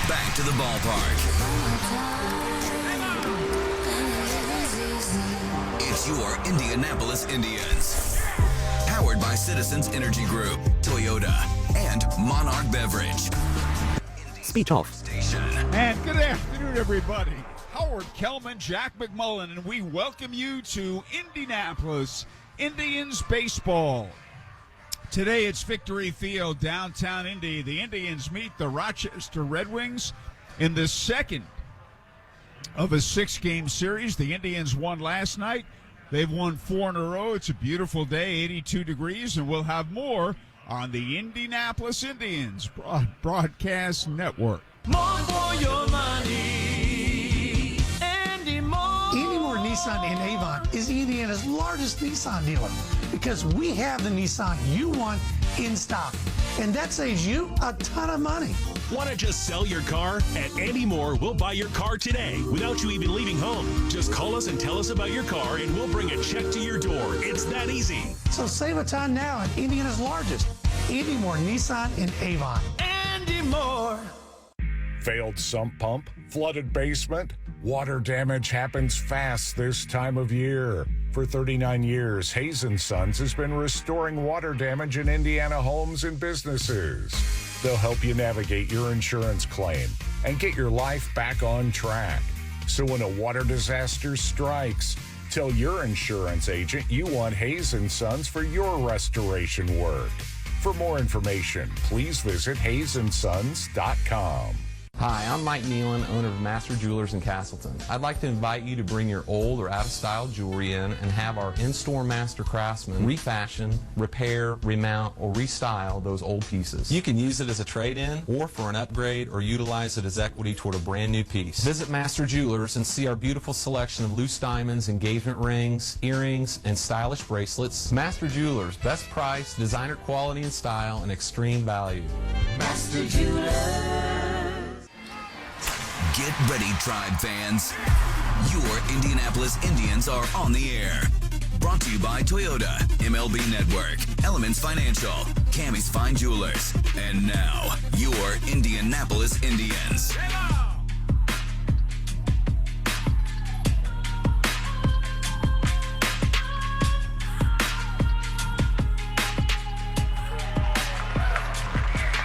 back to the ballpark. It's your Indianapolis Indians. Powered by Citizens Energy Group, Toyota, and Monarch Beverage. Speech off. And good afternoon, everybody. Howard Kelman, Jack McMullen, and we welcome you to Indianapolis Indians baseball. Today it's Victory Field, downtown Indy. The Indians meet the Rochester Red Wings in the second of a 6-game series. The Indians won last night. They've won 4 in a row. It's a beautiful day, 82 degrees, and we'll have more on the Indianapolis Indians Broadcast Network. More for your money. Andy Moore. Andy Moore Nissan in Avon is Indiana's largest Nissan dealer because we have the Nissan you want in stock. And that saves you a ton of money. Want to just sell your car? At Andy Moore, we'll buy your car today without you even leaving home. Just call us and tell us about your car, and we'll bring a check to your door. It's that easy. So save a ton now at Indiana's largest, Andy Moore Nissan in Avon. Andy Moore. Failed sump pump? Flooded basement? Water damage happens fast this time of year. For 39 years, Hayes & Sons has been restoring water damage in Indiana homes and businesses. They'll help you navigate your insurance claim and get your life back on track. So when a water disaster strikes, tell your insurance agent you want Hayes & Sons for your restoration work. For more information, please visit hayesondsons.com. Hi, I'm Mike Nealon, owner of Master Jewelers in Castleton. I'd like to invite you to bring your old or out-of-style jewelry in and have our in-store master craftsmen refashion, repair, remount, or restyle those old pieces. You can use it as a trade-in or for an upgrade or utilize it as equity toward a brand new piece. Visit Master Jewelers and see our beautiful selection of loose diamonds, engagement rings, earrings, and stylish bracelets. Master Jewelers, best price, designer quality and style, and extreme value. Master Jewelers. Get ready, Tribe fans. Your Indianapolis Indians are on the air. Brought to you by Toyota, MLB Network, Elements Financial, Cammy's Fine Jewelers, and now, your Indianapolis Indians.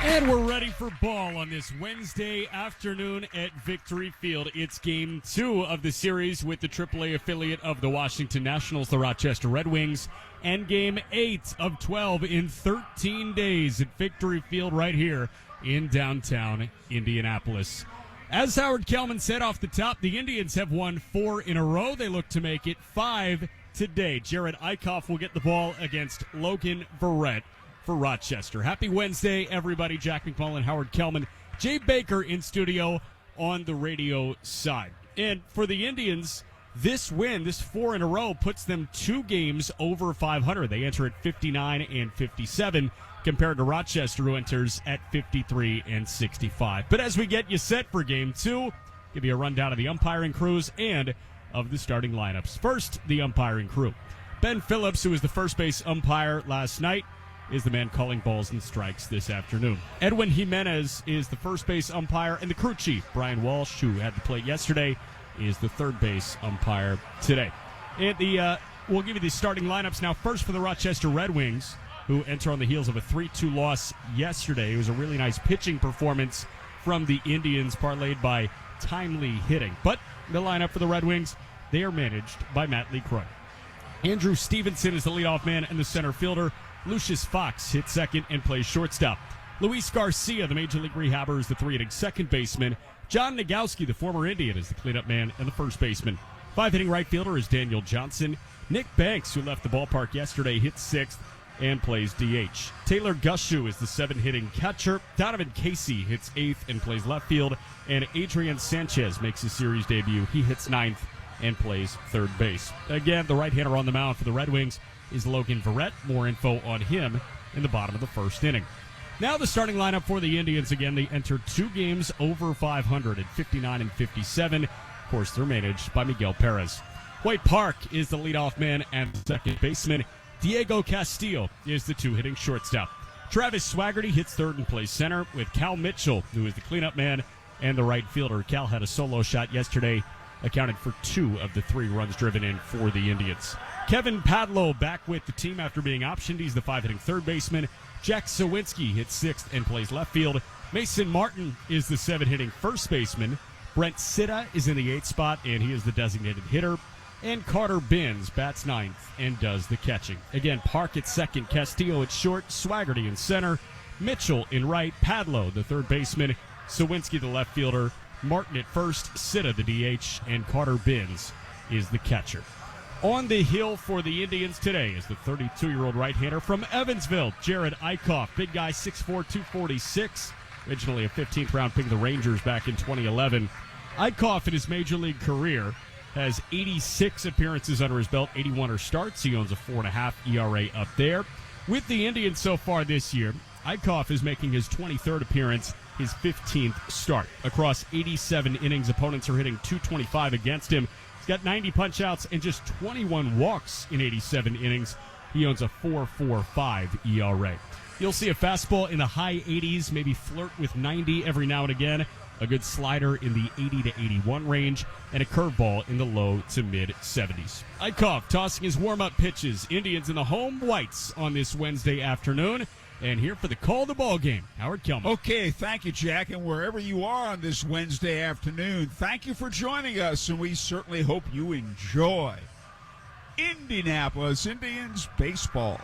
And we're ready for ball on this Wednesday afternoon at Victory Field. It's Game 2 of the series with the AAA affiliate of the Washington Nationals, the Rochester Red Wings, and Game 8 of 12 in 13 days at Victory Field right here in downtown Indianapolis. As Howard Kelman said off the top, the Indians have won 4 in a row. They look to make it 5 today. Jared Eichhoff will get the ball against Logan Verrett for Rochester. Happy Wednesday, everybody. Jack McMullen, Howard Kelman, Jay Baker in studio on the radio side. And for the Indians, this win, this 4 in a row, puts them 2 games over 500. They enter at 59 and 57 compared to Rochester, who enters at 53 and 65. But as we get you set for Game 2, give you a rundown of the umpiring crews and of the starting lineups. First, the umpiring crew. Ben Phillips, who was the first base umpire last night, is the man calling balls and strikes this afternoon. Edwin Jimenez is the first base umpire, and the crew chief, Brian Walsh, who had the plate yesterday, is the third base umpire today. And we'll give you the starting lineups now. First for the Rochester Red Wings, who enter on the heels of a 3-2 loss yesterday. It was a really nice pitching performance from the Indians, parlayed by timely hitting. But the lineup for the Red Wings, they are managed by Matt LeCroy. Andrew Stevenson is the leadoff man and the center fielder. Lucius Fox hits second and plays shortstop. Luis Garcia, the Major League rehabber, is the 3-inning second baseman. John Nagowski, the former Indian, is the cleanup man and the first baseman. 5-hitting right fielder is Daniel Johnson. Nick Banks, who left the ballpark yesterday, hits sixth and plays DH. Taylor Gushu is the 7-hitting catcher. Donovan Casey hits eighth and plays left field. And Adrian Sanchez makes his series debut. He hits ninth and plays third base. Again, the right-hander on the mound for the Red Wings is Logan Verrett. More info on him in the bottom of the first inning. Now the starting lineup for the Indians. Again, they entered 2 games over 500 at 59 and 57. Of course, they're managed by Miguel Perez. White Park is the leadoff man and second baseman. Diego Castillo is the 2-hitting shortstop. Travis Swaggerty hits third and plays center, with Cal Mitchell, who is the cleanup man, and the right fielder. Cal had a solo shot yesterday, accounted for 2 of the 3 runs driven in for the Indians. Kevin Padlow back with the team after being optioned. He's the 5-hitting third baseman. Jack Sawinski hits 6th and plays left field. Mason Martin is the 7-hitting first baseman. Brent Sitta is in the 8th spot, and he is the designated hitter. And Carter Binns bats 9th and does the catching. Again, Park at second, Castillo at short, Swaggerty in center, Mitchell in right, Padlow, the third baseman, Sawinski, the left fielder, Martin at first, Sitta, the DH, and Carter Binns is the catcher. On the hill for the Indians today is the 32-year-old right-hander from Evansville, Jared Eichhoff. Big guy, 6'4", 246. Originally a 15th-round pick of the Rangers back in 2011. Eichhoff in his major league career has 86 appearances under his belt, 81 starts. He owns a 4.5 ERA up there. With the Indians so far this year, Eichhoff is making his 23rd appearance, his 15th start. Across 87 innings, opponents are hitting .225 against him. He's got 90 punch-outs and just 21 walks in 87 innings. He owns a 4.45 ERA. You'll see a fastball in the high 80s, maybe flirt with 90 every now and again, a good slider in the 80 to 81 range, and a curveball in the low to mid-70s. Eichhoff tossing his warm-up pitches. Indians in the home whites on this Wednesday afternoon. And here for the call the ball game, Howard Kelman. Okay, thank you, Jack. And wherever you are on this Wednesday afternoon, thank you for joining us, and we certainly hope you enjoy Indianapolis Indians baseball.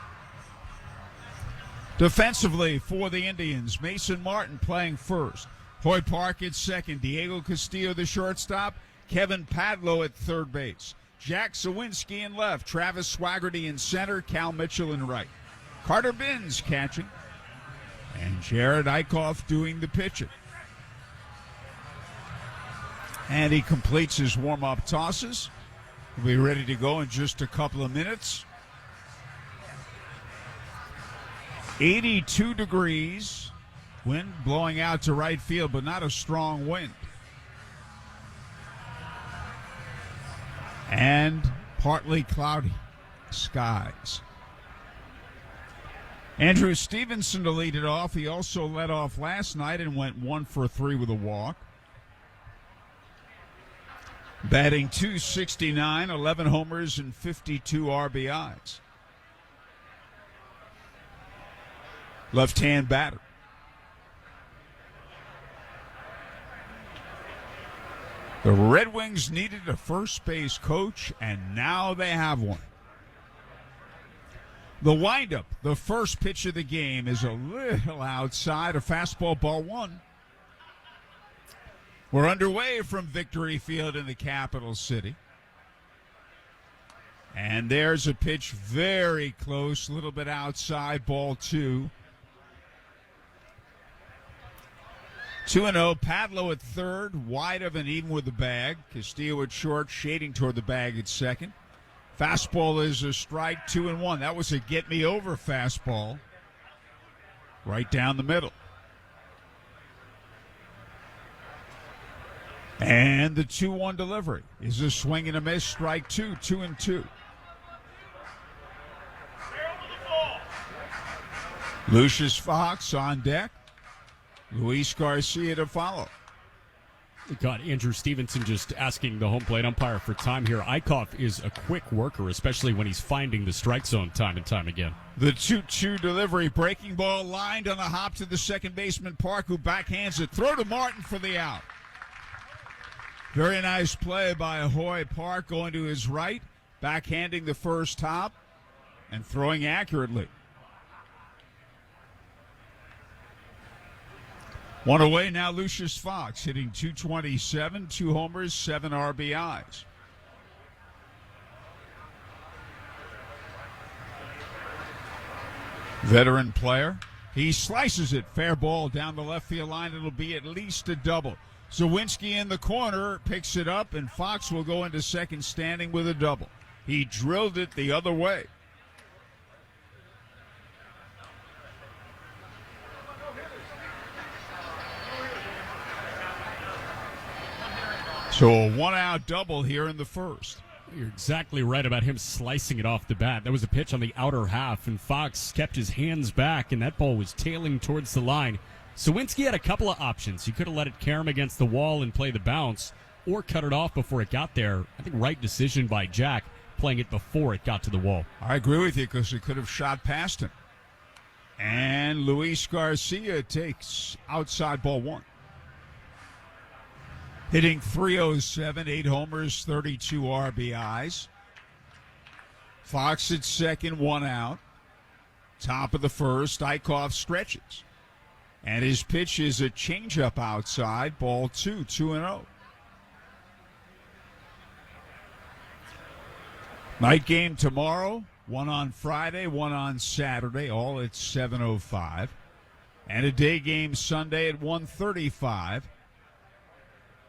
Defensively for the Indians, Mason Martin playing first, Hoy Park at second, Diego Castillo the shortstop, Kevin Padlow at third base, Jack Sawinski in left, Travis Swaggerty in center, Cal Mitchell in right. Carter Binns catching, and Jared Eichhoff doing the pitching. And he completes his warm-up tosses. He'll be ready to go in just a couple of minutes. 82 degrees, wind blowing out to right field, but not a strong wind. And partly cloudy skies. Andrew Stevenson to lead it off. He also led off last night and went 1 for 3 with a walk. Batting .269, 11 homers and 52 RBIs. Left-hand batter. The Red Wings needed a first base coach, and now they have one. The windup, the first pitch of the game, is a little outside, a fastball, ball 1. We're underway from Victory Field in the capital city. And there's a pitch very close, a little bit outside, ball 2. 2-0, Padlow at third, wide of and even with the bag. Castillo at short, shading toward the bag at second. Fastball is a strike, 2-1. That was a get-me-over fastball. Right down the middle. And the 2-1 delivery is a swing and a miss, strike 2, 2-2. Lucius Fox on deck. Luis Garcia to follow. Got Andrew Stevenson just asking the home plate umpire for time here. Eichhoff is a quick worker, especially when he's finding the strike zone time and time again. The 2-2 delivery, breaking ball lined on a hop to the second baseman Park, who backhands it. Throw to Martin for the out. Very nice play by Hoy Park, going to his right, backhanding the first hop, and throwing accurately. One away now, Lucius Fox hitting .227, 2 homers, 7 RBIs. Veteran player. He slices it. Fair ball down the left field line. It'll be at least a double. Zawinski in the corner picks it up, and Fox will go into second standing with a double. He drilled it the other way. So a one-out double here in the first. You're exactly right about him slicing it off the bat. That was a pitch on the outer half, and Fox kept his hands back, and that ball was tailing towards the line. Sawinski had a couple of options. He could have let it carry him against the wall and play the bounce, or cut it off before it got there. I think right decision by Jack, playing it before it got to the wall. I agree with you because he could have shot past him. And Luis Garcia takes outside ball 1. Hitting .307, 8 homers, 32 RBIs. Fox at second, 1 out. Top of the first, Eichhoff stretches. And his pitch is a changeup outside, ball 2, 2-0. Night game tomorrow, 1 on Friday, 1 on Saturday, all at 7:05. And a day game Sunday at 1:35.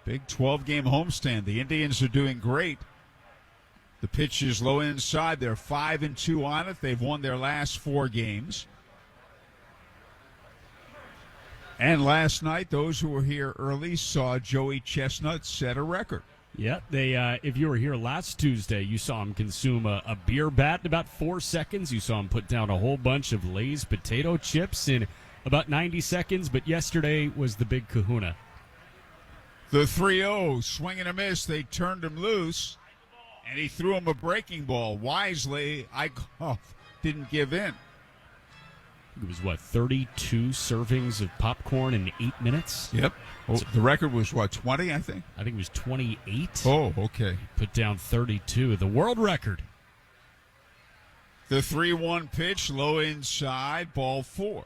Big 12-game homestand. The Indians are doing great. The pitch is low inside. They're 5-2 on it. They've won their last 4 games. And last night, those who were here early saw Joey Chestnut set a record. Yeah, they. If you were here last Tuesday, you saw him consume a beer bat in about 4 seconds. You saw him put down a whole bunch of Lay's potato chips in about 90 seconds. But yesterday was the big kahuna. The 3-0, swing and a miss. They turned him loose, and he threw him a breaking ball. Wisely, Eichhoff didn't give in. It was, 32 servings of popcorn in 8 minutes? Yep. Oh, the record was, 20, I think? I think it was 28. Oh, okay. Put down 32, the world record. The 3-1 pitch, low inside, ball 4.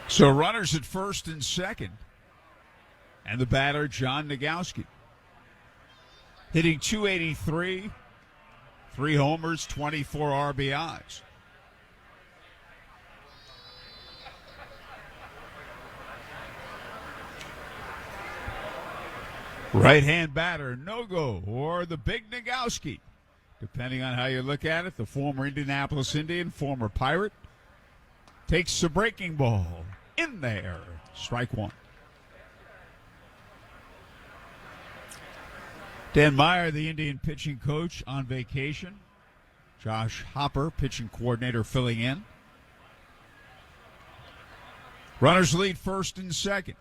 So runners at first and second. And the batter, John Nogowski. Hitting .283, 3 homers, 24 RBIs. Right-hand batter, no-go, or the big Nogowski. Depending on how you look at it, the former Indianapolis Indian, former Pirate, takes the breaking ball in there. Strike 1. Dan Meyer, the Indian pitching coach, on vacation. Josh Hopper, pitching coordinator, filling in. Runners lead first and second.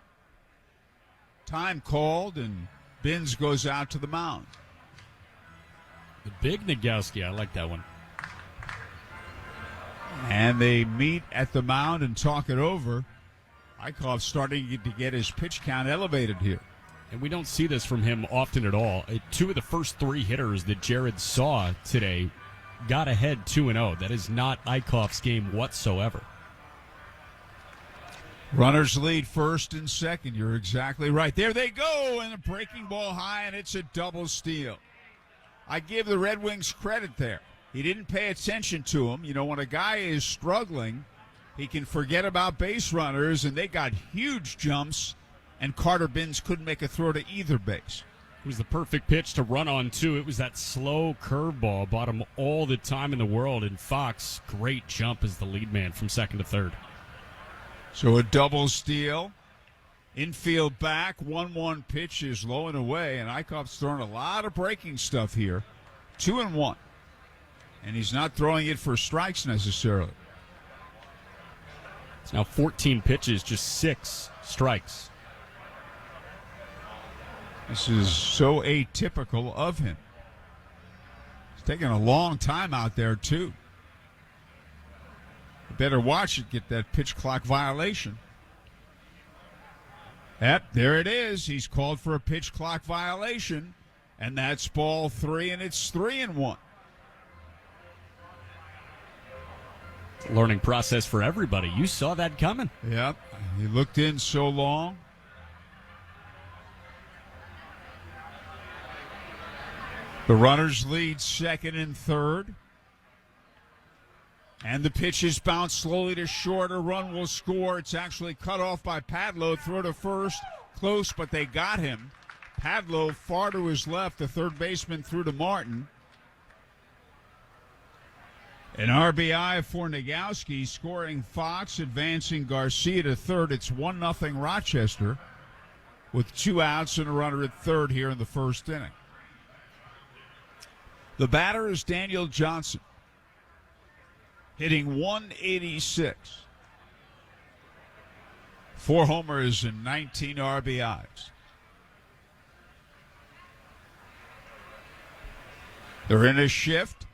Time called, and Binns goes out to the mound. The big Nogowski, I like that one. And they meet at the mound and talk it over. Eichhoff starting to get his pitch count elevated here. And we don't see this from him often at all. 2 of the first 3 hitters that Jared saw today got ahead 2-0. That is not Eichhoff's game whatsoever. Runners lead first and second. You're exactly right. There they go, and a breaking ball high, and it's a double steal. I give the Red Wings credit there. He didn't pay attention to him. You know, when a guy is struggling, he can forget about base runners, and they got huge jumps, and Carter Binns couldn't make a throw to either base. It was the perfect pitch to run on, too. It was that slow curveball, bought him all the time in the world, and Fox, great jump as the lead man from second to third. So a double steal. Infield back, 1-1 pitch is low and away, and Eichhoff's throwing a lot of breaking stuff here. 2-1. And he's not throwing it for strikes necessarily. It's now 14 pitches, just 6 strikes. This is so atypical of him. He's taking a long time out there, too. You better watch it, get that pitch clock violation. Yep, there it is. He's called for a pitch clock violation, and that's ball 3, and it's 3-1. Learning process for everybody. You saw that coming. Yep, he looked in so long. The runners lead second and third. And the pitch is bounced slowly to short. A run will score. It's actually cut off by Padlo. Throw to first. Close, but they got him. Padlo far to his left. The third baseman threw to Martin. An RBI for Nogowski, scoring Fox, advancing Garcia to third. It's 1-0 Rochester with 2 outs and a runner at third here in the first inning. The batter is Daniel Johnson. hitting 186. 4 homers and 19 RBIs. They're in a shift,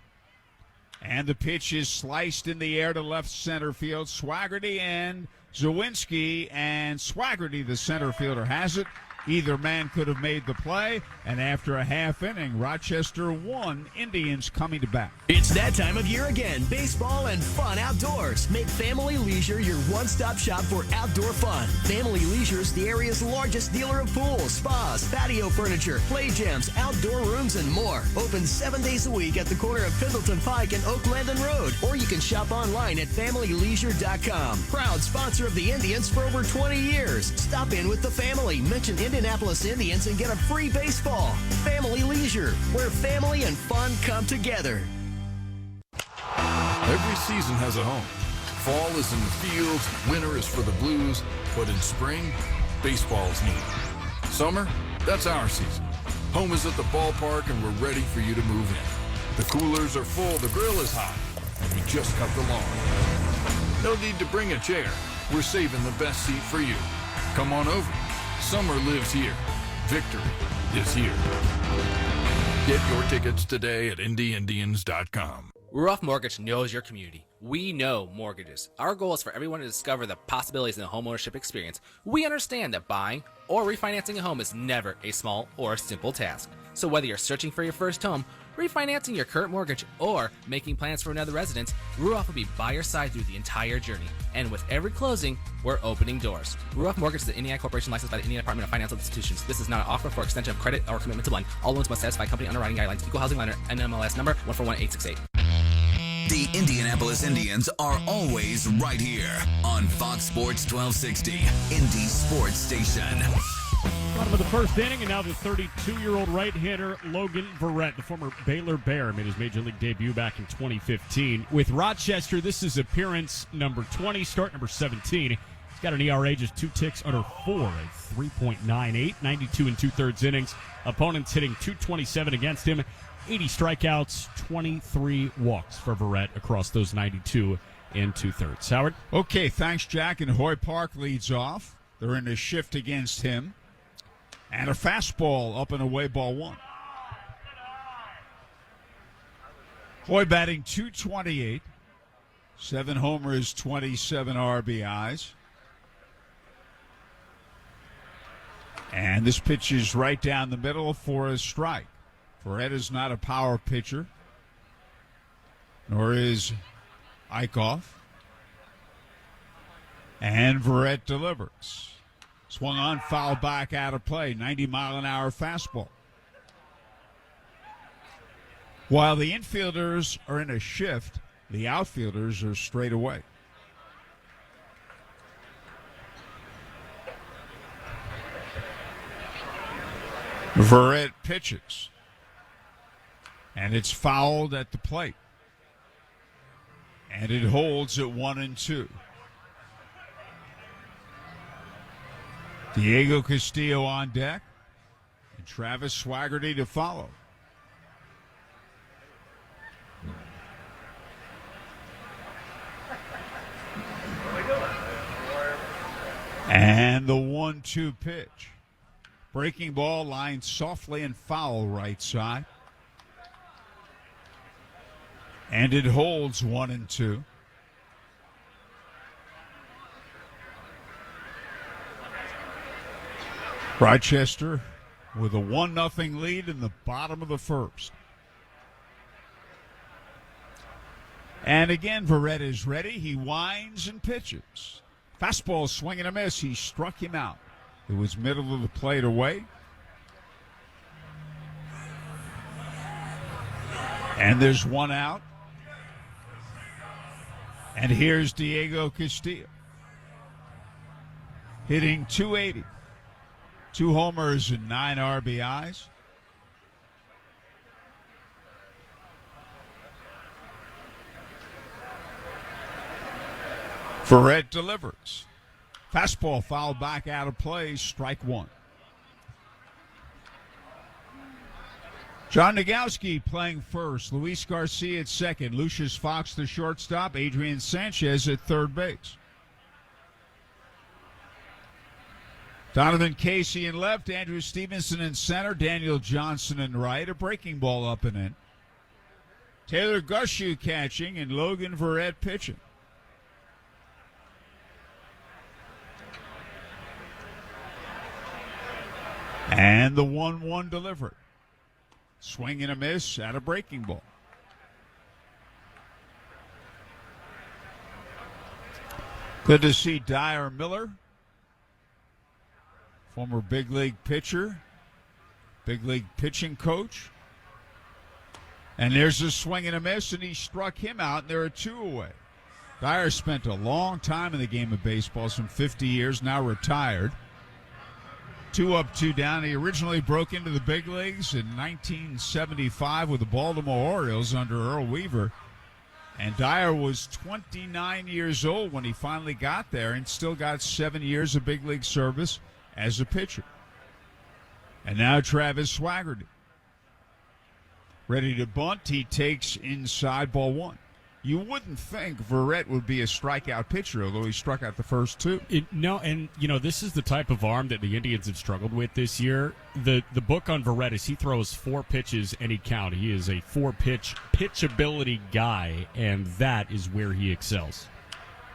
and the pitch is sliced in the air to left center field. Swaggerty and Zawinski, and Swaggerty, the center fielder, has it. Either man could have made the play, and after a half inning, Rochester won. Indians coming to bat. It's that time of year again. Baseball and fun outdoors. Make Family Leisure your one-stop shop for outdoor fun. Family Leisure is the area's largest dealer of pools, spas, patio furniture, play gyms, outdoor rooms, and more. Open 7 days a week at the corner of Pendleton Pike and Oak Landon Road. Or you can shop online at FamilyLeisure.com. Proud sponsor of the Indians for over 20 years. Stop in with the family. Mention Indianapolis Indians and get a free baseball. Family Leisure, where family and fun come together. Every season has a home. Fall is in the fields, winter is for the Blues, but in spring, baseball's needed. Summer, that's our season. Home is at the ballpark and we're ready for you to move in. The coolers are full, the grill is hot, and we just cut the lawn. No need to bring a chair. We're saving the best seat for you. Come on over. Summer lives here. Victory is here. Get your tickets today at IndyIndians.com. Ruoff Mortgage knows your community. We know mortgages. Our goal is for everyone to discover the possibilities in the homeownership experience. We understand that buying or refinancing a home is never a small or simple task. So whether you're searching for your first home, refinancing your current mortgage, or making plans for another residence, Ruoff will be by your side through the entire journey. And with every closing, we're opening doors. Ruoff Mortgage is an Indiana corporation licensed by the Indiana Department of Financial Institutions. This is not an offer for extension of credit or commitment to lend. All loans must satisfy company underwriting guidelines. Equal housing lender, NMLS number 141868. The Indianapolis Indians are always right here on Fox Sports 1260, Indy Sports Station. Bottom of the first inning, and now the 32-year-old right-hander Logan Verrett, the former Baylor Bear, made his Major League debut back in 2015. With Rochester, this is appearance number 20, start number 17. He's got an ERA just 2 ticks under 4 at 3.98, 92 and 2/3 innings. Opponents hitting .227 against him. 80 strikeouts, 23 walks for Verrett across those 92 and 2/3. Howard? Okay, thanks, Jack. And Hoy Park leads off. They're in a shift against him. And a fastball up and away, ball 1. Hoy batting .228, 7 homers, 27 RBIs. And this pitch is right down the middle for a strike. Verrett is not a power pitcher, nor is Eichhoff. And Verrett delivers. Swung on, foul back, out of play. 90-mile-an-hour fastball. While the infielders are in a shift, the outfielders are straight away. Verrett pitches. And it's fouled at the plate. And it holds at 1-2. Diego Castillo on deck. And Travis Swaggerty to follow. And the 1-2 pitch. Breaking ball lined softly and foul right side. And it holds 1-2. Rochester with a 1-0 lead in the bottom of the first. And again, Verrett is ready. He winds and pitches. Fastball swing and a miss. He struck him out. It was middle of the plate away. And there's one out. And here's Diego Castillo. Hitting .280. 2 homers and 9 RBIs. Verrett delivers. Fastball fouled back out of play, strike 1. John Nagowski playing first. Luis Garcia at second. Lucius Fox, the shortstop. Adrian Sanchez at third base. Donovan Casey in left. Andrew Stevenson in center. Daniel Johnson in right. A breaking ball up and in. Taylor Gushu catching and Logan Verrett pitching. And the 1-1 delivery. Swing and a miss at a breaking ball. Good to see Dyer Miller, former big league pitcher, big league pitching coach. And there's a swing and a miss, and he struck him out, and there are two away. Dyer spent a long time in the game of baseball, some 50 years, now retired. 2 up, 2 down. He originally broke into the big leagues in 1975 with the Baltimore Orioles under Earl Weaver. And Dyer was 29 years old when he finally got there and still got 7 years of big league service as a pitcher. And now Travis Swaggerty. Ready to bunt. He takes inside, ball 1. You wouldn't think Verrett would be a strikeout pitcher, although he struck out the first 2. This is the type of arm that the Indians have struggled with this year. The book on Verrett is he throws 4 pitches any count. He is a 4-pitch pitchability guy, and that is where he excels.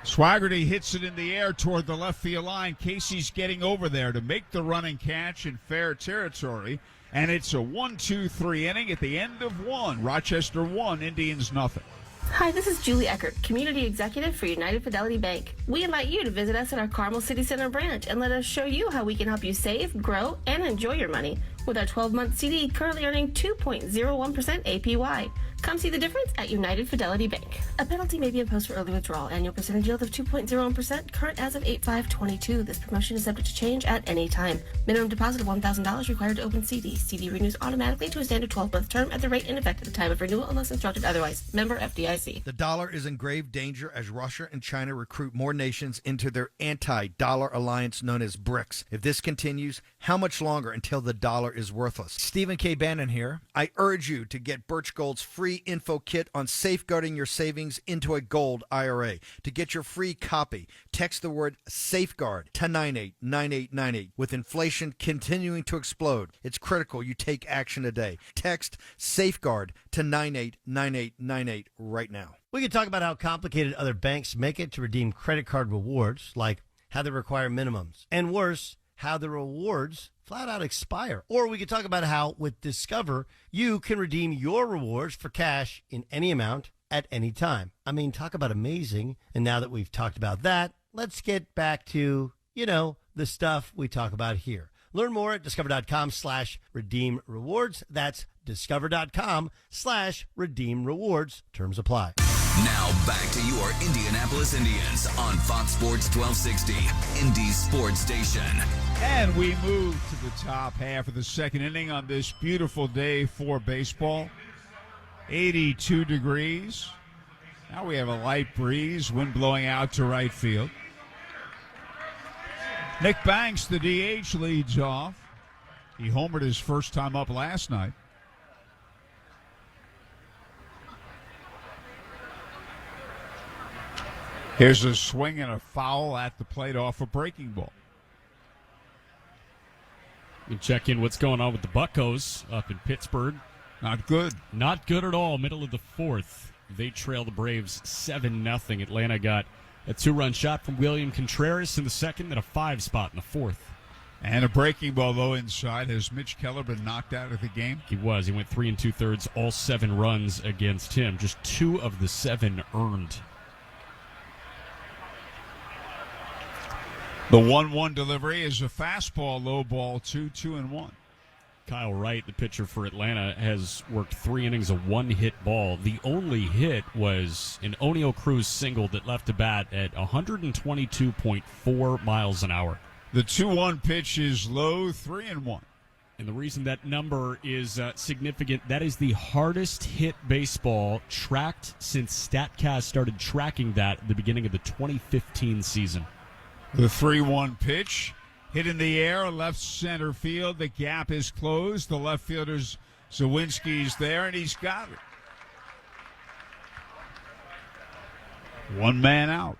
Swaggerty hits it in the air toward the left field line. Casey's getting over there to make the running catch in fair territory. And it's a 1-2-3 inning at the end of 1. Rochester 1, Indians nothing. Hi, this is Julie Eckert, Community Executive for United Fidelity Bank. We invite you to visit us at our Carmel City Center branch and let us show you how we can help you save, grow, and enjoy your money with our 12-month CD currently earning 2.01% APY. Come see the difference at United Fidelity Bank. A penalty may be imposed for early withdrawal. Annual percentage yield of 2.01%, current as of 8/5/22. This promotion is subject to change at any time. Minimum deposit of $1,000 required to open CD. CD renews automatically to a standard 12-month term at the rate in effect at the time of renewal unless instructed otherwise. Member FDIC. The dollar is in grave danger as Russia and China recruit more nations into their anti-dollar alliance known as BRICS. If this continues, how much longer until the dollar is worthless? Stephen K. Bannon here. I urge you to get Birch Gold's free info kit on safeguarding your savings into a gold IRA. To get your free copy, text the word safeguard to 989898. With inflation continuing to explode, it's critical you take action today. Text safeguard to 989898 right now. We can talk about how complicated other banks make it to redeem credit card rewards, like how they require minimums, and worse, how the rewards flat out expire. Or we could talk about how with Discover, you can redeem your rewards for cash in any amount at any time. I mean, talk about amazing. And now that we've talked about that, let's get back to, the stuff we talk about here. Learn more at discover.com/redeem rewards. That's discover.com/redeem rewards. Terms apply. Now back to your Indianapolis Indians on Fox Sports 1260, Indy's sports station. And we move to the top half of the second inning on this beautiful day for baseball. 82 degrees. Now we have a light breeze, wind blowing out to right field. Nick Banks, the DH, leads off. He homered his first time up last night. Here's a swing and a foul at the plate off a breaking ball. We check in what's going on with the Buccos up in Pittsburgh. Not good. Not good at all. Middle of the 4th. They trail the Braves 7-0. Atlanta got a 2-run shot from William Contreras in the second and a 5 spot in the 4th. And a breaking ball, though, inside. Has Mitch Keller been knocked out of the game? He was. He went 3 2/3, all 7 runs against him. Just 2 of the 7 earned. The 1-1 delivery is a fastball, low ball, 2-2-1. Kyle Wright, the pitcher for Atlanta, has worked 3 innings of 1-hit ball. The only hit was an Oneil Cruz single that left the bat at 122.4 miles an hour. The 2-1 pitch is low, 3-1. And the reason that number is significant, that is the hardest hit baseball tracked since StatCast started tracking that at the beginning of the 2015 season. The 3-1 pitch hit in the air, left center field. The gap is closed. The left fielders Zawinski's there, and he's got it. One man out.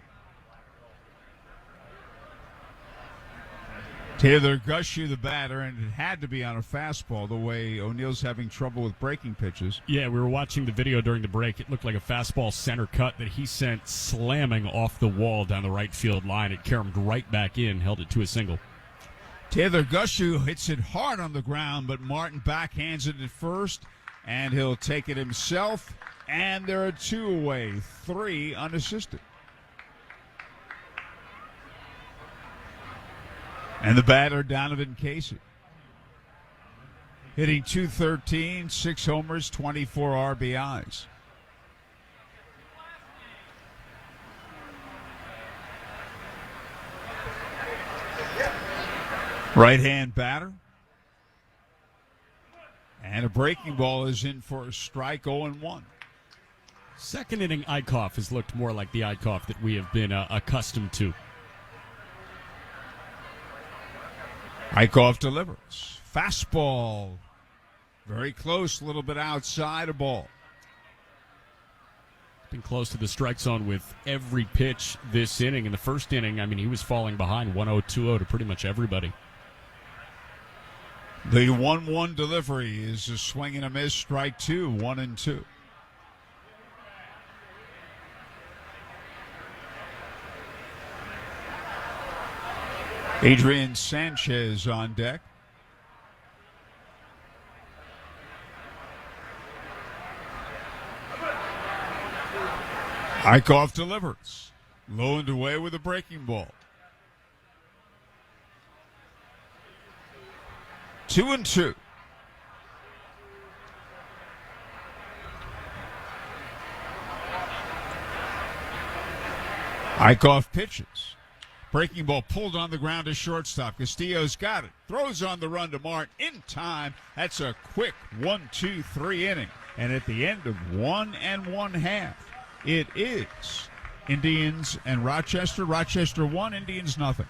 Taylor Gushu, the batter, and it had to be on a fastball the way O'Neill's having trouble with breaking pitches. Yeah, we were watching the video during the break. It looked like a fastball center cut that he sent slamming off the wall down the right field line. It caromed right back in, held it to a single. Taylor Gushu hits it hard on the ground, but Martin backhands it at first, and he'll take it himself. And there are 2 away, 3 unassisted. And the batter, Donovan Casey. Hitting .213, 6 homers, 24 RBIs. Right-hand batter. And a breaking ball is in for a strike, 0-1. Second inning Eichhoff has looked more like the Eichhoff that we have been accustomed to. Eichhoff delivers. Fastball. Very close, a little bit outside, a ball. Been close to the strike zone with every pitch this inning. In the first inning, I mean, he was falling behind 1-0, 2-0 to pretty much everybody. The 1-1 delivery is a swing and a miss, strike 2, 1-2. Adrian Sanchez on deck. Eichhoff delivers. Low and away with a breaking ball. 2-2. Eichhoff pitches. Breaking ball pulled on the ground to shortstop. Castillo's got it. Throws on the run to Martin in time. That's a quick 1-2-3 inning. And at the end of 1 1/2, it is Indians and Rochester. Rochester 1, Indians nothing.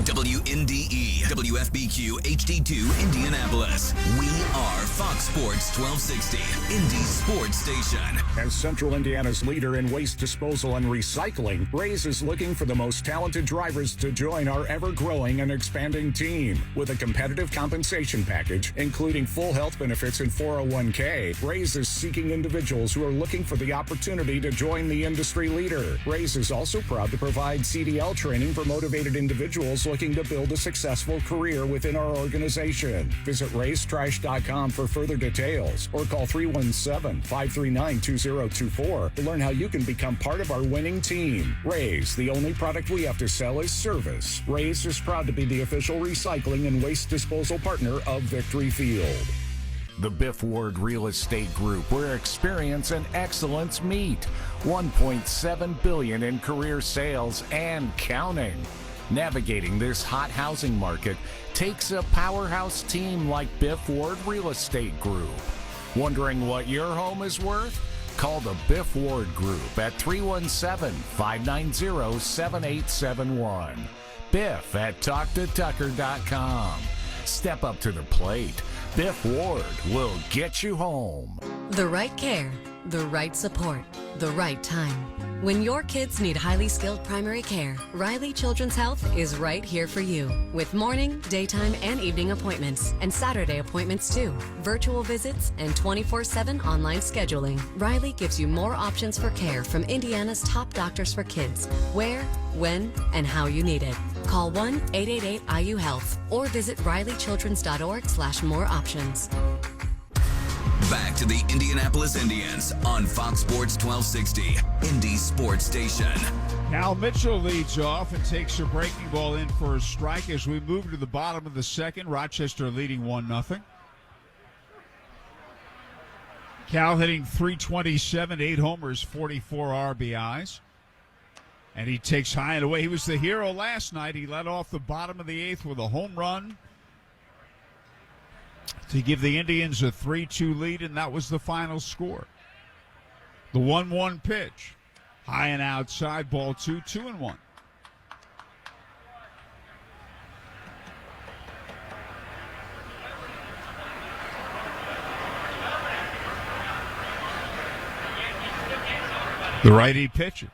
WNDE, WFBQ, HD2, Indianapolis. We are Fox Sports 1260, Indy Sports Station. As Central Indiana's leader in waste disposal and recycling, Rays is looking for the most talented drivers to join our ever-growing and expanding team. With a competitive compensation package, including full health benefits and 401k, Rays is seeking individuals who are looking for the opportunity to join the industry leader. Rays is also proud to provide CDL training for motivated individuals looking to build a successful career within our organization. Visit raystrash.com for further details or call 317-539-2024 to learn how you can become part of our winning team. Rays, the only product we have to sell is service. Rays is proud to be the official recycling and waste disposal partner of Victory Field. The Biff Ward Real Estate Group, where experience and excellence meet. $1.7 billion in career sales and counting. Navigating this hot housing market takes a powerhouse team like Biff Ward Real Estate Group. Wondering what your home is worth? Call the Biff Ward Group at 317-590-7871. Biff at TalkToTucker.com. Step up to the plate. Biff Ward will get you home. The right care, the right support, the right time. When your kids need highly skilled primary care, Riley Children's Health is right here for you. With morning, daytime, and evening appointments, and Saturday appointments too. Virtual visits and 24/7 online scheduling. Riley gives you more options for care from Indiana's top doctors for kids. Where, when, and how you need it. Call 1-888-IU-HEALTH or visit rileychildrens.org/more options. Back to the Indianapolis Indians on Fox Sports 1260, Indy Sports Station. Cal Mitchell leads off and takes a breaking ball in for a strike as we move to the bottom of the second. Rochester leading 1-0. Cal hitting .327, 8 homers, 44 RBIs. And he takes high and away. He was the hero last night. He led off the bottom of the 8th with a home run to give the Indians a 3-2 lead, and that was the final score. The 1-1 pitch. High and outside, ball 2, 2-1. The righty pitches.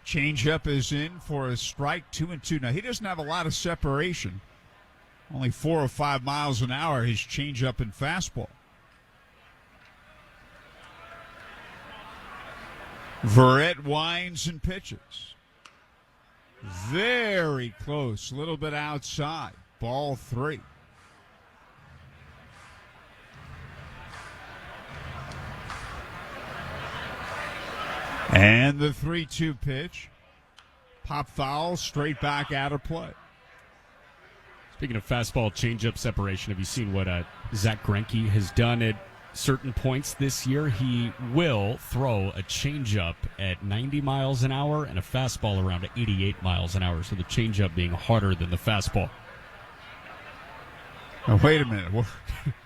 Changeup is in for a strike, 2-2. Now, he doesn't have a lot of separation. Only 4 or 5 miles an hour, his changeup and fastball. Verrett winds and pitches. Very close, a little bit outside. Ball 3. And the 3-2 pitch. Pop foul, straight back out of play. Speaking of fastball changeup separation, have you seen what Zach Greinke has done at certain points this year? He will throw a changeup at 90 miles an hour and a fastball around 88 miles an hour, so the changeup being harder than the fastball. Now, wait a minute.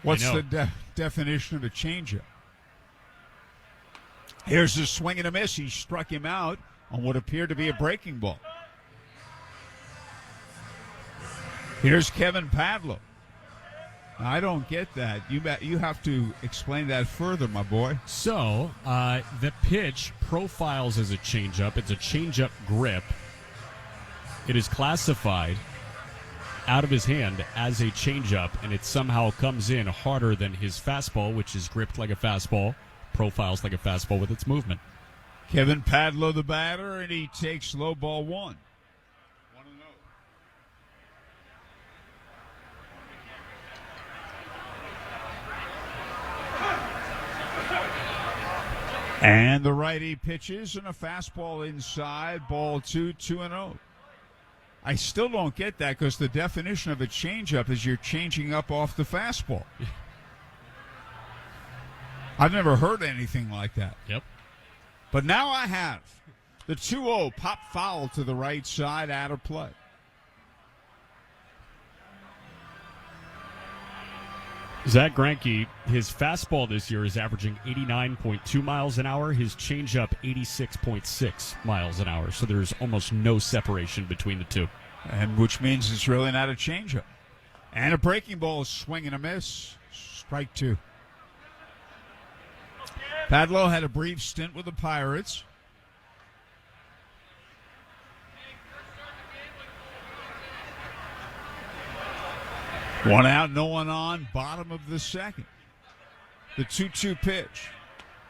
What's the definition of a changeup? Here's a swing and a miss. He struck him out on what appeared to be a breaking ball. Here's Kevin Padlo. I don't get that. You have to explain that further, my boy. So, the pitch profiles as a changeup. It's a changeup grip. It is classified out of his hand as a changeup, and it somehow comes in harder than his fastball, which is gripped like a fastball, profiles like a fastball with its movement. Kevin Padlo, the batter, and he takes low ball 1. And the righty pitches and a fastball inside, ball 2, 2-0. I still don't get that because the definition of a changeup is you're changing up off the fastball. I've never heard anything like that. Yep. But now I have. The 2-0 pop foul to the right side, out of play. Zach Greinke, his fastball this year is averaging 89.2 miles an hour. His changeup, 86.6 miles an hour. So there's almost no separation between the two. And which means it's really not a changeup. And a breaking ball, is swing and a miss. Strike 2. Padlo had a brief stint with the Pirates. One out, no one on, bottom of the second. The 2-2 pitch.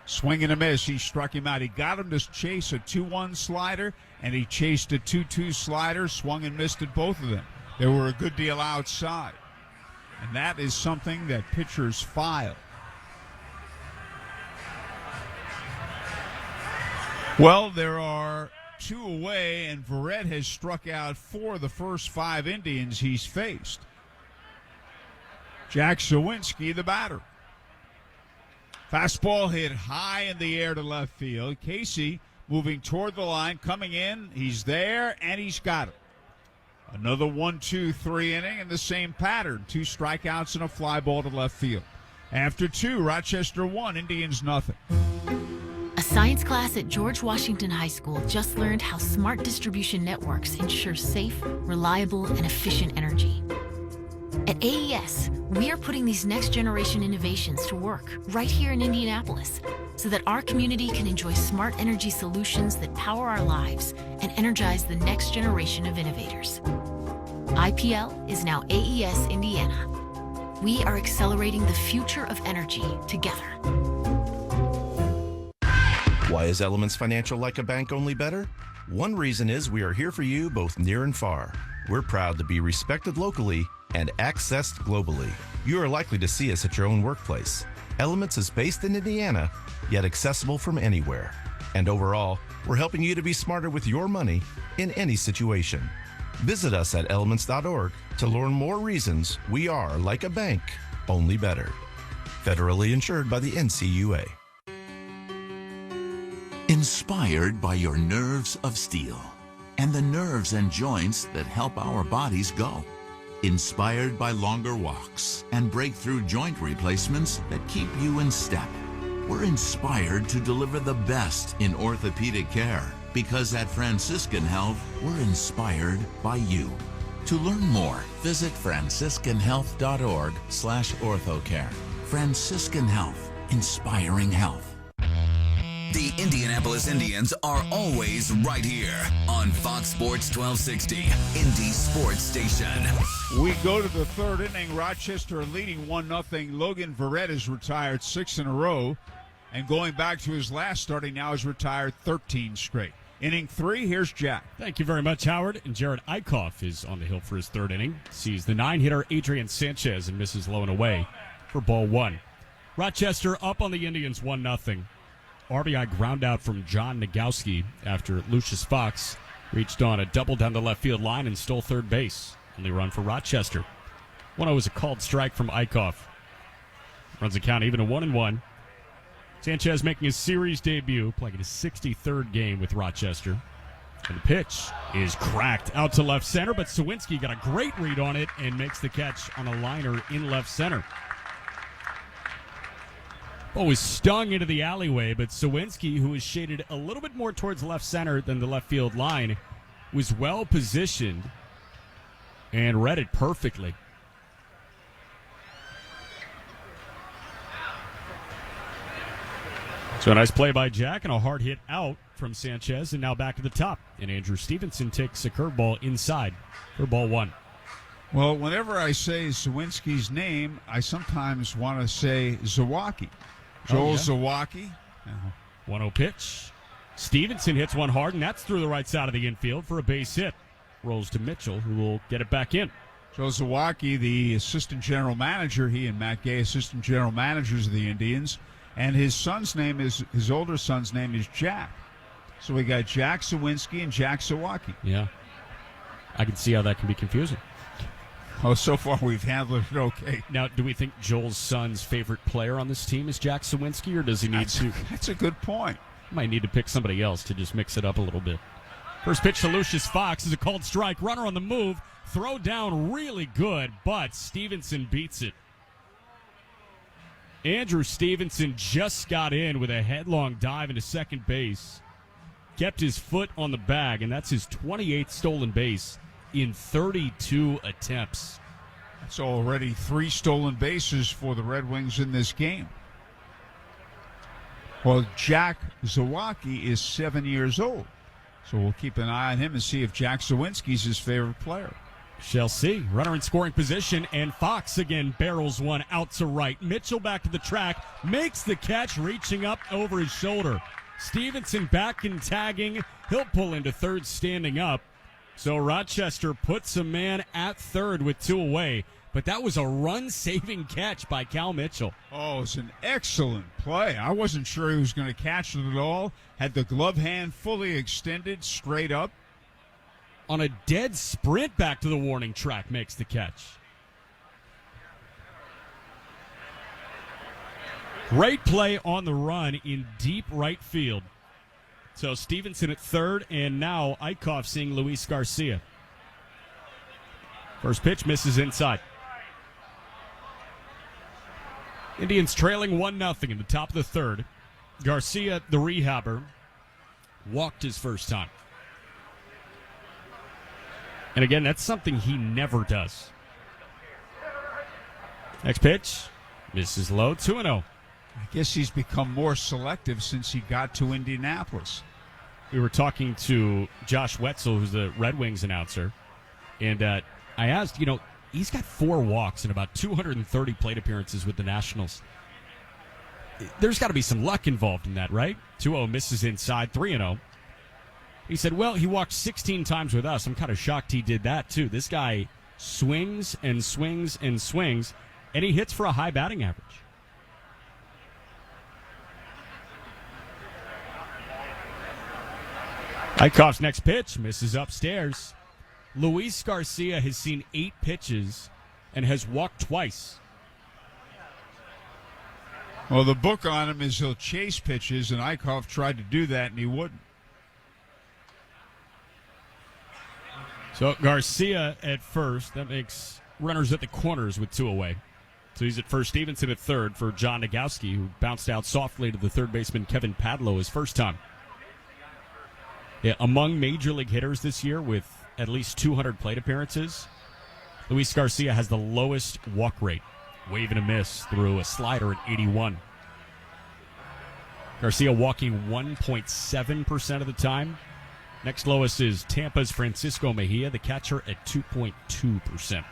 Swing and a miss. He struck him out. He got him to chase a 2-1 slider, and he chased a 2-2 slider, swung and missed at both of them. They were a good deal outside. And that is something that pitchers file. Well, there are 2 away, and Verrett has struck out 4 of the first 5 Indians he's faced. Jack Sawinski, the batter. Fastball hit high in the air to left field. Casey moving toward the line, coming in. He's there, and he's got it. Another 1-2-3 inning in the same pattern. 2 strikeouts and a fly ball to left field. After 2, Rochester 1, Indians nothing. A science class at George Washington High School just learned how smart distribution networks ensure safe, reliable, and efficient energy. At AES, we are putting these next-generation innovations to work right here in Indianapolis so that our community can enjoy smart energy solutions that power our lives and energize the next generation of innovators. IPL is now AES Indiana. We are accelerating the future of energy together. Why is Elements Financial like a bank, only better? One reason is we are here for you both near and far. We're proud to be respected locally and accessed globally. You are likely to see us at your own workplace. Elements is based in Indiana, yet accessible from anywhere. And overall, we're helping you to be smarter with your money in any situation. Visit us at elements.org to learn more reasons we are like a bank, only better. Federally insured by the NCUA. Inspired by your nerves of steel and the nerves and joints that help our bodies go. Inspired by longer walks and breakthrough joint replacements that keep you in step. We're inspired to deliver the best in orthopedic care because at Franciscan Health, we're inspired by you. To learn more, visit franciscanhealth.org/orthocare. Franciscan Health, inspiring health. The Indianapolis Indians are always right here on Fox Sports 1260, Indy Sports Station. We go to the third inning. Rochester leading 1-0. Logan Verrett has retired 6 in a row. And going back to his last start, he now has retired 13 straight. Inning 3, here's Jack. Thank you very much, Howard. And Jared Eichhoff is on the hill for his third inning. Sees the 9-hitter Adrian Sanchez and misses low and away for ball 1. Rochester up on the Indians 1-0. RBI ground out from John Nagowski after Lucius Fox reached on a double down the left field line and stole third base. Only run for Rochester. 1-0 was a called strike from Eichhoff. Runs the count even to 1-1. Sanchez making his series debut, playing his 63rd game with Rochester. And the pitch is cracked out to left center, but Sawinski got a great read on it and makes the catch on a liner in left center. Ball was stung into the alleyway, but Sawinski, who was shaded a little bit more towards left center than the left field line, was well positioned and read it perfectly. So a nice play by Jack and a hard hit out from Sanchez, and now back to the top. And Andrew Stevenson takes a curveball inside for ball 1. Well, whenever I say Sawinski's name, I sometimes want to say Zawacki. Joel Zawacki. 1-0 pitch. Stevenson hits one hard, and that's through the right side of the infield for a base hit. Rolls to Mitchell, who will get it back in. Joe Zawacki, the assistant general manager, he and Matt Gay, assistant general managers of the Indians. And his older son's name is Jack. So we got Jack Sawinski and Jack Zawacki. Yeah. I can see how that can be confusing. Oh, so far we've handled it okay. Now, do we think Joel's son's favorite player on this team is Jack Sawinski, or does he need to? That's a good point. Might need to pick somebody else to just mix it up a little bit. First pitch to Lucius Fox is a called strike. Runner on the move. Throw down really good, but Stevenson beats it. Andrew Stevenson just got in with a headlong dive into second base. Kept his foot on the bag, and that's his 28th stolen base in 32 attempts. That's already 3 stolen bases for the Red Wings in this game. Well, Jack Zawacki is 7 years old, so we'll keep an eye on him and see if Jack Sawinski's his favorite player. Shall see. Runner in scoring position, and Fox again barrels one out to right. Mitchell back to the track, makes the catch, reaching up over his shoulder. Stevenson back and tagging. He'll pull into third standing up. So Rochester puts a man at third with 2 away. But that was a run-saving catch by Cal Mitchell. Oh, it's an excellent play. I wasn't sure he was going to catch it at all. Had the glove hand fully extended, straight up. On a dead sprint back to the warning track, makes the catch. Great play on the run in deep right field. So Stevenson at third, and now Eichhoff seeing Luis Garcia. First pitch misses inside. Indians trailing 1-0 in the top of the third. Garcia, the rehabber, walked his first time. And again, that's something he never does. Next pitch, misses low, 2-0. I guess he's become more selective since he got to Indianapolis. We were talking to Josh Wetzel, who's the Red Wings announcer, and I asked, he's got 4 walks and about 230 plate appearances with the Nationals. There's got to be some luck involved in that, right? 2-0 misses inside, 3-0. He said, well, he walked 16 times with us. I'm kind of shocked he did that, too. This guy swings and swings and swings, and he hits for a high batting average. Eichhoff's next pitch misses upstairs. Luis Garcia has seen 8 pitches and has walked twice. Well, the book on him is he'll chase pitches, and Eichhoff tried to do that, and he wouldn't. So Garcia at first. That makes runners at the corners with 2 away. So he's at first, Stevenson at third for John Nagowski, who bounced out softly to the third baseman Kevin Padlo his first time. Yeah, among major league hitters this year with at least 200 plate appearances, Luis Garcia has the lowest walk rate. Wave and a miss through a slider at 81. Garcia walking 1.7% of the time. Next lowest is Tampa's Francisco Mejia, the catcher, at 2.2%.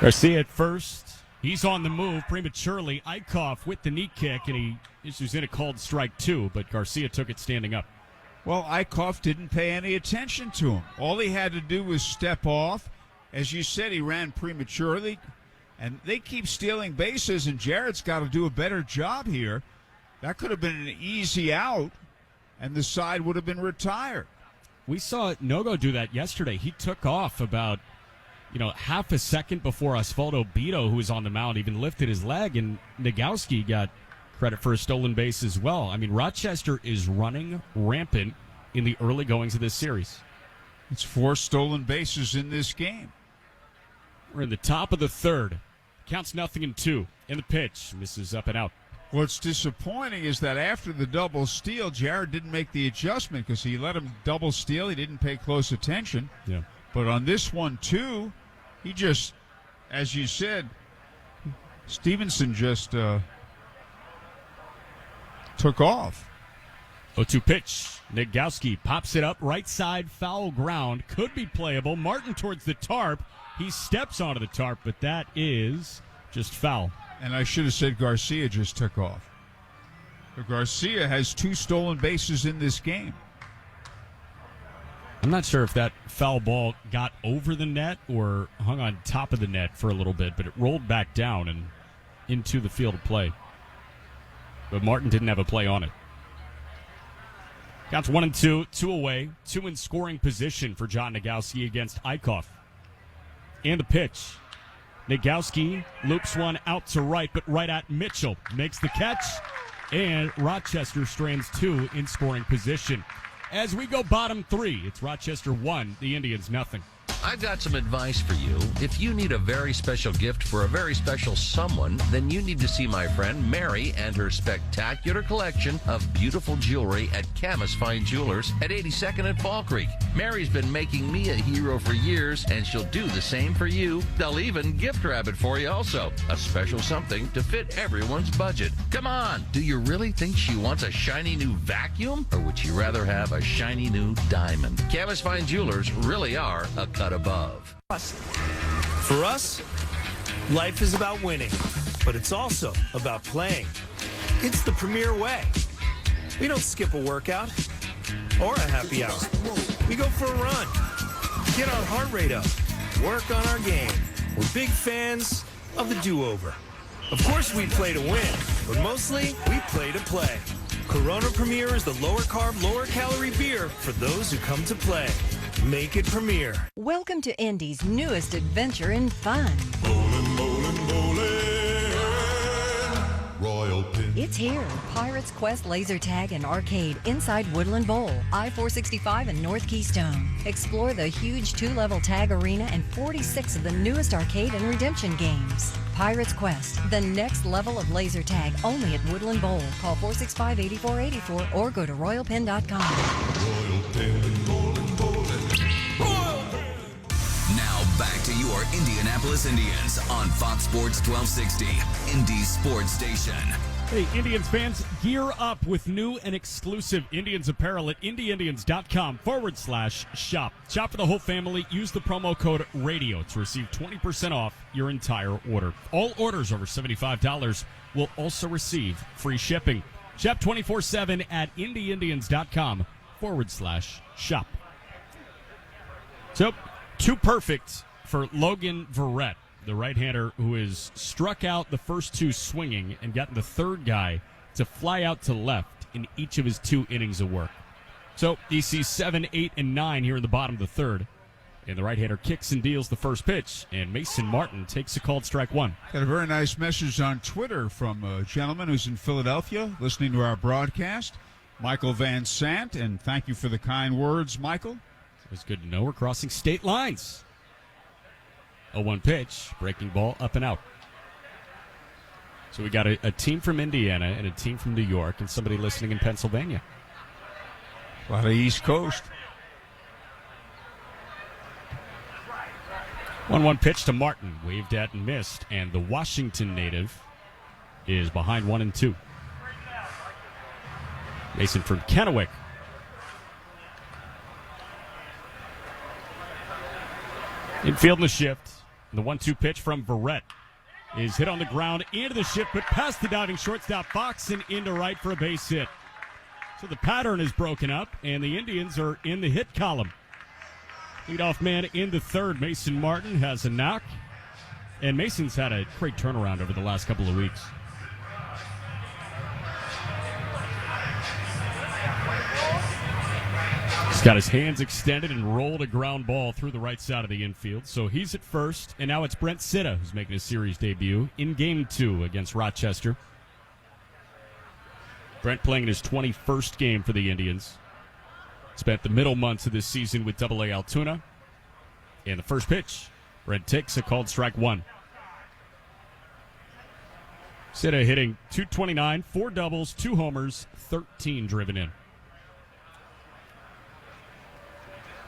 Garcia at first. He's on the move prematurely. Eichhoff with the knee kick, and he issues in a called strike 2, but Garcia took it standing up. Well, Eichhoff didn't pay any attention to him. All he had to do was step off. As you said, he ran prematurely, and they keep stealing bases, and Jarrett's got to do a better job here. That could have been an easy out, and the side would have been retired. We saw Nogo do that yesterday. He took off about half a second before Osvaldo Beto, who was on the mound, even lifted his leg, and Nagowski got credit for a stolen base as well. I mean, Rochester is running rampant in the early goings of this series. It's 4 stolen bases in this game. We're in the top of the third. Counts 0-2. In the pitch, misses up and out. What's disappointing is that after the double steal, Jarrett didn't make the adjustment because he let him double steal. He didn't pay close attention. Yeah. But on this one, too, he just, as you said, Stevenson just took off. 0-2 pitch. Nagowski pops it up right side, foul ground. Could be playable. Martin towards the tarp. He steps onto the tarp, but that is just foul. And I should have said Garcia just took off. But Garcia has 2 stolen bases in this game. I'm not sure if that foul ball got over the net or hung on top of the net for a little bit, but it rolled back down and into the field of play. But Martin didn't have a play on it. Counts 1-2, 2 away, 2 in scoring position for John Nagowski against Eichhoff. And the pitch. Nagowski loops one out to right, but right at Mitchell. Makes the catch, and Rochester strands 2 in scoring position. As we go bottom 3, it's Rochester 1, the Indians 0. I've got some advice for you. If you need a very special gift for a very special someone, then you need to see my friend Mary and her spectacular collection of beautiful jewelry at Camus Fine Jewelers at 82nd and Fall Creek. Mary's been making me a hero for years, and she'll do the same for you. They'll even gift wrap it for you also. A special something to fit everyone's budget. Come on, do you really think she wants a shiny new vacuum, or would she rather have a shiny new diamond? Camus Fine Jewelers really are a cut above. For us, life is about winning, but it's also about playing. It's the premier way. We don't skip a workout or a happy hour. We go for a run, get our heart rate up, work on our game. We're big fans of the do-over. Of course we play to win, but mostly we play to play. Corona Premier is the lower-carb, lower-calorie beer for those who come to play. Make it Premier. Welcome to Indy's newest adventure in fun. Bowling, bowling, bowling. Royal Pin. It's here, Pirates Quest Laser Tag and Arcade inside Woodland Bowl, I-465 and North Keystone. Explore the huge 2-level tag arena and 46 of the newest arcade and redemption games. Pirates Quest, the next level of laser tag, only at Woodland Bowl. Call 465-8484 or go to royalpin.com. Royal Pin, bowling, bowling. Now back to your Indianapolis Indians on Fox Sports 1260, Indy Sports Station. Hey, Indians fans, gear up with new and exclusive Indians apparel at IndyIndians.com/shop. Shop for the whole family. Use the promo code RADIO to receive 20% off your entire order. All orders over $75 will also receive free shipping. Shop 24/7 at IndyIndians.com/shop. So, too perfect for Logan Verrett, the right-hander who has struck out the first 2 swinging and gotten the third guy to fly out to left in each of his 2 innings of work. So he sees 7, 8, and 9 here in the bottom of the third. And the right-hander kicks and deals the first pitch, and Mason Martin takes a called strike 1. Got a very nice message on Twitter from a gentleman who's in Philadelphia listening to our broadcast, Michael Van Sant, and thank you for the kind words, Michael. It's good to know we're crossing state lines. 0-1 pitch, breaking ball, up and out. So we got a team from Indiana and a team from New York and somebody listening in Pennsylvania. A lot of East Coast. 1-1 pitch to Martin. Waved at and missed. And the Washington native is behind 1-2. Mason from Kennewick. Infield in the shift. The 1-2 pitch from Verrett is hit on the ground into the shift, but past the diving shortstop Fox and into right for a base hit. So the pattern is broken up, and the Indians are in the hit column. Leadoff man in the third, Mason Martin, has a knock, and Mason's had a great turnaround over the last couple of weeks. He's got his hands extended and rolled a ground ball through the right side of the infield. So he's at first, and now it's Brent Sitta who's making his series debut in Game 2 against Rochester. Brent playing in his 21st game for the Indians. Spent the middle months of this season with AA Altoona. And the first pitch, Brent takes a called strike one. Sitta hitting .229, 4 doubles, 2 homers, 13 driven in.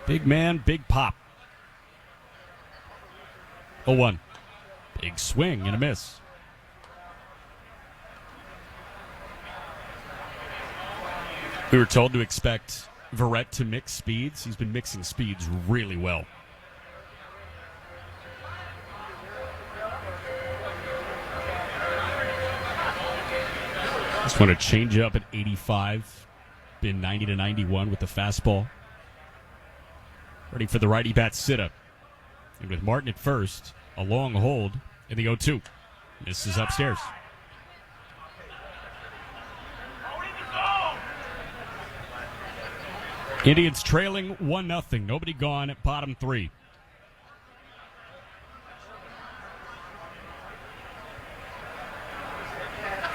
Big man, big pop. 0-1. Big swing and a miss. We were told to expect Verrett to mix speeds. He's been mixing speeds really well. Just want to change up at 85. Been 90 to 91 with the fastball. Ready for the righty bat Sitta. And with Martin at first, a long hold in the 0-2. Misses upstairs. Indians trailing 1-0. Nobody gone at bottom 3.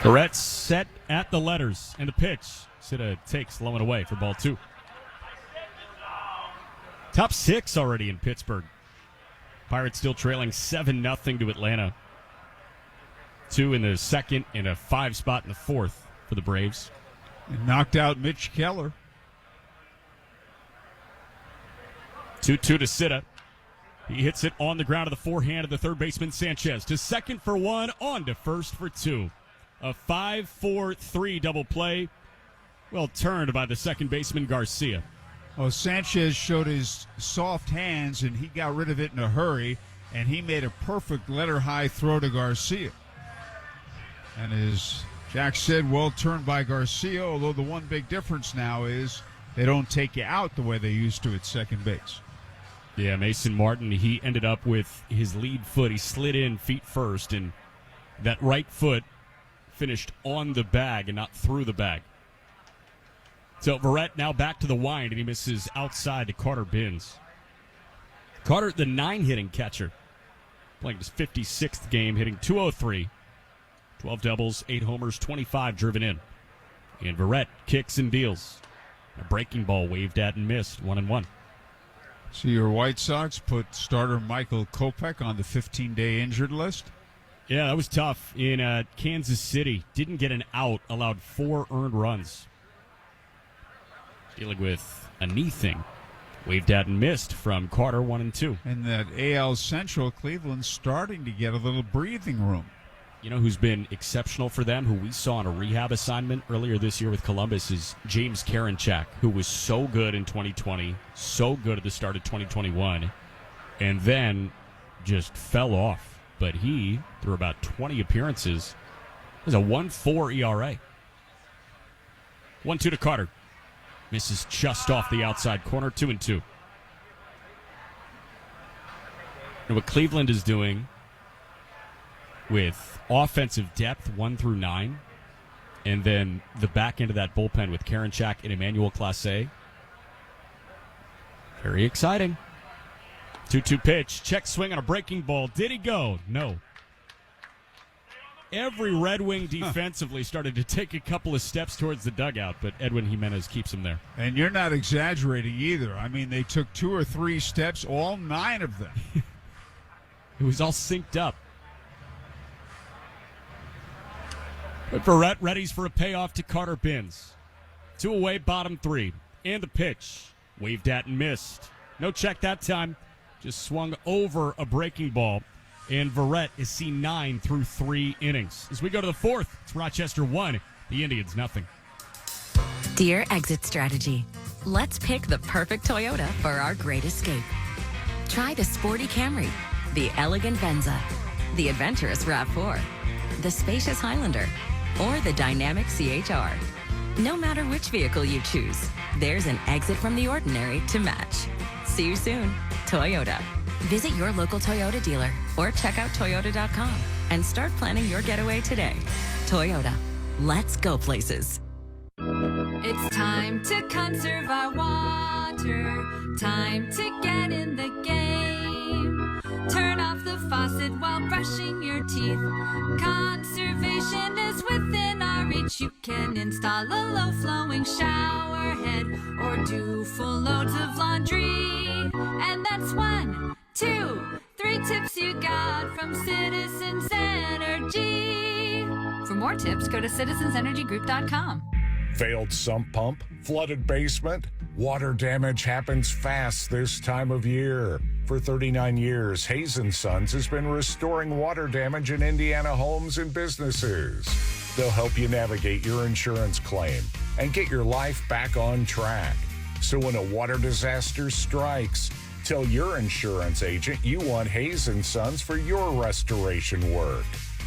Verrett set at the letters. And the pitch. Sitta takes low and away for ball 2. Top 6 already in Pittsburgh. Pirates still trailing 7-0 to Atlanta. 2 in the second and a 5 spot in the fourth for the Braves. And knocked out Mitch Keller. 2-2 to Sitta. He hits it on the ground of the forehand of the third baseman Sanchez. To second for 1, on to first for 2. A 5-4-3 double play. Well turned by the second baseman Garcia. Oh, Sanchez showed his soft hands, and he got rid of it in a hurry, and he made a perfect letter-high throw to Garcia. And as Jack said, well turned by Garcia, although the one big difference now is they don't take you out the way they used to at second base. Yeah, Mason Martin, he ended up with his lead foot. He slid in feet first, and that right foot finished on the bag and not through the bag. So Verrett now back to the wind, and he misses outside to Carter Binns. Carter, the 9-hitting catcher, playing his 56th game, hitting .203, 12 doubles, 8 homers, 25 driven in. And Verrett kicks and deals. A breaking ball waved at and missed, 1-1. So your White Sox put starter Michael Kopech on the 15-day injured list? Yeah, that was tough. In Kansas City, didn't get an out, allowed 4 earned runs. Dealing with a knee thing. Waved at and missed from Carter, 1-2. And that AL Central, Cleveland's starting to get a little breathing room. You know who's been exceptional for them, who we saw on a rehab assignment earlier this year with Columbus, is James Karinchak, who was so good in 2020, so good at the start of 2021, and then just fell off. But he, through about 20 appearances, has a 1.4 ERA. 1-2 to Carter. Misses just off the outside corner, 2-2. And what Cleveland is doing with offensive depth 1 through 9, and then the back end of that bullpen with Karinchak and Emmanuel Clase. Very exciting. 2-2 pitch. Check swing on a breaking ball. Did he go? No. Every Red Wing defensively started to take a couple of steps towards the dugout, but Edwin Jimenez keeps him there. And you're not exaggerating either. I mean, they took 2 or 3 steps, all 9 of them. It was all synced up. But Verrett readies for a payoff to Carter Binns. 2 away, bottom 3. And the pitch. Waved at and missed. No check that time. just swung over a breaking ball, and Verrett is seen 9 through 3 innings. As we go to the 4th, it's Rochester 1, the Indians nothing. Dear Exit Strategy, let's pick the perfect Toyota for our great escape. Try the sporty Camry, the elegant Venza, the adventurous RAV4, the spacious Highlander, or the dynamic CHR. No matter which vehicle you choose, there's an exit from the ordinary to match. See you soon, Toyota. Visit your local Toyota dealer or check out Toyota.com and start planning your getaway today. Toyota, let's go places. It's time to conserve our water, time to get in the game. Turn off the faucet while brushing your teeth. Conservation is within our reach. You can install a low-flowing shower head or do full loads of laundry. And that's 1, 2, 3 tips you got from Citizens Energy. For more tips, go to citizensenergygroup.com. Failed sump pump, flooded basement. Water damage happens fast this time of year. For 39 years, Hayes & Sons has been restoring water damage in Indiana homes and businesses. They'll help you navigate your insurance claim and get your life back on track. So when a water disaster strikes, tell your insurance agent you want Hayes & Sons for your restoration work.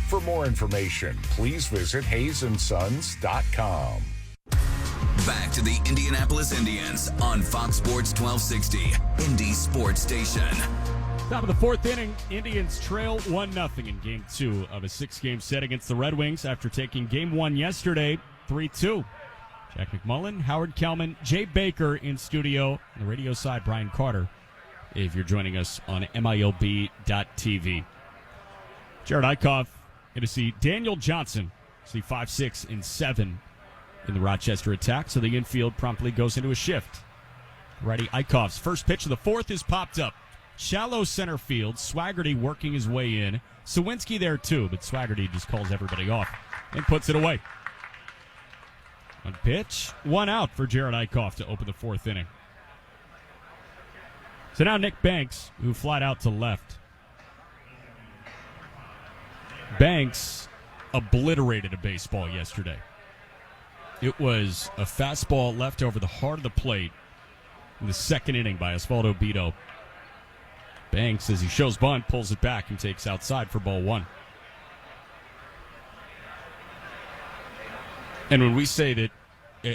For more information, please visit hayesondsons.com. Back to the Indianapolis Indians on Fox Sports 1260, Indy Sports Station. Top of the 4th inning, Indians trail 1-0 in Game 2 of a 6-game set against the Red Wings after taking Game 1 yesterday, 3-2. Jack McMullen, Howard Kellman, Jay Baker in studio. On the radio side, Brian Carter, if you're joining us on MILB.TV. Jared Eichhoff going to see Daniel Johnson, see 5, 6, and 7 in the Rochester attack, so the infield promptly goes into a shift. Righty Eichhoff's first pitch of the 4th is popped up. Shallow center field, Swaggerty working his way in. Sawinski there too, but Swaggerty just calls everybody off and puts it away. One pitch, 1 out for Jared Eichhoff to open the 4th inning. So now Nick Banks, who flied out to left. Banks obliterated a baseball yesterday. It was a fastball left over the heart of the plate in the 2nd inning by Osvaldo Bido. Banks, as he shows bunt, pulls it back and takes outside for ball 1. And when we say that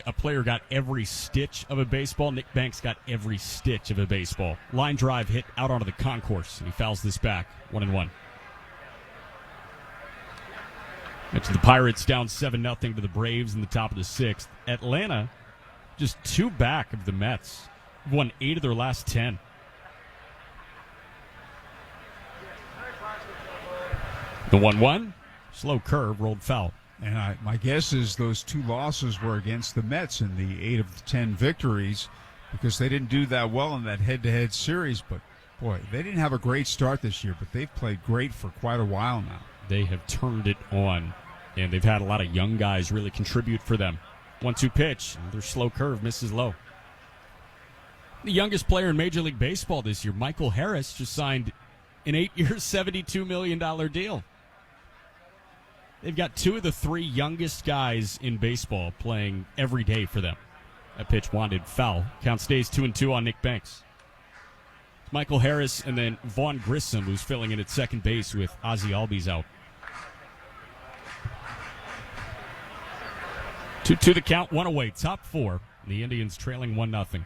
a player got every stitch of a baseball, Nick Banks got every stitch of a baseball. Line drive hit out onto the concourse, and he fouls this back, 1-1. Next to the Pirates, down 7-0 to the Braves in the top of the 6th. Atlanta, just 2 back of the Mets. Won 8 of their last 10. The 1-1, slow curve, rolled foul. And my guess is those 2 losses were against the Mets in the 8 of the 10 victories, because they didn't do that well in that head-to-head series. But, boy, they didn't have a great start this year, but they've played great for quite a while now. They have turned it on, and they've had a lot of young guys really contribute for them. 1-2 pitch, their slow curve misses low. The youngest player in Major League Baseball this year, Michael Harris, just signed an 8-year, $72 million deal. They've got 2 of the 3 youngest guys in baseball playing every day for them. That pitch wanted foul. Count stays 2-2 on Nick Banks. It's Michael Harris and then Vaughn Grissom, who's filling in at second base with Ozzie Albies out. 2-2 the count, 1 away. Top 4. The Indians trailing 1-0.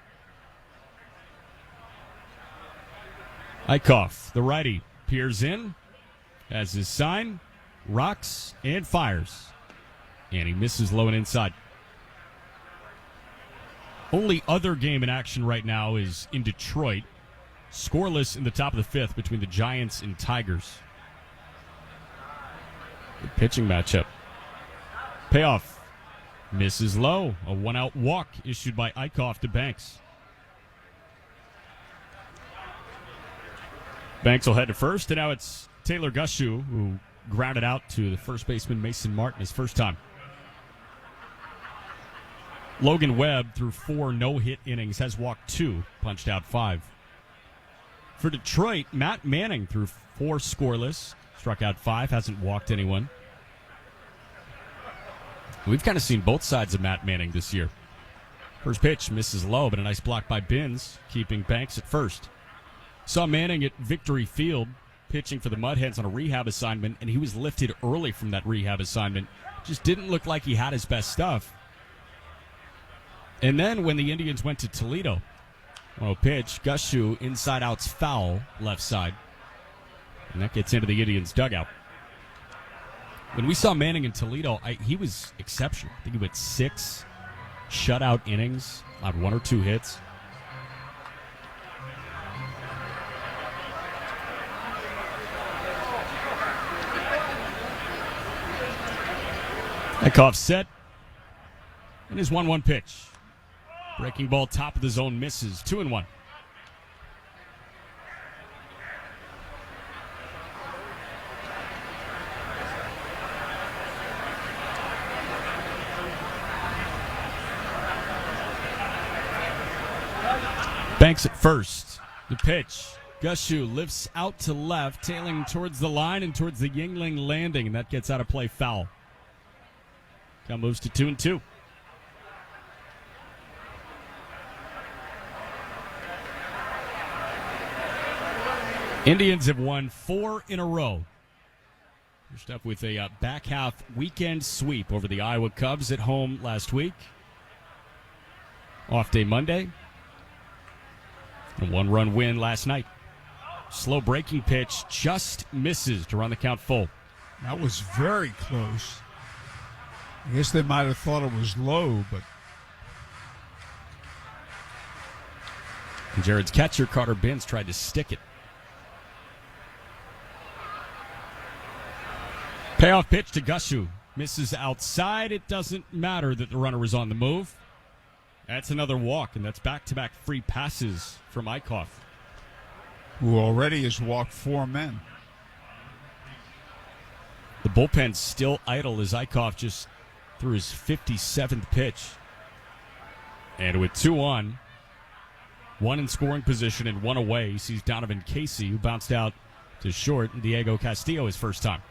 Eichhoff, the righty, peers in, has his sign, rocks, and fires. And he misses low and inside. Only other game in action right now is in Detroit. Scoreless in the top of the 5th between the Giants and Tigers. Good pitching matchup. Payoff. Misses low. A 1-out walk issued by Eichhoff to Banks. Banks will head to first, and now it's Taylor Gushu who grounded out to the first baseman Mason Martin his first time. Logan Webb, through 4 no-hit innings, has walked 2, punched out 5. For Detroit, Matt Manning threw 4 scoreless, struck out 5, hasn't walked anyone. We've kind of seen both sides of Matt Manning this year. First pitch misses low, but a nice block by Binns, keeping Banks at first. Saw Manning at Victory Field pitching for the Mudhens on a rehab assignment, and he was lifted early from that rehab assignment. Just didn't look like he had his best stuff. And then when the Indians went to Toledo, pitch, Gushu inside out's foul left side. And that gets into the Indians' dugout. When we saw Manning in Toledo, he was exceptional. I think he went 6 shutout innings, allowed 1 or 2 hits. Eckhoff set. And his 1-1 pitch. Breaking ball top of the zone misses. 2-1. Banks at first. The pitch. Gushu lifts out to left, tailing towards the line and towards the Yingling landing, and that gets out of play foul. Count moves to 2-2. Indians have won 4 in a row. First up with a back half weekend sweep over the Iowa Cubs at home last week. Off day Monday. A 1-run win last night. Slow breaking pitch just misses to run the count full. That was very close. I guess they might have thought it was low, but. And Jared's catcher, Carter Binns, tried to stick it. Payoff pitch to Gushu. Misses outside. It doesn't matter that the runner was on the move. That's another walk, and that's back-to-back free passes from Eichhoff, who already has walked 4 men. The bullpen's still idle as Eichhoff just threw his 57th pitch. And with 2 on, 1 in scoring position and 1 away, he sees Donovan Casey, who bounced out to short, and Diego Castillo his first time.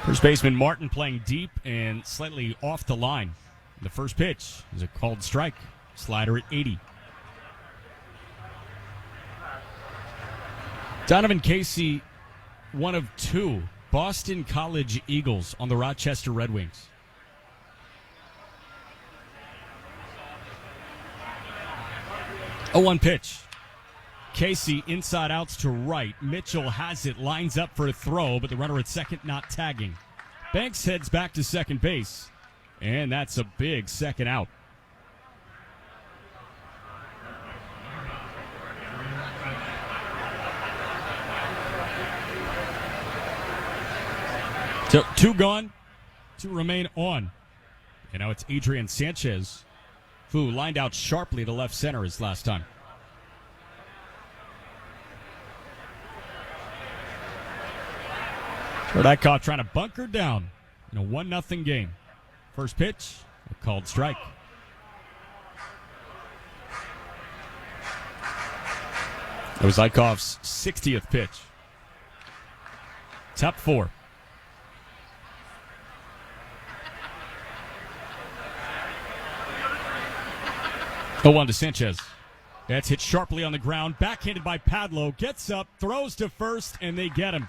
First baseman Martin playing deep and slightly off the line. The first pitch is a called strike. Slider at 80. Donovan Casey, one of 2 Boston College Eagles on the Rochester Red Wings. A 1 pitch. Casey inside outs to right. Mitchell has it, lines up for a throw, but the runner at second not tagging. Banks heads back to second base, and that's a big second out. So 2 gone, 2 remain on. And now it's Adrian Sanchez, who lined out sharply to left center his last time. Eichhoff trying to bunker down in a 1-0 game. First pitch, a called strike. That was Eichhoff's 60th pitch. Top 4. The 1 to Sanchez. That's hit sharply on the ground. Backhanded by Padlo. Gets up, throws to first, and they get him.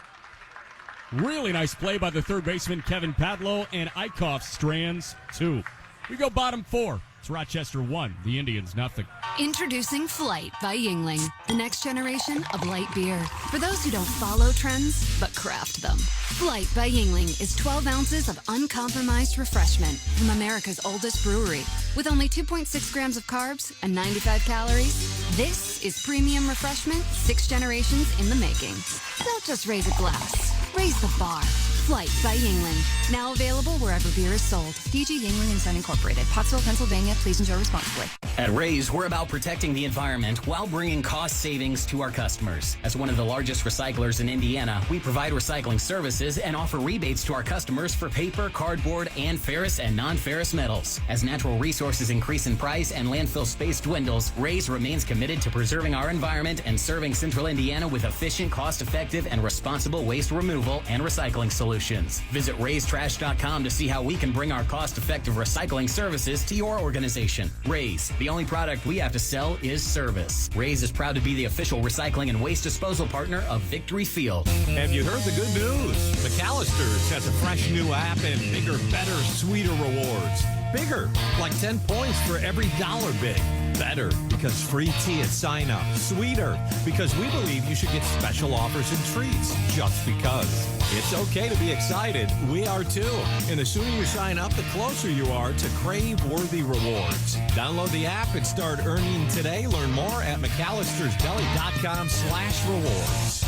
Really nice play by the third baseman, Kevin Padlo, and Eichhoff strands 2. We go bottom 4. It's Rochester 1, the Indians 0. Introducing Flight by Yingling, the next generation of light beer. For those who don't follow trends, but craft them. Flight by Yingling is 12 ounces of uncompromised refreshment from America's oldest brewery. With only 2.6 grams of carbs and 95 calories, this is premium refreshment 6 generations in the making. Don't just raise a glass, raise the bar. Flight by Yingling. Now available wherever beer is sold. DG Yingling & Son Incorporated, Pottsville, Pennsylvania. Please enjoy responsibly. At Rays, we're about protecting the environment while bringing cost savings to our customers. As one of the largest recyclers in Indiana, we provide recycling services and offer rebates to our customers for paper, cardboard, and ferrous and non-ferrous metals. As natural resources increase in price and landfill space dwindles, Rays remains committed to preserving our environment and serving Central Indiana with efficient, cost-effective, and responsible waste removal and recycling solutions. Visit raystrash.com to see how we can bring our cost-effective recycling services to your organization. Rays, the only product we have to sell is service. Rays is proud to be the official recycling and waste disposal partner of Victory Field. Have you heard the good news? McAllister's has a fresh new app and bigger, better, sweeter rewards. Bigger, like 10 points for every dollar big. Better, because free tea at sign up. Sweeter, because we believe you should get special offers and treats just because. It's okay to be excited. We are too. And the sooner you sign up, the closer you are to crave-worthy rewards. Download the app and start earning today. Learn more at McAllistersDeli.com/rewards.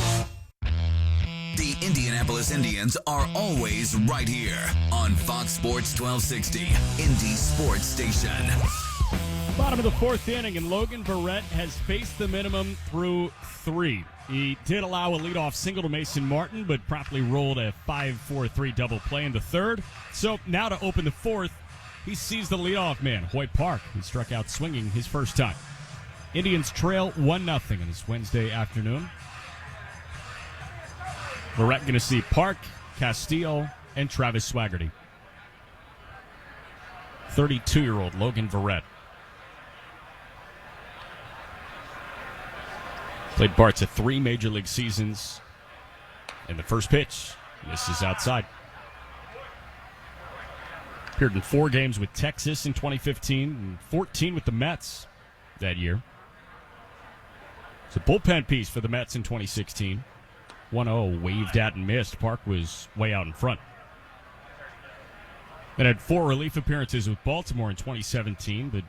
The Indianapolis Indians are always right here on Fox Sports 1260, Indy Sports Station. Bottom of the fourth inning, and Logan Verrett has faced the minimum through 3. He did allow a leadoff single to Mason Martin, but promptly rolled a 5-4-3 double play in the third. So now to open the fourth, he sees the leadoff man, Hoyt Park, who struck out swinging his first time. Indians trail 1-0 in this Wednesday afternoon. Verrett going to see Park, Castillo, and Travis Swaggerty. 32-year-old Logan Verrett. Played parts of 3 major league seasons. And the first pitch misses outside. Appeared in 4 games with Texas in 2015 and 14 with the Mets that year. It's a bullpen piece for the Mets in 2016. 1-0 waved at and missed. Park was way out in front. Then had 4 relief appearances with Baltimore in 2017, but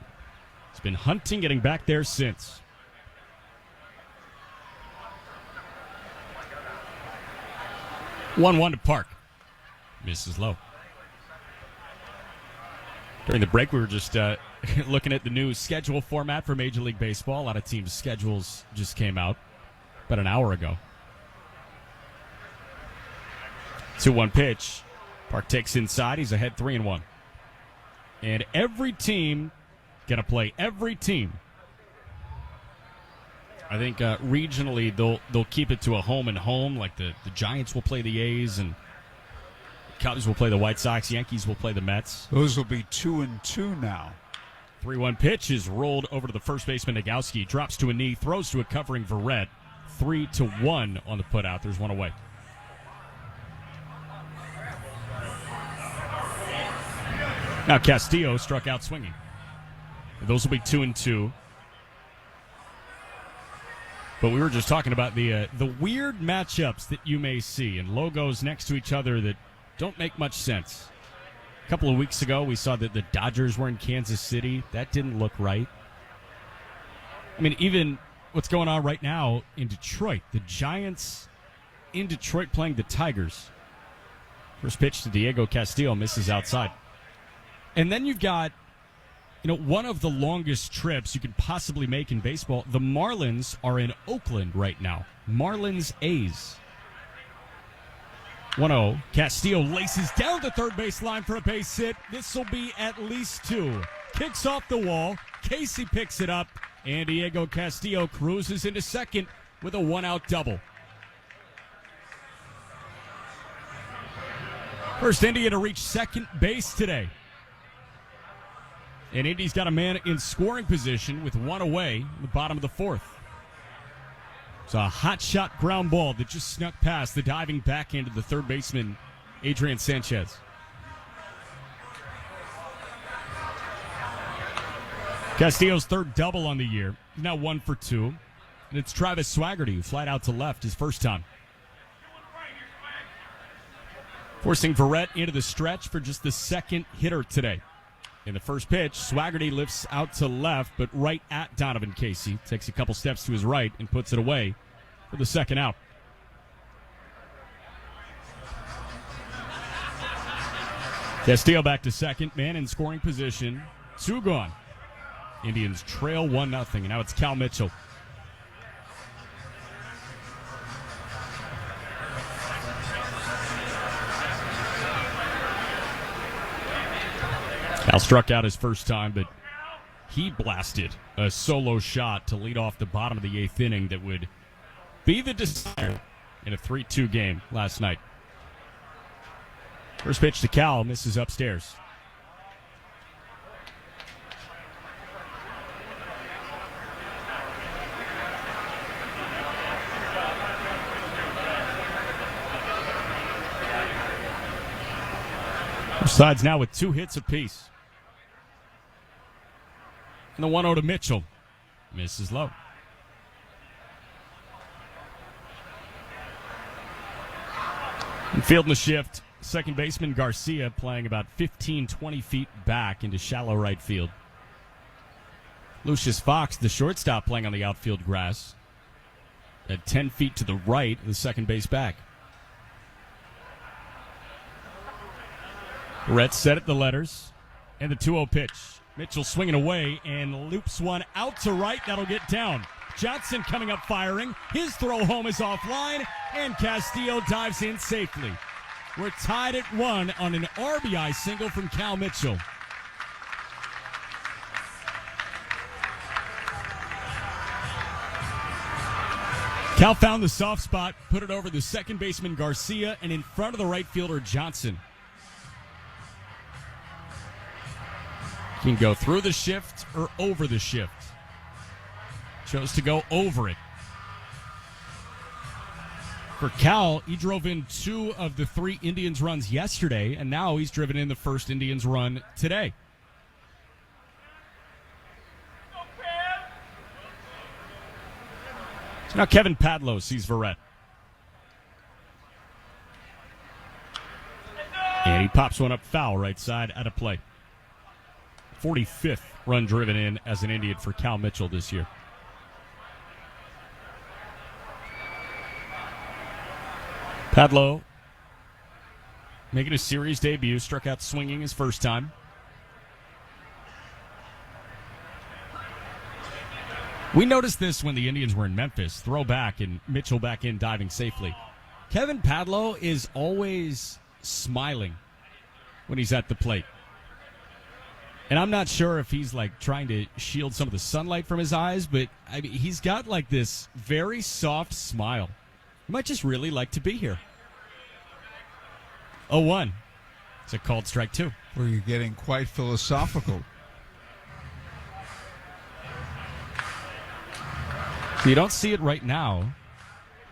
he's been hunting getting back there since. One to Park. Misses low. During the break, we were just looking at the new schedule format for Major League Baseball. A lot of teams' schedules just came out about an hour ago. 2-1 pitch. Park takes inside. He's ahead 3-1. And every team going to play. Every team. I think regionally they'll keep it to a home and home. Like the Giants will play the A's and Cubs will play the White Sox. Yankees will play the Mets. Those will be 2-2 now. 3-1 pitch is rolled over to the first baseman Nagowski. Drops to a knee, throws to a covering Verrett. 3-1 on the putout. There's one away. Now Castillo struck out swinging. Those will be 2-2. But we were just talking about the weird matchups that you may see and logos next to each other that don't make much sense. A couple of weeks ago, we saw that the Dodgers were in Kansas City. That didn't look right. I mean, even what's going on right now in Detroit. The Giants in Detroit playing the Tigers. First pitch to Diego Castillo misses outside. And then you've got, one of the longest trips you could possibly make in baseball. The Marlins are in Oakland right now. Marlins A's. 1-0. Castillo laces down the third base line for a base hit. This will be at least 2. Kicks off the wall. Casey picks it up. And Diego Castillo cruises into second with a 1-out double. First Indian to reach second base today. And Indy's got a man in scoring position with 1 away in the bottom of the fourth. It's a hot shot ground ball that just snuck past the diving backhand of the third baseman, Adrian Sanchez. Castillo's third double on the year. He's now 1 for 2. And it's Travis Swaggerty who flat out to left his first time. Forcing Verrett into the stretch for just the second hitter today. In the first pitch, Swaggerty lifts out to left, but right at Donovan Casey. Takes a couple steps to his right and puts it away for the second out. Castillo back to second, man in scoring position. 2 gone. Indians trail 1-0, and now it's Cal Mitchell. Cal struck out his first time, but he blasted a solo shot to lead off the bottom of the 8th inning that would be the decider in a 3-2 game last night. First pitch to Cal, misses upstairs. Both sides now with 2 hits apiece. And the 1-0 to Mitchell. Misses low. And fielding the shift, second baseman Garcia playing about 15-20 feet back into shallow right field. Lucius Fox, the shortstop, playing on the outfield grass at 10 feet to the right of the second base back. Rhett set at the letters, and the 2-0 pitch. Mitchell swinging away and loops one out to right. That'll get down. Johnson coming up firing. His throw home is offline, and Castillo dives in safely. We're tied at 1 on an RBI single from Cal Mitchell. Cal found the soft spot, put it over the second baseman Garcia, and in front of the right fielder Johnson. Can go through the shift or over the shift. Chose to go over it. For Cal, he drove in 2 of the 3 Indians runs yesterday, and now he's driven in the first Indians run today. So now Kevin Padlo sees Verrett. And he pops one up foul right side out of play. 45th run driven in as an Indian for Cal Mitchell this year. Padlo making a series debut, struck out swinging his first time. We noticed this when the Indians were in Memphis. Throw back and Mitchell back in diving safely. Kevin Padlo is always smiling when he's at the plate. And I'm not sure if he's like trying to shield some of the sunlight from his eyes, but I mean, he's got like this very soft smile. He might just really like to be here. 0-1. It's a called strike 2. Where you're getting quite philosophical. So you don't see it right now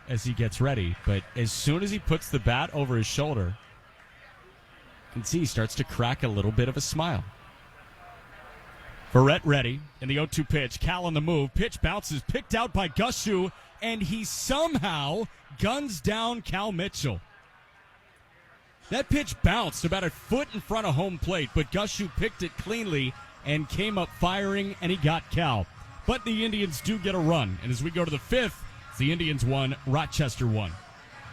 as he gets ready, but as soon as he puts the bat over his shoulder, you can see he starts to crack a little bit of a smile. Verrett ready in the 0-2 pitch. Cal on the move. Pitch bounces, picked out by Gushu, and he somehow guns down Cal Mitchell. That pitch bounced about a foot in front of home plate, but Gushu picked it cleanly and came up firing, and he got Cal. But the Indians do get a run, and as we go to the 5th, it's the Indians 1, Rochester 1.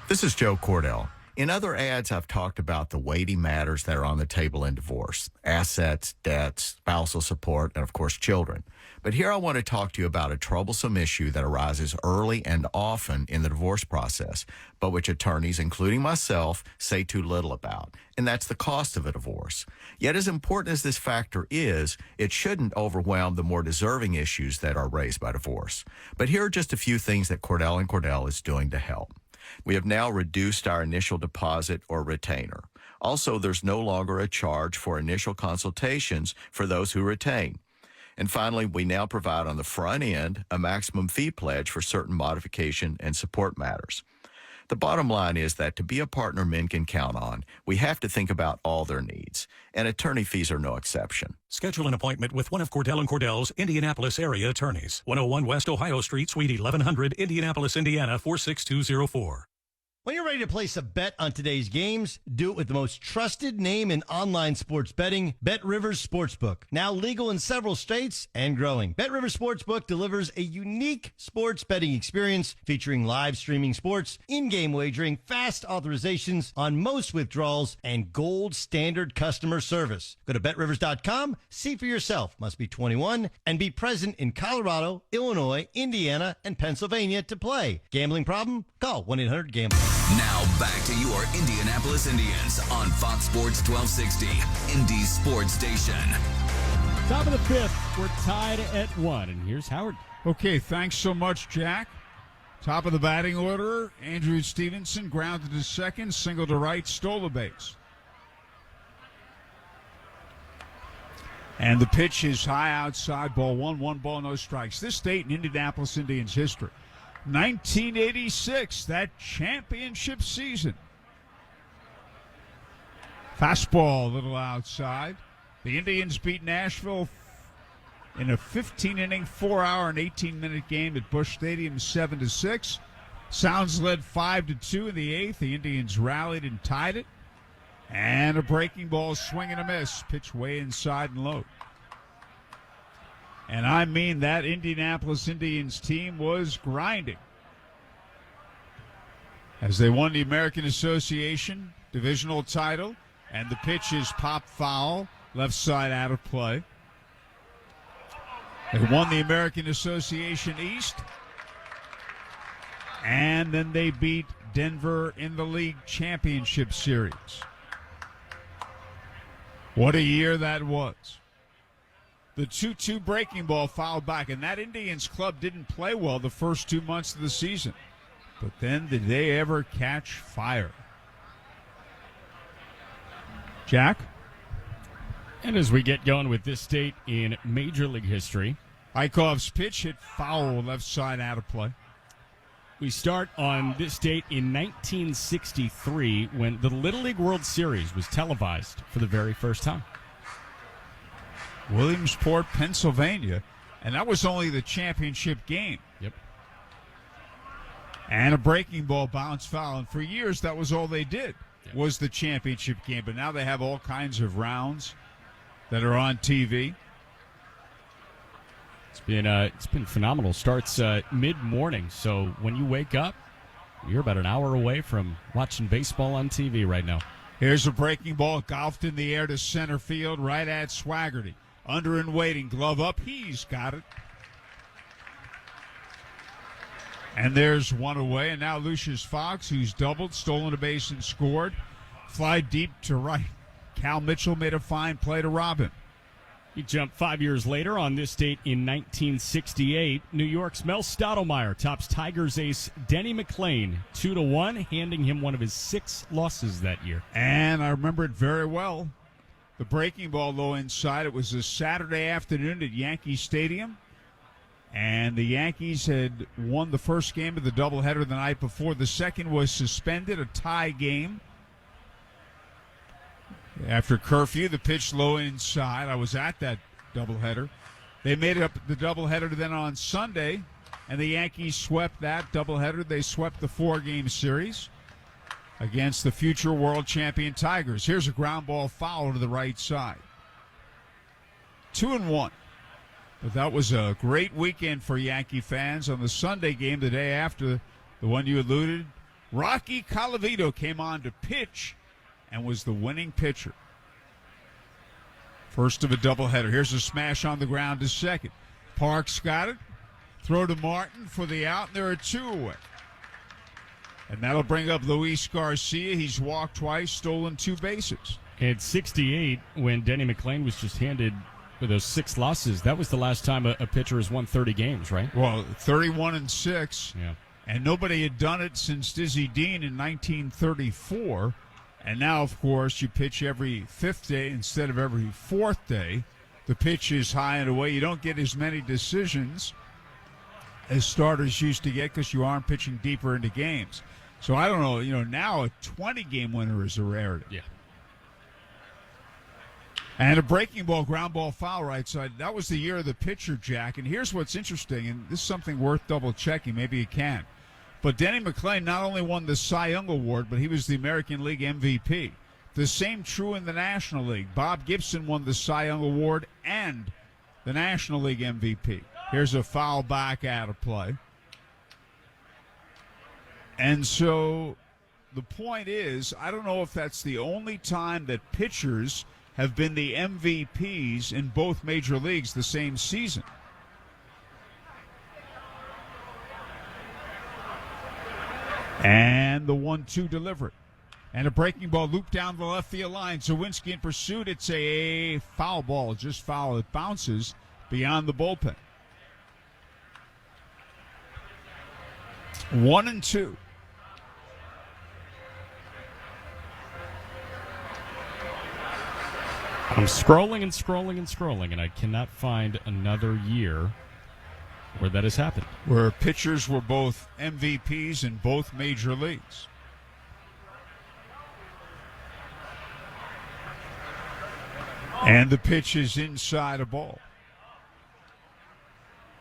This is Joe Cordell. In other ads, I've talked about the weighty matters that are on the table in divorce: assets, debts, spousal support, and, of course, children. But here I want to talk to you about a troublesome issue that arises early and often in the divorce process, but which attorneys, including myself, say too little about, and that's the cost of a divorce. Yet as important as this factor is, it shouldn't overwhelm the more deserving issues that are raised by divorce. But here are just a few things that Cordell & Cordell is doing to help. We have now reduced our initial deposit or retainer. Also, there's no longer a charge for initial consultations for those who retain. And finally, we now provide on the front end a maximum fee pledge for certain modification and support matters. The bottom line is that to be a partner men can count on, we have to think about all their needs, and attorney fees are no exception. Schedule an appointment with one of Cordell & Cordell's Indianapolis area attorneys. 101 West Ohio Street, Suite 1100, Indianapolis, Indiana 46204. When you're ready to place a bet on today's games, do it with the most trusted name in online sports betting, BetRivers Sportsbook. Now legal in several states and growing. BetRivers Sportsbook delivers a unique sports betting experience featuring live streaming sports, in-game wagering, fast authorizations on most withdrawals, and gold standard customer service. Go to BetRivers.com, see for yourself. Must be 21 and be present in Colorado, Illinois, Indiana, and Pennsylvania to play. Gambling problem? Call 1-800-GAMBLER. Now back to your Indianapolis Indians on Fox Sports 1260, Indy Sports Station. Top of the fifth, we're tied at 1, and here's Howard. Okay, thanks so much, Jack. Top of the batting order, Andrew Stevenson grounded to second, single to right, stole a base. And the pitch is high outside, ball 1 ball, no strikes. This date in Indianapolis Indians history. 1986, that championship season. Fastball a little outside. The Indians beat Nashville in a 15-inning, 4-hour, and 18-minute game at Busch Stadium, 7-6. Sounds led 5-2 in the eighth. The Indians rallied and tied it. And a breaking ball, swing and a miss. Pitch way inside and low. And I mean, that Indianapolis Indians team was grinding as they won the American Association divisional title, and the pitch is pop foul, left side out of play. They won the American Association East, and then they beat Denver in the league championship series. What a year that was. The 2-2 breaking ball fouled back, and that Indians club didn't play well the first 2 months of the season. But then, did they ever catch fire? Jack? And as we get going with this date in Major League history, Eichhoff's pitch hit foul, left side out of play. We start on this date in 1963 when the Little League World Series was televised for the very first time. Williamsport, Pennsylvania, and that was only the championship game. Yep. And a breaking ball bounce foul, and for years that was all they did, was the championship game. But now they have all kinds of rounds that are on TV. It's been phenomenal. Starts mid-morning, so when you wake up, you're about an hour away from watching baseball on TV right now. Here's a breaking ball, golfed in the air to center field, right at Swaggerty. Under and waiting, glove up, he's got it. And there's one away, and now Lucius Fox, who's doubled, stolen a base and scored. Fly deep to right. Cal Mitchell made a fine play to rob him. He jumped 5 years later on this date in 1968. New York's Mel Stottlemyre tops Tigers ace Denny McLain 2-1, handing him one of his 6 losses that year. And I remember it very well. The breaking ball low inside. It was a Saturday afternoon at Yankee Stadium. And the Yankees had won the first game of the doubleheader the night before. The second was suspended, a tie game. After curfew, the pitch low inside. I was at that doubleheader. They made up the doubleheader then on Sunday, and the Yankees swept that doubleheader. They swept the 4-game series against the future world champion Tigers. Here's a ground ball foul to the right side. 2-1. But that was a great weekend for Yankee fans. On the Sunday game, the day after the one you alluded, Rocky Colavito came on to pitch and was the winning pitcher. First of a doubleheader. Here's a smash on the ground to second. Parks got it. Throw to Martin for the out, and there are 2 away. And that'll bring up Luis Garcia. He's walked twice, stolen 2 bases. At 68, when Denny McLain was just handed with those 6 losses, that was the last time a pitcher has won 30 games, right? Well, 31-6. Yeah. And nobody had done it since Dizzy Dean in 1934. And now, of course, you pitch every 5th day instead of every 4th day. The pitch is high and away. You don't get as many decisions as starters used to get because you aren't pitching deeper into games. So I don't know. Now a 20-game winner is a rarity. Yeah. And a breaking ball, ground ball foul right side. That was the year of the pitcher, Jack. And here's what's interesting, and this is something worth double-checking. Maybe you can. But Denny McClain not only won the Cy Young Award, but he was the American League MVP. The same true in the National League. Bob Gibson won the Cy Young Award and the National League MVP. Here's a foul back out of play. And so the point is, I don't know if that's the only time that pitchers have been the MVPs in both major leagues the same season. And the 1-2 delivery. And a breaking ball looped down the left field line. Zawinski in pursuit. It's a foul ball, just foul. It bounces beyond the bullpen. 1-2. I'm scrolling and scrolling and scrolling, and I cannot find another year where that has happened. Where pitchers were both MVPs in both major leagues. And the pitch is inside a ball.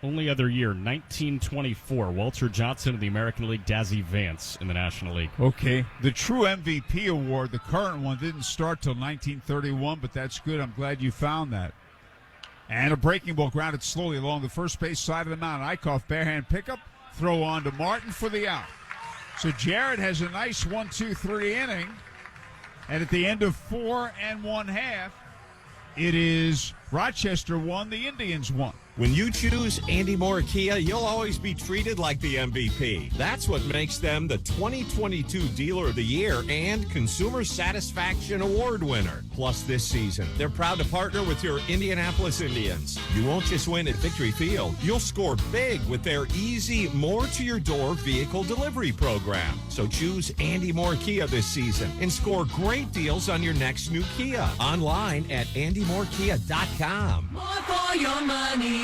Only other year, 1924. Walter Johnson in the American League, Dazzy Vance in the National League. Okay. The true MVP award, the current one, didn't start till 1931, but that's good. I'm glad you found that. And a breaking ball grounded slowly along the first base side of the mound. Eichhoff, barehand pickup, throw on to Martin for the out. So Jared has a nice 1-2-3 inning. And at the end of 4 1/2, it is Rochester 1, the Indians 1. When you choose Andy Moore Kia, you'll always be treated like the MVP. That's what makes them the 2022 Dealer of the Year and Consumer Satisfaction Award winner. Plus, this season, they're proud to partner with your Indianapolis Indians. You won't just win at Victory Field. You'll score big with their easy, more-to-your-door vehicle delivery program. So choose Andy Moore Kia this season and score great deals on your next new Kia. Online at andymorekia.com. More for your money.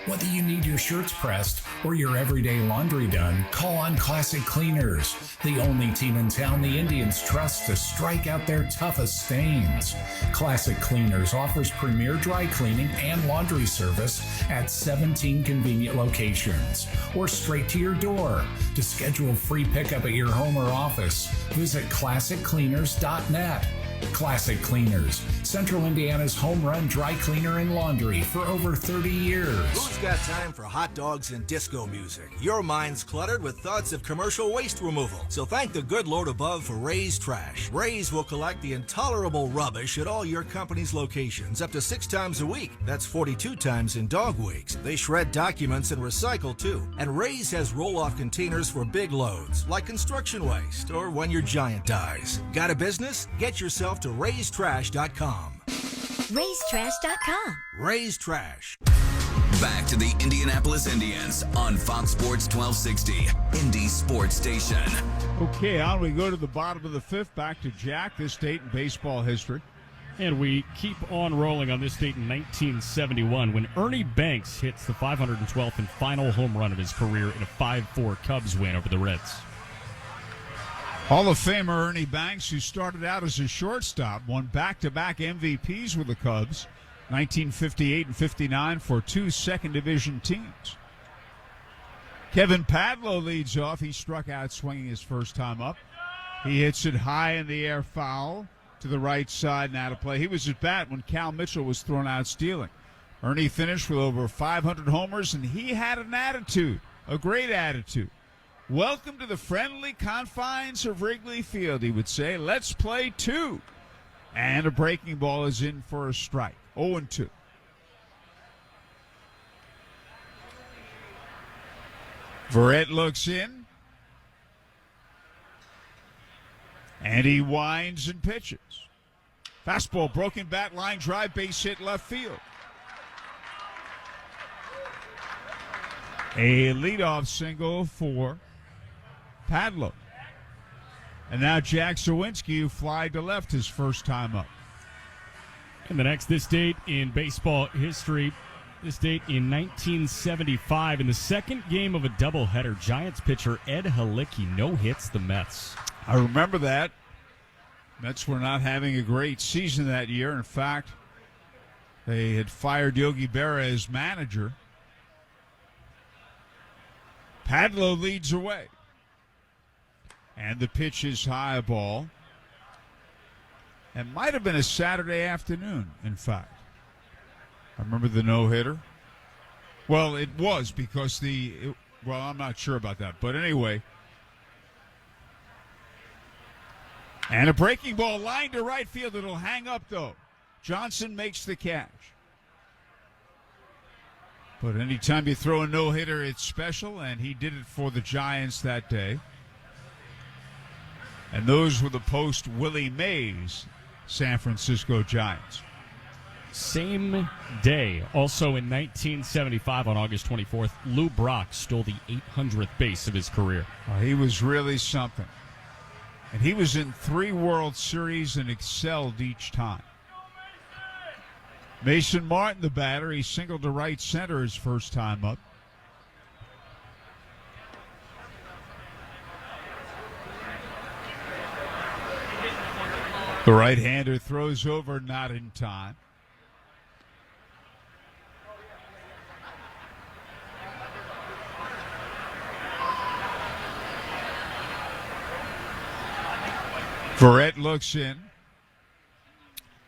Whether you need your shirts pressed or your everyday laundry done, call on Classic Cleaners, the only team in town the Indians trust to strike out their toughest stains. Classic Cleaners offers premier dry cleaning and laundry service at 17 convenient locations or straight to your door. To schedule free pickup at your home or office, visit classiccleaners.net. Classic Cleaners, Central Indiana's home run dry cleaner and laundry for over 30 years. Who's got time for hot dogs and disco music? Your mind's cluttered with thoughts of commercial waste removal. So thank the good Lord above for Ray's Trash. Ray's will collect the intolerable rubbish at all your company's locations up to 6 times a week. That's 42 times in dog weeks. They shred documents and recycle too. And Ray's has roll-off containers for big loads, like construction waste or when your giant dies. Got a business? Get yourself to raystrash.com. Raystrash.com. Ray's Trash. Back to the Indianapolis Indians on Fox Sports 1260, Indy Sports Station. Okay, on we go to the bottom of the 5th. Back to Jack, this date in baseball history. And we keep on rolling on this date in 1971 when Ernie Banks hits the 512th and final home run of his career in a 5-4 Cubs win over the Reds. Hall of Famer Ernie Banks, who started out as a shortstop, won back-to-back MVPs with the Cubs, 1958 and 59 for 2 second division teams. Kevin Padlo leads off. He struck out swinging his first time up. He hits it high in the air, foul to the right side and out of play. He was at bat when Cal Mitchell was thrown out stealing. Ernie finished with over 500 homers, and he had an attitude, a great attitude. Welcome to the friendly confines of Wrigley Field, he would say. Let's play 2. And a breaking ball is in for a strike. 0-2. Verrett looks in. And he winds and pitches. Fastball, broken bat, line drive, base hit left field. A leadoff single for Padlo. And now Jack Zawinski, who flied to left his first time up. And the next, this date in baseball history, this date in 1975, in the second game of a doubleheader, Giants pitcher Ed Halicki no-hits the Mets. I remember that. Mets were not having a great season that year. In fact, they had fired Yogi Berra as manager. Padlo leads away. And the pitch is high ball. It might have been a Saturday afternoon, in fact. I remember the no-hitter. Well, it was because well, I'm not sure about that. But anyway. And a breaking ball lined to right field. It'll hang up, though. Johnson makes the catch. But anytime you throw a no-hitter, it's special, and he did it for the Giants that day. And those were the post-Willie Mays San Francisco Giants. Same day, also in 1975 on August 24th, Lou Brock stole the 800th base of his career. He was really something. And he was in 3 World Series and excelled each time. Mason Martin, the batter, he singled to right center his first time up. The right-hander throws over, not in time. Verrett looks in.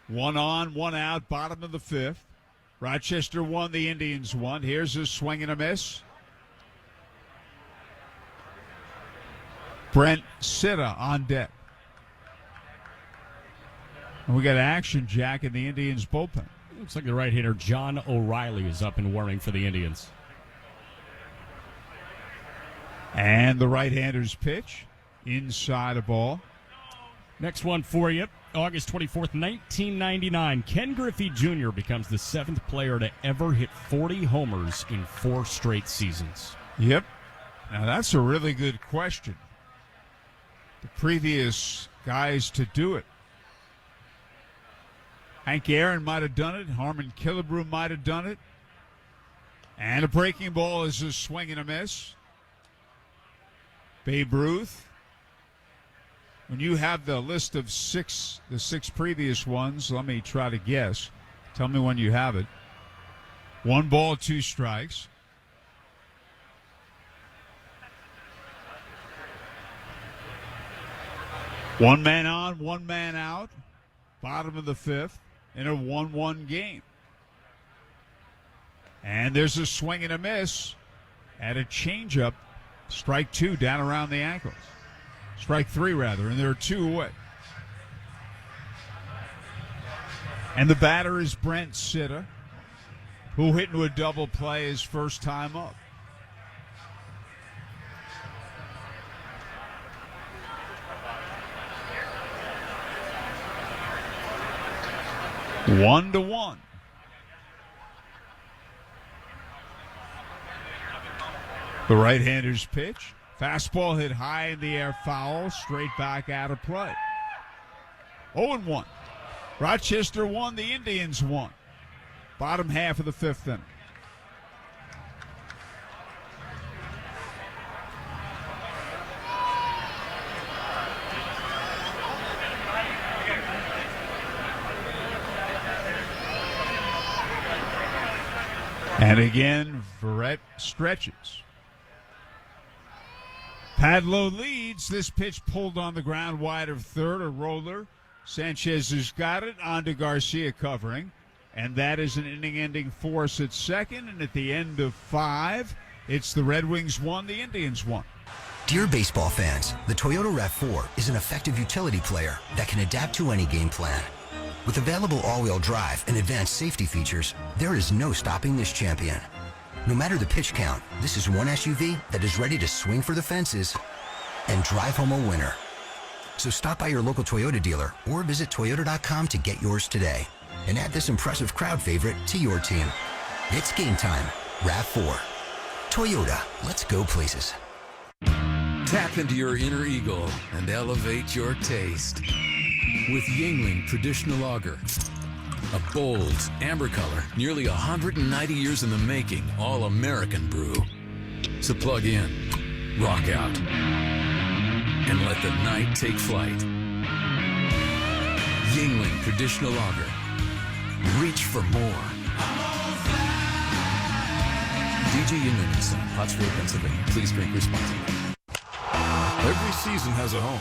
1 on, 1 out, bottom of the 5th. Rochester won, the Indians won. Here's a swing and a miss. Brent Sitta on deck. And we got action, Jack, in the Indians' bullpen. Looks like the right-hander John O'Reilly is up and warming for the Indians. And the right-hander's pitch, inside a ball. Next one for you, August 24th, 1999. Ken Griffey Jr. becomes the 7th player to ever hit 40 homers in 4 straight seasons. Yep. Now, that's a really good question. The previous guys to do it. Hank Aaron might have done it. Harmon Killebrew might have done it. And a breaking ball is a swing and a miss. Babe Ruth. When you have the list of the 6 previous ones, let me try to guess. Tell me when you have it. 1 ball, 2 strikes. One man on, 1 man out. Bottom of the 5th in a 1-1 game. And there's a swing and a miss at a changeup. Strike 2 down around the ankles. Strike 3, rather, and there are 2 away. And the batter is Brent Sitta, who hit into a double play his first time up. One to one. The right-hander's pitch. Fastball hit high in the air, foul, straight back out of play. 0-1. Rochester won, the Indians won. Bottom half of the 5th inning. And again, Verrett stretches. Padlo leads. This pitch pulled on the ground wide of third, a roller. Sanchez has got it, on to Garcia covering. And that is an inning-ending force at second. And at the end of 5, it's the Red Wings won, the Indians won. Dear baseball fans, the Toyota RAV4 is an effective utility player that can adapt to any game plan. With available all-wheel drive and advanced safety features, there is no stopping this champion. No matter the pitch count, this is one SUV that is ready to swing for the fences and drive home a winner. So stop by your local Toyota dealer or visit Toyota.com to get yours today. And add this impressive crowd favorite to your team. It's game time. RAV4. Toyota, let's go places. Tap into your inner eagle and elevate your taste with Yuengling Traditional Lager. A bold, amber color, nearly 190 years in the making, all-American brew. So plug in, rock out, and let the night take flight. Yuengling Traditional Lager. Reach for more. D.G. Yingling & Son, Pottsville, Pennsylvania. Please drink responsibly. Every season has a home.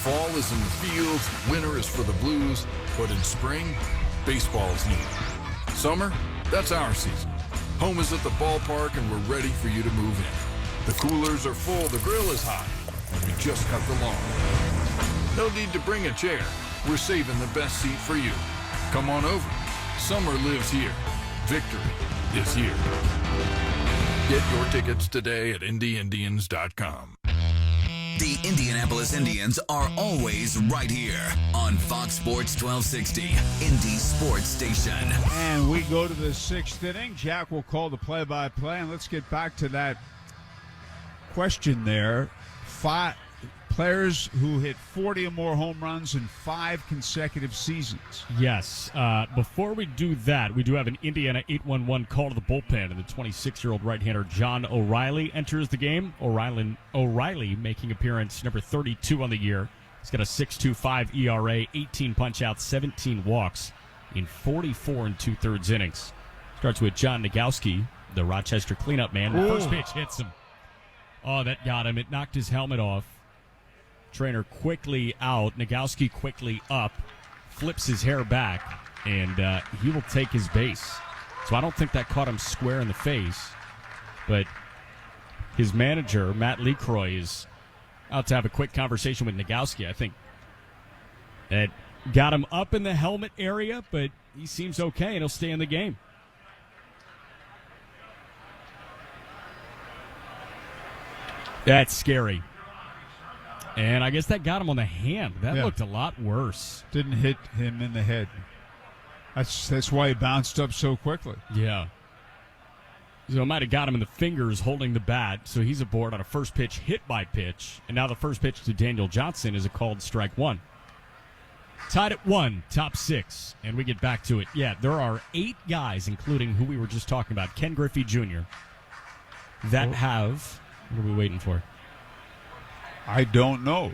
Fall is in the fields, winter is for the Blues, but in spring, baseball is needed. Summer, that's our season. Home is at the ballpark and we're ready for you to move in. The coolers are full, the grill is hot, and we just cut the lawn. No need to bring a chair. We're saving the best seat for you. Come on over. Summer lives here. Victory is here. Get your tickets today at IndyIndians.com. The Indianapolis Indians are always right here on Fox Sports 1260, Indy Sports Station. And we go to the 6th inning. Jack will call the play-by-play, and let's get back to that question there. 5 players who hit 40 or more home runs in 5 consecutive seasons. Yes. Before we do that, we do have an Indiana 811 call to the bullpen, and the 26-year-old right-hander John O'Reilly enters the game. O'Reilly making appearance number 32 on the year. He's got a 6.25 ERA, 18 punch-outs, 17 walks in 44 2/3 innings. Starts with John Nagowski, the Rochester cleanup man. The first pitch hits him. Oh, that got him. It knocked his helmet off. Trainer quickly out. Nagowski quickly up. Flips his hair back, and he will take his base. So I don't think that caught him square in the face. But his manager, Matt LeCroy, is out to have a quick conversation with Nagowski. I think that got him up in the helmet area, but he seems okay, and he'll stay in the game. That's scary. And I guess that got him on the hand. That looked a lot worse. Didn't hit him in the head. That's why he bounced up so quickly. Yeah. So it might have got him in the fingers holding the bat. So he's aboard on a first pitch hit by pitch. And now the first pitch to Daniel Johnson is a called strike 1. Tied at 1, top 6. And we get back to it. Yeah, there are 8 guys, including who we were just talking about, Ken Griffey Jr., that have... What are we waiting for? I don't know.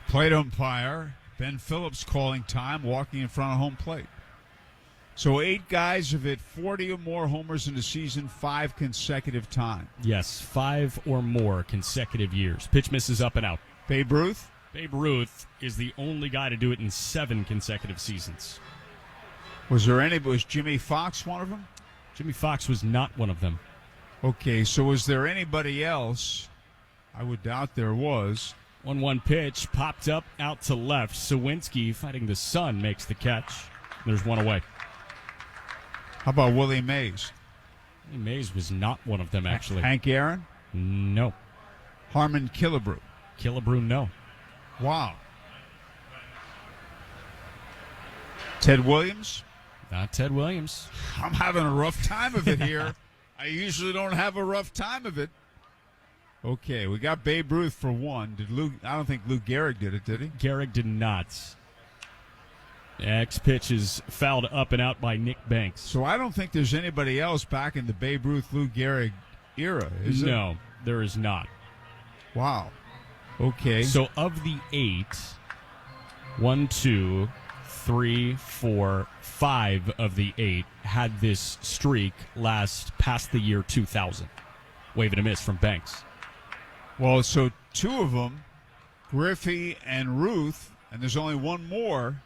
Plate umpire, Ben Phillips calling time, walking in front of home plate. So 8 guys have hit 40 or more homers in the season 5 consecutive times. Yes, 5 or more consecutive years. Pitch misses up and out. Babe Ruth? Babe Ruth is the only guy to do it in 7 consecutive seasons. Was Jimmy Fox one of them? Jimmy Fox was not one of them. Okay, so was there anybody else? I would doubt there was. 1-1 pitch, popped up, out to left. Sawinski, fighting the sun, makes the catch. There's one away. How about Willie Mays? Willie Mays was not one of them, actually. Hank Aaron? No. Harmon Killebrew? Killebrew, no. Wow. Ted Williams? Not Ted Williams. I'm having a rough time of it here. I usually don't have a rough time of it. Okay, we got Babe Ruth for 1. I don't think Lou Gehrig did it, did he? Gehrig did not. Next pitch is fouled up and out by Nick Banks. So I don't think there's anybody else back in the Babe Ruth, Lou Gehrig era, is there? No, there is not. Wow. Okay. So of the 8, 1, 2, 3, 4, 5 of the 8 had this streak last past the year 2000. Wave and a miss from Banks. Well, so 2 of them, Griffey and Ruth, and there's only one more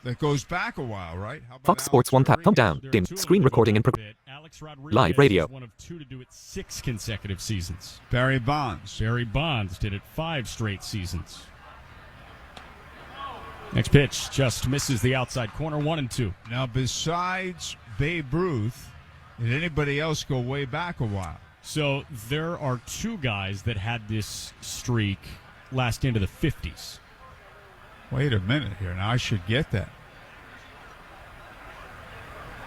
that goes back a while, right? Fox Sports 1 tap, thumb down, dim, screen recording and live radio. One of 2 to do it 6 consecutive seasons. Barry Bonds. Barry Bonds did it 5 straight seasons. Next pitch just misses the outside corner, 1-2. Now, besides Babe Ruth, did anybody else go way back a while? So there are 2 guys that had this streak last into the 50s. Wait a minute here. Now I should get that.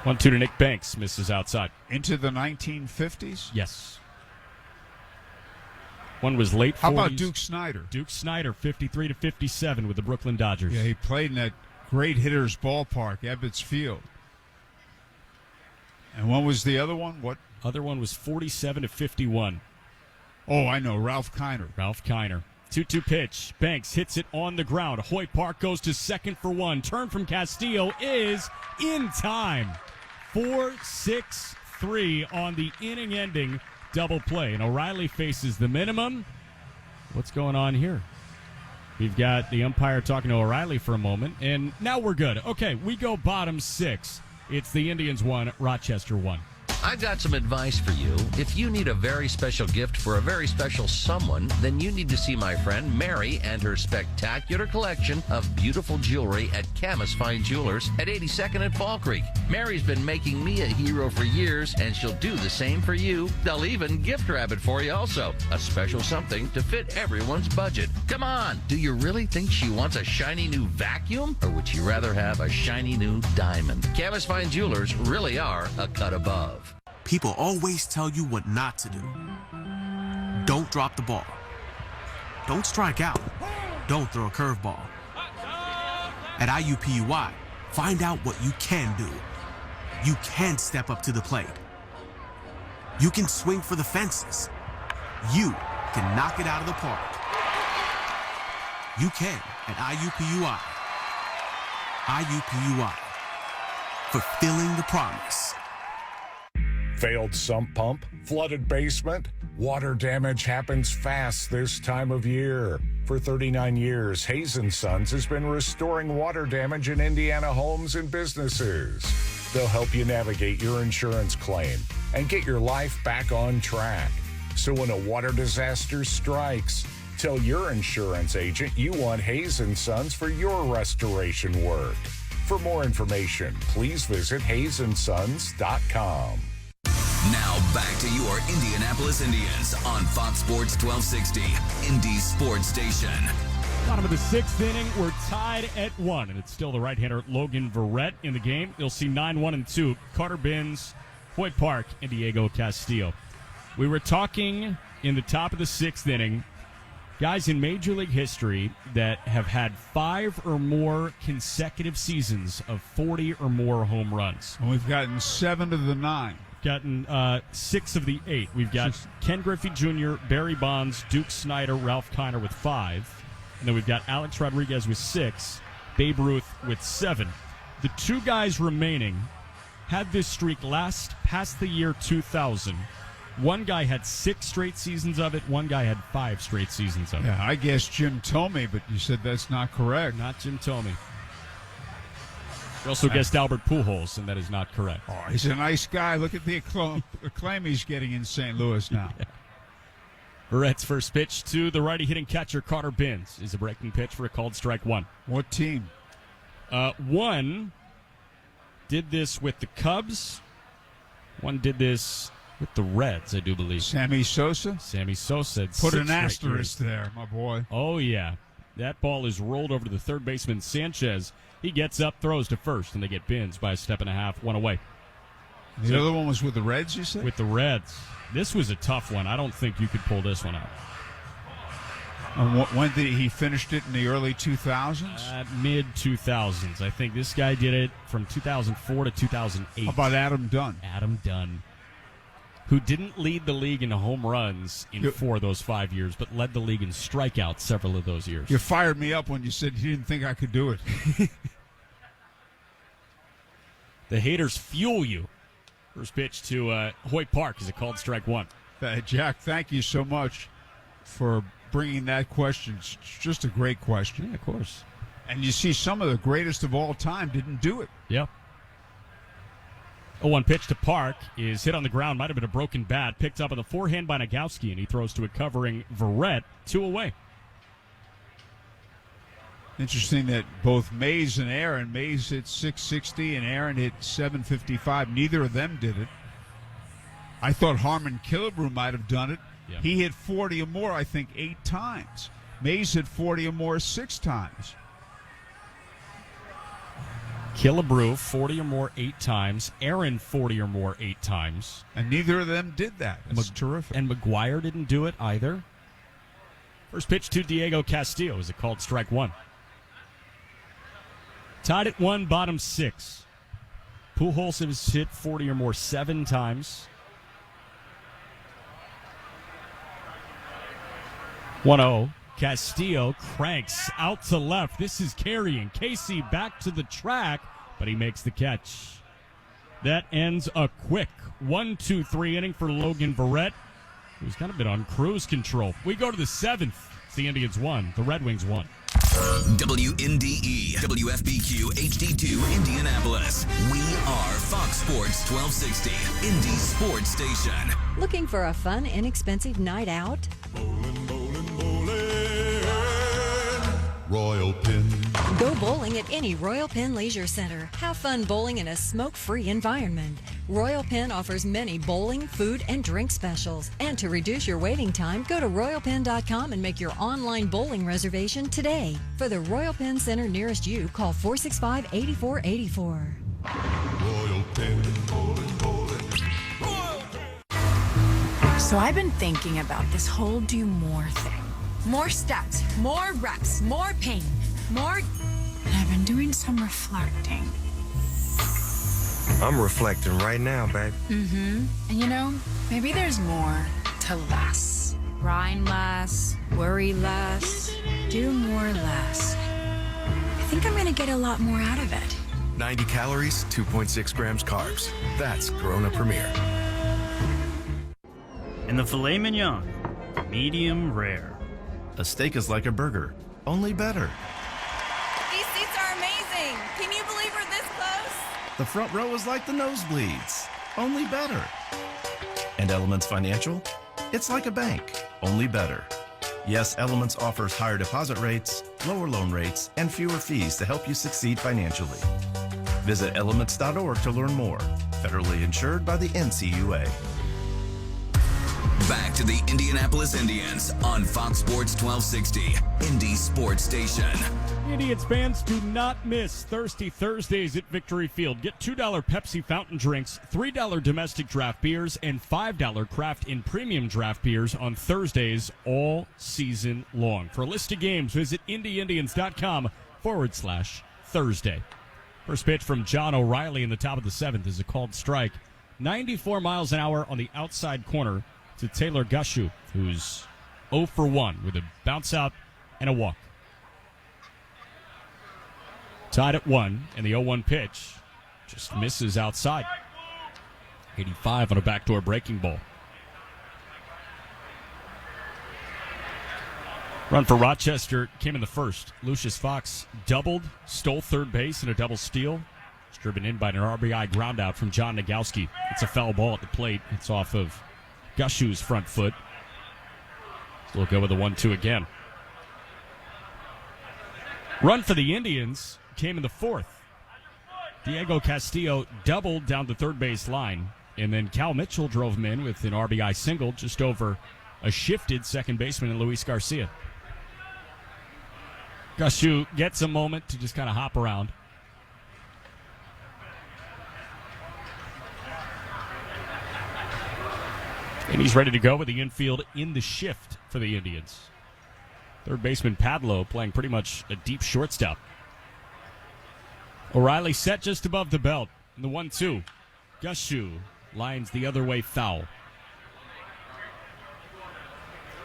1-2 to Nick Banks, misses outside. Into the 1950s? Yes. One was late 40s. How about Duke Snider? Duke Snider, 53 to 57 with the Brooklyn Dodgers. Yeah, he played in that great hitters ballpark, Ebbets Field. And what was the other one? What? Other one was 47 to 51. Oh, I know, Ralph Kiner. Ralph Kiner. 2-2 pitch. Banks hits it on the ground. Hoyt Park goes to second for 1. Turn from Castillo is in time. 4-6 3 on the inning-ending double play. And O'Reilly faces the minimum. What's going on here? We've got the umpire talking to O'Reilly for a moment, and now we're good. Okay, we go bottom 6. It's the Indians 1, Rochester 1. I've got some advice for you. If you need a very special gift for a very special someone, then you need to see my friend Mary and her spectacular collection of beautiful jewelry at Camus Fine Jewelers at 82nd and Fall Creek. Mary's been making me a hero for years, and she'll do the same for you. They'll even gift wrap it for you also. A special something to fit everyone's budget. Come on, do you really think she wants a shiny new vacuum? Or would she rather have a shiny new diamond? Camus Fine Jewelers really are a cut above. People always tell you what not to do. Don't drop the ball. Don't strike out. Don't throw a curveball. At IUPUI, find out what you can do. You can step up to the plate. You can swing for the fences. You can knock it out of the park. You can at IUPUI. IUPUI. Fulfilling the promise. Failed sump pump, flooded basement. Water damage happens fast this time of year. For 39 years, Hayes & Sons has been restoring water damage in Indiana homes and businesses. They'll help you navigate your insurance claim and get your life back on track. So when a water disaster strikes, tell your insurance agent you want Hayes & Sons for your restoration work. For more information, please visit hayesondsons.com. Now back to your Indianapolis Indians on Fox Sports 1260, Indy Sports Station. Bottom of the 6th inning, we're tied at 1, and it's still the right-hander Logan Verrett in the game. You'll see 9-1 and 2, Carter Binns, Hoyt Park, and Diego Castillo. We were talking in the top of the 6th inning, guys in Major League history that have had 5 or more consecutive seasons of 40 or more home runs. And we've gotten 7 of the 9. Gotten 6 of the 8. We've got Ken Griffey Jr., Barry Bonds, Duke Snider, Ralph Kiner with 5. And then we've got Alex Rodriguez with 6, Babe Ruth with 7. The 2 guys remaining had this streak last past the year 2000. One guy had 6 straight seasons of it. One guy had 5 straight seasons of it. Yeah, I guess Jim Thome, but you said that's not correct. Not Jim Thome. You also guessed Albert Pujols, and that is not correct. Oh, he's a nice guy. Look at the acclaim he's getting in St. Louis now. Yeah. Verrett's first pitch to the righty hitting catcher Carter Binns is a breaking pitch for a called strike 1. What team? One did this with the Cubs. One did this with the Reds, I do believe. Sammy Sosa? Sammy Sosa. Put an asterisk there, my boy. Oh, yeah. That ball is rolled over to the third baseman, Sanchez. He gets up, throws to first, and they get Binns by a step and a half, 1 away. The other one was with the Reds, you said? With the Reds. This was a tough one. I don't think you could pull this one out. When did he finished it in the early 2000s? Mid-2000s. I think this guy did it from 2004 to 2008. How about Adam Dunn? Adam Dunn, who didn't lead the league in home runs in 4 of those 5 years, but led the league in strikeouts several of those years. You fired me up when you said you didn't think I could do it. The haters fuel you. First pitch to Hoyt Park is a called strike 1. Jack, thank you so much for bringing that question. It's just a great question. Yeah, of course. And you see some of the greatest of all time didn't do it. Yep. 0-1 pitch to Park is hit on the ground. Might have been a broken bat. Picked up on the forehand by Nagowski, and he throws to a covering Verrett. 2 away. Interesting that both Mays and Aaron, Mays hit 660 and Aaron hit 755. Neither of them did it. I thought Harmon Killebrew might have done it. Yeah. He hit 40 or more, I think, 8 times. Mays hit 40 or more 6 times. Killebrew, 40 or more 8 times. Aaron, 40 or more 8 times. And neither of them did that. That's terrific. And McGuire didn't do it either. First pitch to Diego Castillo is a called strike 1. Tied at 1, bottom 6. Pujols has hit 40 or more 7 times. 1-0. Castillo cranks out to left. This is carrying Casey back to the track, but he makes the catch. That ends a quick 1-2-3 inning for Logan Verrett, who's kind of been on cruise control. We go to the 7th. It's the Indians 1, the Red Wings 1. WNDE, WFBQ, HD2, Indianapolis. We are Fox Sports 1260, Indy Sports Station. Looking for a fun, inexpensive night out? Royal Pin. Go bowling at any Royal Pin Leisure Center. Have fun bowling in a smoke-free environment. Royal Pin offers many bowling, food, and drink specials. And to reduce your waiting time, go to royalpin.com and make your online bowling reservation today. For the Royal Pin Center nearest you, call 465-8484. Royal Pin. So I've been thinking about this whole do more thing. More steps, more reps, more pain, more... And I've been doing some reflecting. I'm reflecting right now, babe. Mm-hmm. And you know, maybe there's more to less. Grind less, worry less, do more less. I think I'm gonna get a lot more out of it. 90 calories, 2.6 grams carbs. That's Corona Premier. And the filet mignon, medium rare. A steak is like a burger, only better. These seats are amazing. Can you believe we're this close? The front row is like the nosebleeds, only better. And Elements Financial? It's like a bank, only better. Yes, Elements offers higher deposit rates, lower loan rates, and fewer fees to help you succeed financially. Visit elements.org to learn more. Federally insured by the NCUA. Back to the Indianapolis Indians on Fox Sports 1260, Indy Sports Station. Indians fans, do not miss Thirsty Thursdays at Victory Field. Get $2 Pepsi fountain drinks, $3 domestic draft beers, and $5 craft and premium draft beers on Thursdays all season long. For a list of games, visit IndyIndians.com/Thursday. First pitch from John O'Reilly in the top of the 7th is a called strike. 94 miles an hour on the outside corner to Taylor Gushu, who's 0 for 1 with a bounce out and a walk. Tied at 1, and the 0-1 pitch just misses outside. 85 on a backdoor breaking ball. Run for Rochester came in the first. Lucius Fox doubled, stole third base in a double steal. It's driven in by an RBI ground out from John Nagowski. It's a foul ball at the plate. It's off of Gushu's front foot. So we'll go with the 1-2 again. Run for the Indians came in the 4th. Diego Castillo doubled down the third base line, and then Cal Mitchell drove him in with an RBI single just over a shifted second baseman in Luis Garcia. Gushu gets a moment to just kind of hop around. And he's ready to go with the infield in the shift for the Indians. Third baseman Padlo playing pretty much a deep shortstop. O'Reilly set just above the belt in the 1-2. Gushu lines the other way foul.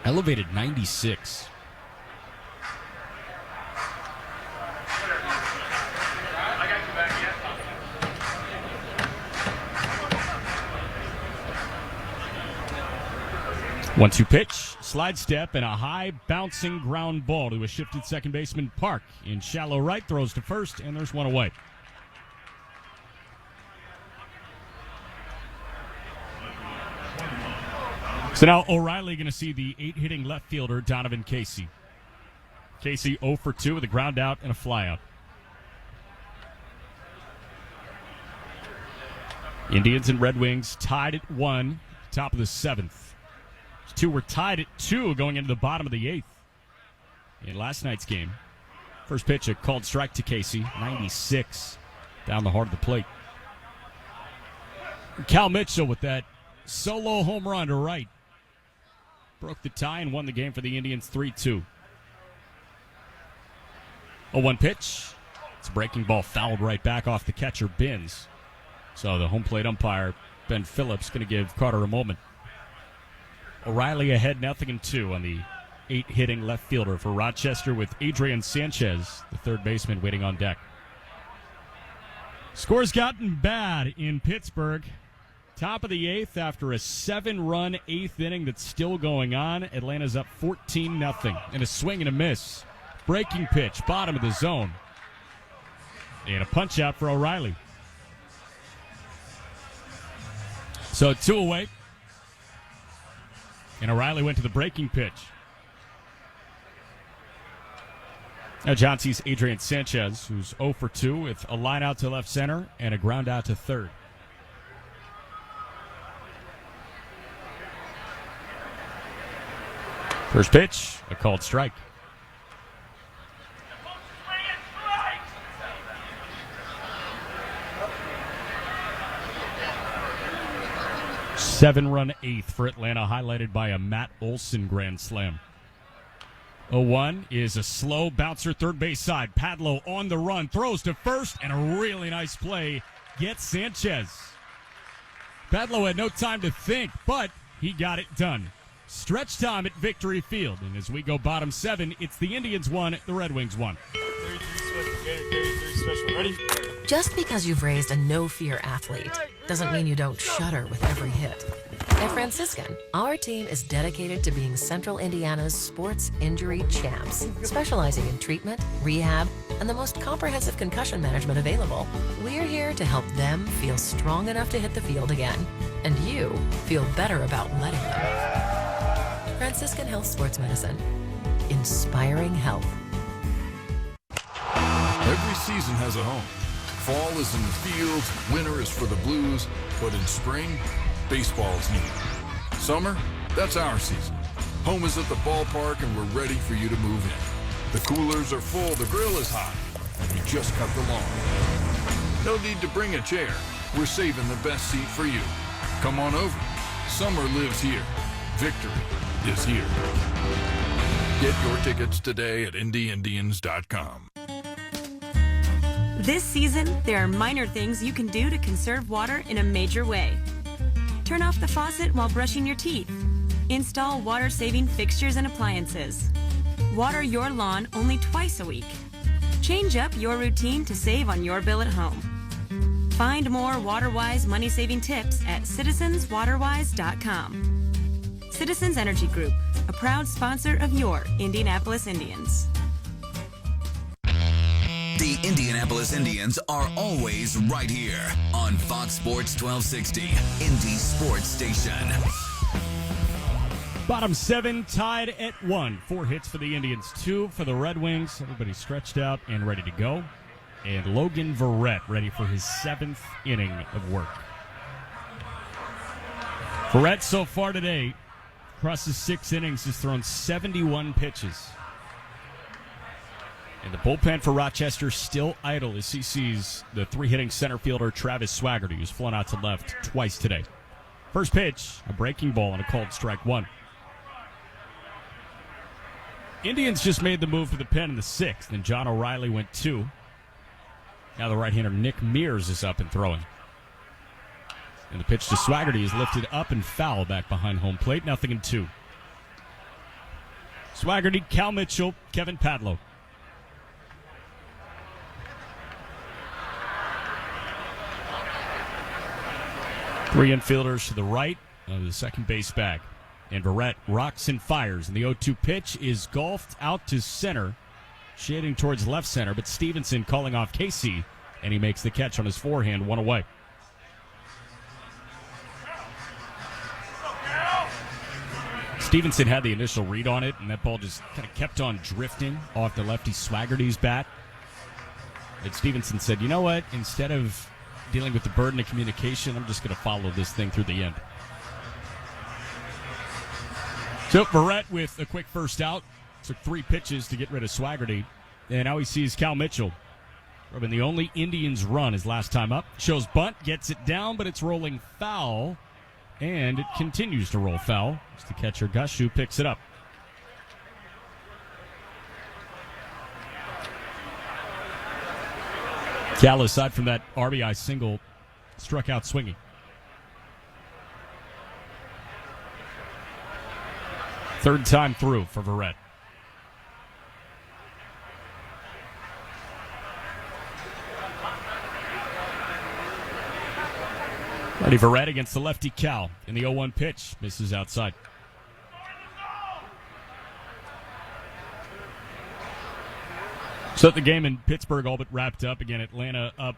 Elevated 96. One-two pitch, slide step, and a high bouncing ground ball to a shifted second baseman Park. In shallow right, throws to first, and there's one away. So now O'Reilly going to see the 8-hitting left fielder Donovan Casey. Casey 0 for 2 with a ground out and a flyout. Indians and Red Wings tied at 1, top of the 7th. Two were tied at 2 going into the bottom of the 8th. In last night's game, first pitch, a called strike to Casey, 96 down the heart of the plate. Cal Mitchell with that solo home run to right. Broke the tie and won the game for the Indians 3-2. 0-1 pitch. It's a breaking ball fouled right back off the catcher, Binns. So the home plate umpire, Ben Phillips, going to give Carter a moment. O'Reilly ahead 0-2 on the 8-hitting left fielder for Rochester with Adrian Sanchez, the third baseman, waiting on deck. Score's gotten bad in Pittsburgh. Top of the 8th after a 7-run 8th inning that's still going on. Atlanta's up 14-0 and a swing and a miss. Breaking pitch, bottom of the zone. And a punch out for O'Reilly. So 2 away. And O'Reilly went to the breaking pitch. Now John sees Adrian Sanchez, who's 0 for 2 with a line out to left center and a ground out to third. First pitch, a called strike. Seven-run 8th for Atlanta, highlighted by a Matt Olson grand slam. 0-1 is a slow bouncer third base side. Padlo on the run, throws to first, and a really nice play gets Sanchez. Padlo had no time to think, but he got it done. Stretch time at Victory Field, and as we go bottom 7, it's the Indians 1, the Red Wings 1. 33 special. Ready? Just because you've raised a no-fear athlete doesn't mean you don't shudder with every hit. At Franciscan, our team is dedicated to being Central Indiana's sports injury champs, specializing in treatment, rehab, and the most comprehensive concussion management available. We're here to help them feel strong enough to hit the field again, and you feel better about letting them. Franciscan Health Sports Medicine. Inspiring health. Every season has a home. Fall is in the fields, winter is for the Blues, but in spring, baseball's new. Summer, that's our season. Home is at the ballpark and we're ready for you to move in. The coolers are full, the grill is hot, and we just cut the lawn. No need to bring a chair. We're saving the best seat for you. Come on over. Summer lives here. Victory is here. Get your tickets today at IndyIndians.com. This season, there are minor things you can do to conserve water in a major way. Turn off the faucet while brushing your teeth. Install water-saving fixtures and appliances. Water your lawn only twice a week. Change up your routine to save on your bill at home. Find more WaterWise money-saving tips at citizenswaterwise.com. Citizens Energy Group, a proud sponsor of your Indianapolis Indians. The Indianapolis Indians are always right here on Fox Sports 1260, Indy Sports Station. Bottom 7 tied at 1. 4 hits for the Indians, 2 for the Red Wings. Everybody stretched out and ready to go. And Logan Verrett ready for his 7th inning of work. Verrett so far today, across his 6 innings, has thrown 71 pitches. And the bullpen for Rochester still idle as he sees the 3-hitting center fielder Travis Swaggerty, who's flown out to left twice today. First pitch, a breaking ball and a called strike 1. Indians just made the move to the pen in the 6th, and John O'Reilly went 2. Now the right-hander Nick Mears is up and throwing. And the pitch to Swaggerty is lifted up and foul back behind home plate, 0-2. Swaggerty, Cal Mitchell, Kevin Padlo. Three infielders to the right of the second base bag. And Verrett rocks and fires. And the 0-2 pitch is golfed out to center, shading towards left center. But Stevenson calling off Casey, and he makes the catch on his forehand, 1 away. Stevenson had the initial read on it, and that ball just kind of kept on drifting off the lefty Swaggerty's bat. And Stevenson said, you know what, instead of dealing with the burden of communication, I'm just going to follow this thing through the end. So Verrett with a quick first out. Took 3 pitches to get rid of Swaggerty. And now he sees Cal Mitchell. Rubbing the only Indians run his last time up. Shows bunt, gets it down, but it's rolling foul. And it continues to roll foul as the catcher Gushu picks it up. Cal, aside from that RBI single, struck out swinging. Third time through for Verrett. Ready for Red against the lefty Cal. In the 0-1 pitch. Misses outside. So the game in Pittsburgh all but wrapped up. Again, Atlanta up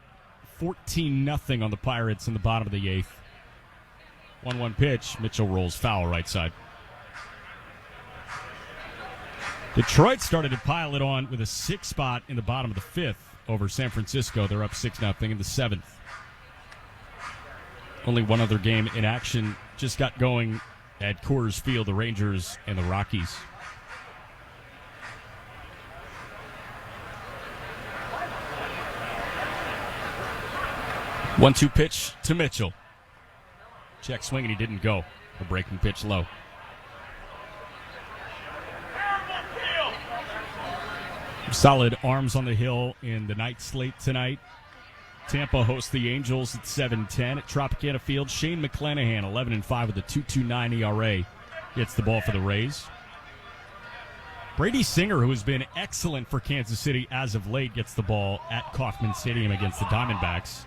14-0 on the Pirates in the bottom of the 8th. 1-1 pitch. Mitchell rolls foul right side. Detroit started to pile it on with a 6 spot in the bottom of the 5th over San Francisco. They're up 6-0 in the 7th. Only one other game in action just got going at Coors Field, the Rangers and the Rockies. One-two pitch to Mitchell. Check swing and he didn't go. A breaking pitch low. Solid arms on the hill in the night slate tonight. Tampa hosts the Angels at 7:10 at Tropicana Field. Shane McClanahan, 11-5 with a 2.29 ERA, gets the ball for the Rays. Brady Singer, who has been excellent for Kansas City as of late, gets the ball at Kauffman Stadium against the Diamondbacks.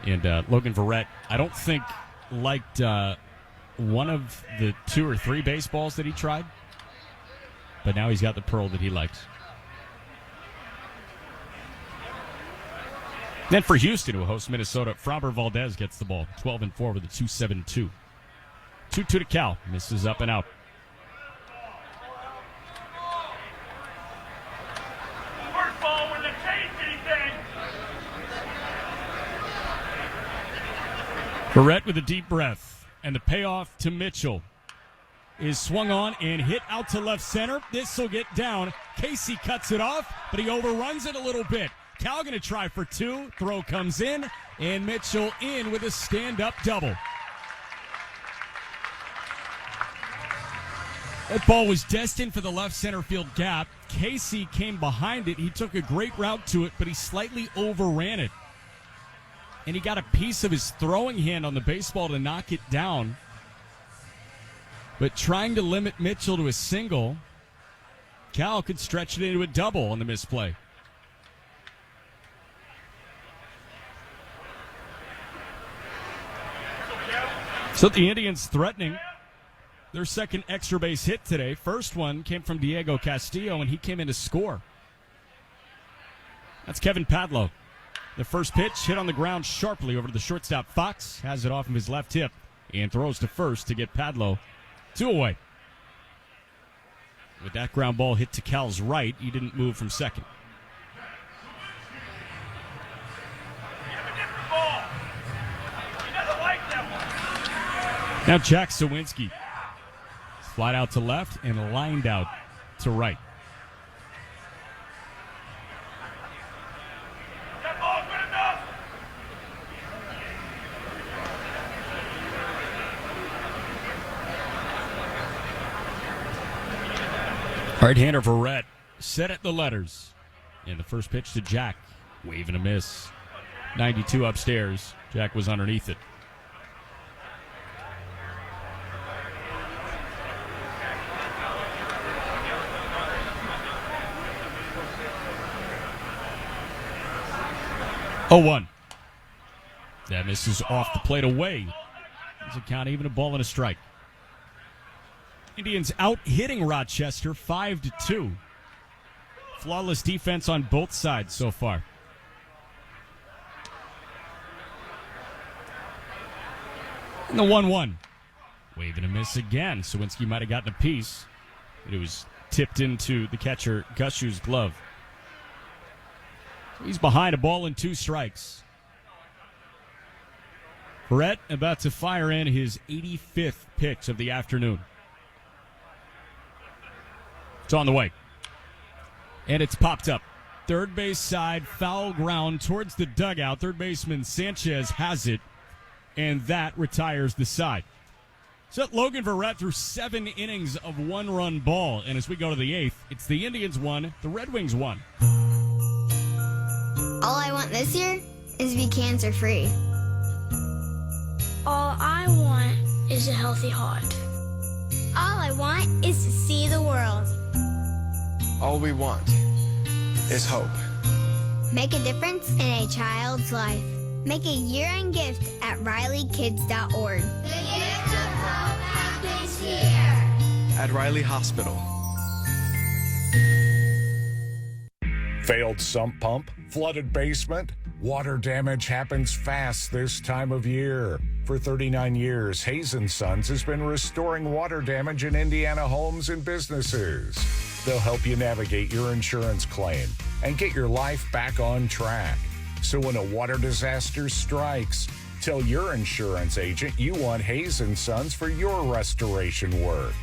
And Logan Verrett, I don't think liked one of the 2 or 3 baseballs that he tried, but now he's got the pearl that he likes. Then for Houston, who hosts Minnesota, Framber Valdez gets the ball, 12-4 with a 2.72. 2-2 to Cal, misses up and out. Barrett with a deep breath, and the payoff to Mitchell is swung on and hit out to left center. This will get down. Casey cuts it off, but he overruns it a little bit. Cal going to try for 2. Throw comes in, and Mitchell in with a stand-up double. That ball was destined for the left center field gap. Casey came behind it. He took a great route to it, but he slightly overran it. And he got a piece of his throwing hand on the baseball to knock it down. But trying to limit Mitchell to a single, Cal could stretch it into a double on the misplay. So the Indians threatening their second extra base hit today. First one came from Diego Castillo, and he came in to score. That's Kevin Padlo. The first pitch hit on the ground sharply over to the shortstop. Fox has it off of his left hip and throws to first to get Padlo 2 away. With that ground ball hit to Cal's right, he didn't move from second. Now Jack Sawinski. Flied out to left and lined out to right. Right-hander Verrett set at the letters. And the first pitch to Jack. Wave and a miss. 92 upstairs. Jack was underneath it. Oh, 1. That misses off the plate away. Doesn't count even a ball and a strike. Indians out hitting Rochester 5-2. Flawless defense on both sides so far. And the 1-1. Wave and a miss again. Sawinski might have gotten a piece, but it was tipped into the catcher Gushue's glove. He's behind, a ball and 2 strikes. Brett about to fire in his 85th pitch of the afternoon. It's on the way. And it's popped up. Third base side, foul ground towards the dugout. Third baseman Sanchez has it, and that retires the side. So Logan Verrett threw 7 innings of 1-run ball. And as we go to the 8th, it's the Indians 1, the Red Wings 1. All I want this year is to be cancer-free. All I want is a healthy heart. All I want is to see the world. All we want is hope. Make a difference in a child's life. Make a year-end gift at RileyKids.org. The gift of hope happens here. At Riley Hospital. Failed sump pump? Flooded basement? Water damage happens fast this time of year. For 39 years, Hayes & Sons has been restoring water damage in Indiana homes and businesses. They'll help you navigate your insurance claim and get your life back on track. So when a water disaster strikes, tell your insurance agent you want Hayes & Sons for your restoration work.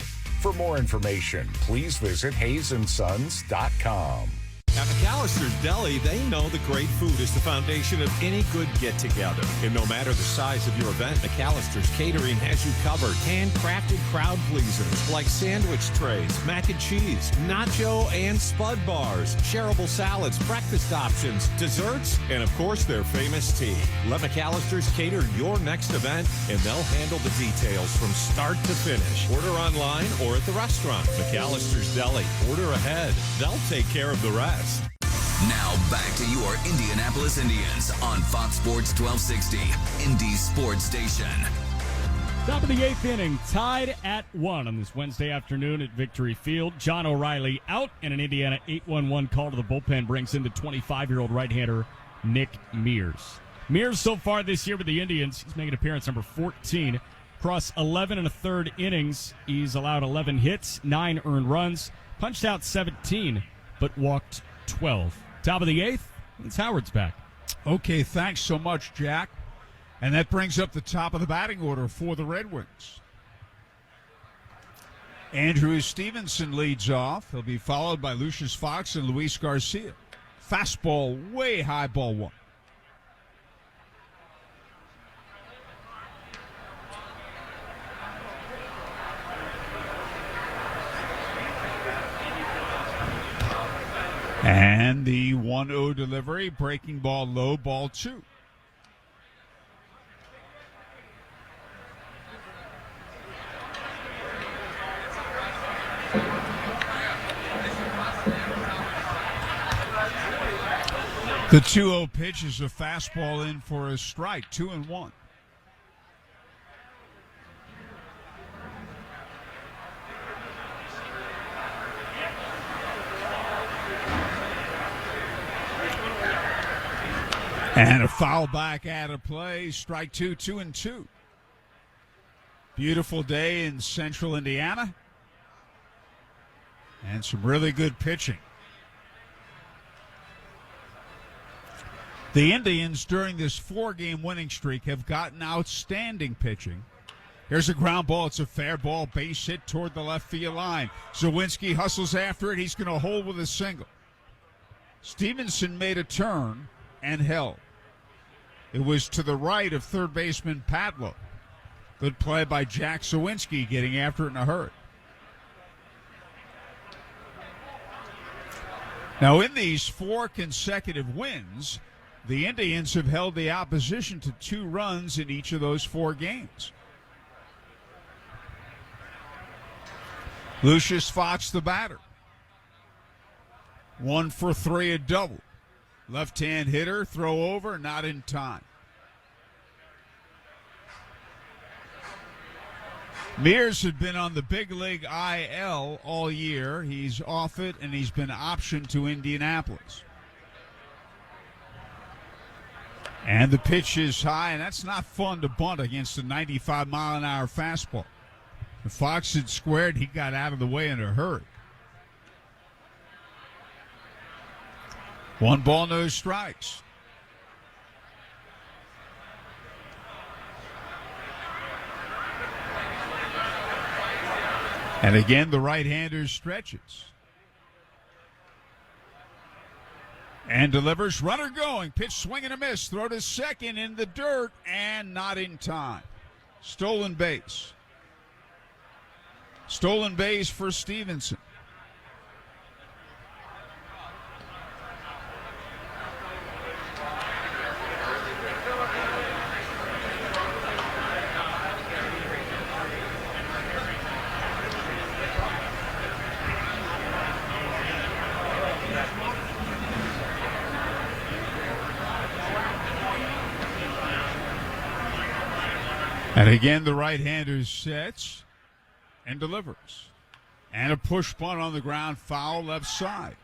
For more information, please visit hayesondsons.com. At McAllister's Deli, they know the great food is the foundation of any good get-together. And no matter the size of your event, McAllister's Catering has you covered. Handcrafted crowd pleasers like sandwich trays, mac and cheese, nacho and spud bars, shareable salads, breakfast options, desserts, and of course their famous tea. Let McAllister's cater your next event, and they'll handle the details from start to finish. Order online or at the restaurant. McAllister's Deli. Order ahead. They'll take care of the rest. Now back to your Indianapolis Indians on Fox Sports 1260, Indy's sports station. Top of the 8th inning, tied at 1 on this Wednesday afternoon at Victory Field. John O'Reilly out, and an Indiana 8-1-1 call to the bullpen brings in the 25-year-old right-hander Nick Mears. Mears so far this year with the Indians, he's making appearance number 14. Across 11 1/3 innings, he's allowed 11 hits, 9 earned runs, punched out 17, but walked 12. Top of the 8th, it's Howard's back. Okay, thanks so much, Jack. And that brings up the top of the batting order for the Red Wings. Andrew Stevenson leads off. He'll be followed by Lucius Fox and Luis Garcia. Fastball way high, ball 1. And the 1-0 delivery, breaking ball low, ball 2. The 2-0 pitch is a fastball in for a strike, 2-1. And a foul back out of play. Strike 2, 2-2. Beautiful day in central Indiana. And some really good pitching. The Indians, during this 4-game winning streak, have gotten outstanding pitching. Here's a ground ball. It's a fair ball. Base hit toward the left field line. Zawinski hustles after it. He's going to hold with a single. Stevenson made a turn and held. It was to the right of third baseman Padlo. Good play by Jack Zawinski, getting after it in a hurry. Now, in these 4 consecutive wins, the Indians have held the opposition to 2 runs in each of those 4 games. Lucius Fox, the batter. 1 for 3, a double. Left-hand hitter, throw over, not in time. Mears had been on the big league IL all year. He's off it, and he's been optioned to Indianapolis. And the pitch is high, and that's not fun to bunt against a 95-mile-an-hour fastball. If Fox had squared, he got out of the way in a hurry. 1 ball, no strikes. And again, the right-hander stretches. And delivers. Runner going. Pitch swing and a miss. Throw to second in the dirt and not in time. Stolen base. Stolen base for Stevenson. And again, the right-hander sets and delivers. And a push bunt on the ground, foul left side.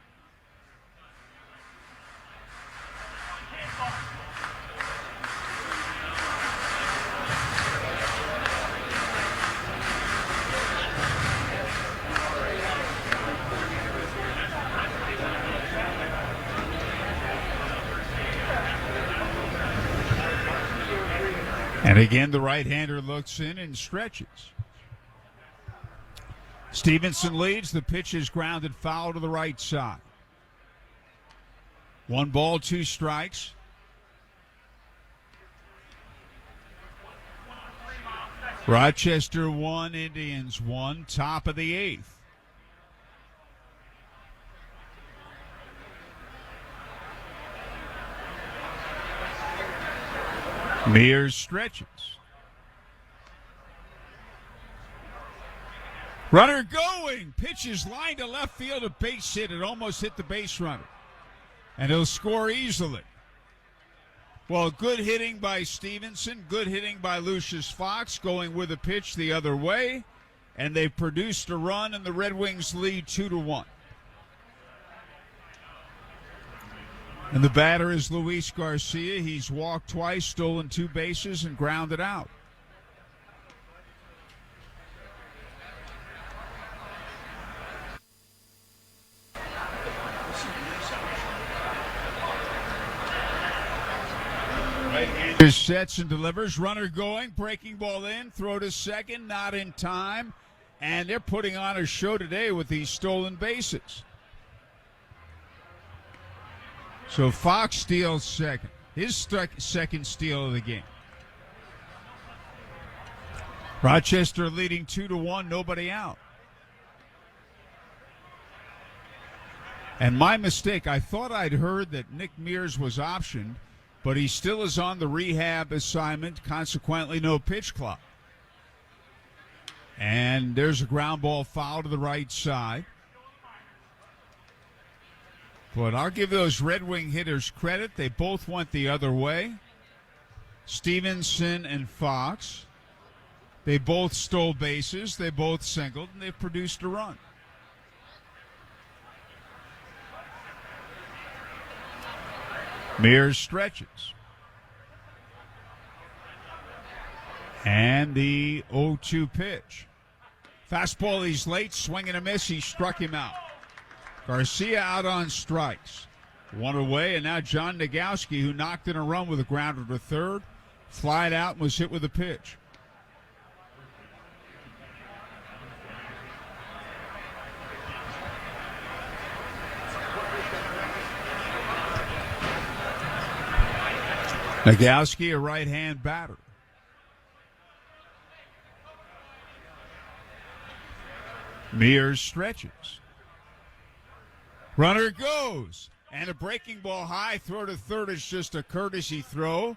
And again, the right-hander looks in and stretches. Stevenson leads. The pitch is grounded foul to the right side. 1 ball, 2 strikes. Rochester 1, Indians 1, top of the 8th. Mears stretches. Runner going. Pitch is lined to left field. A base hit. It almost hit the base runner. And he'll score easily. Well, good hitting by Stevenson. Good hitting by Lucius Fox, going with a pitch the other way. And they produced a run, and the Red Wings lead 2-1. And the batter is Luis Garcia. He's walked twice, stolen 2 bases, and grounded out. Right-hander sets and delivers. Runner going, breaking ball in, throw to second, not in time. And they're putting on a show today with these stolen bases. So Fox steals second. His second steal of the game. Rochester leading 2-1, nobody out. And my mistake, I thought I'd heard that Nick Mears was optioned, but he still is on the rehab assignment, consequently no pitch clock. And there's a ground ball foul to the right side. But I'll give those Red Wing hitters credit. They both went the other way. Stevenson and Fox. They both stole bases. They both singled, and they produced a run. Mears stretches. And the 0-2 pitch. Fastball, he's late, swing and a miss. He struck him out. Garcia out on strikes. 1 away, and now John Nagowski, who knocked in a run with a grounder to third, flied out and was hit with a pitch. Nagowski, a right-hand batter. Mears stretches. Runner goes, and a breaking ball high. Throw to third is just a courtesy throw,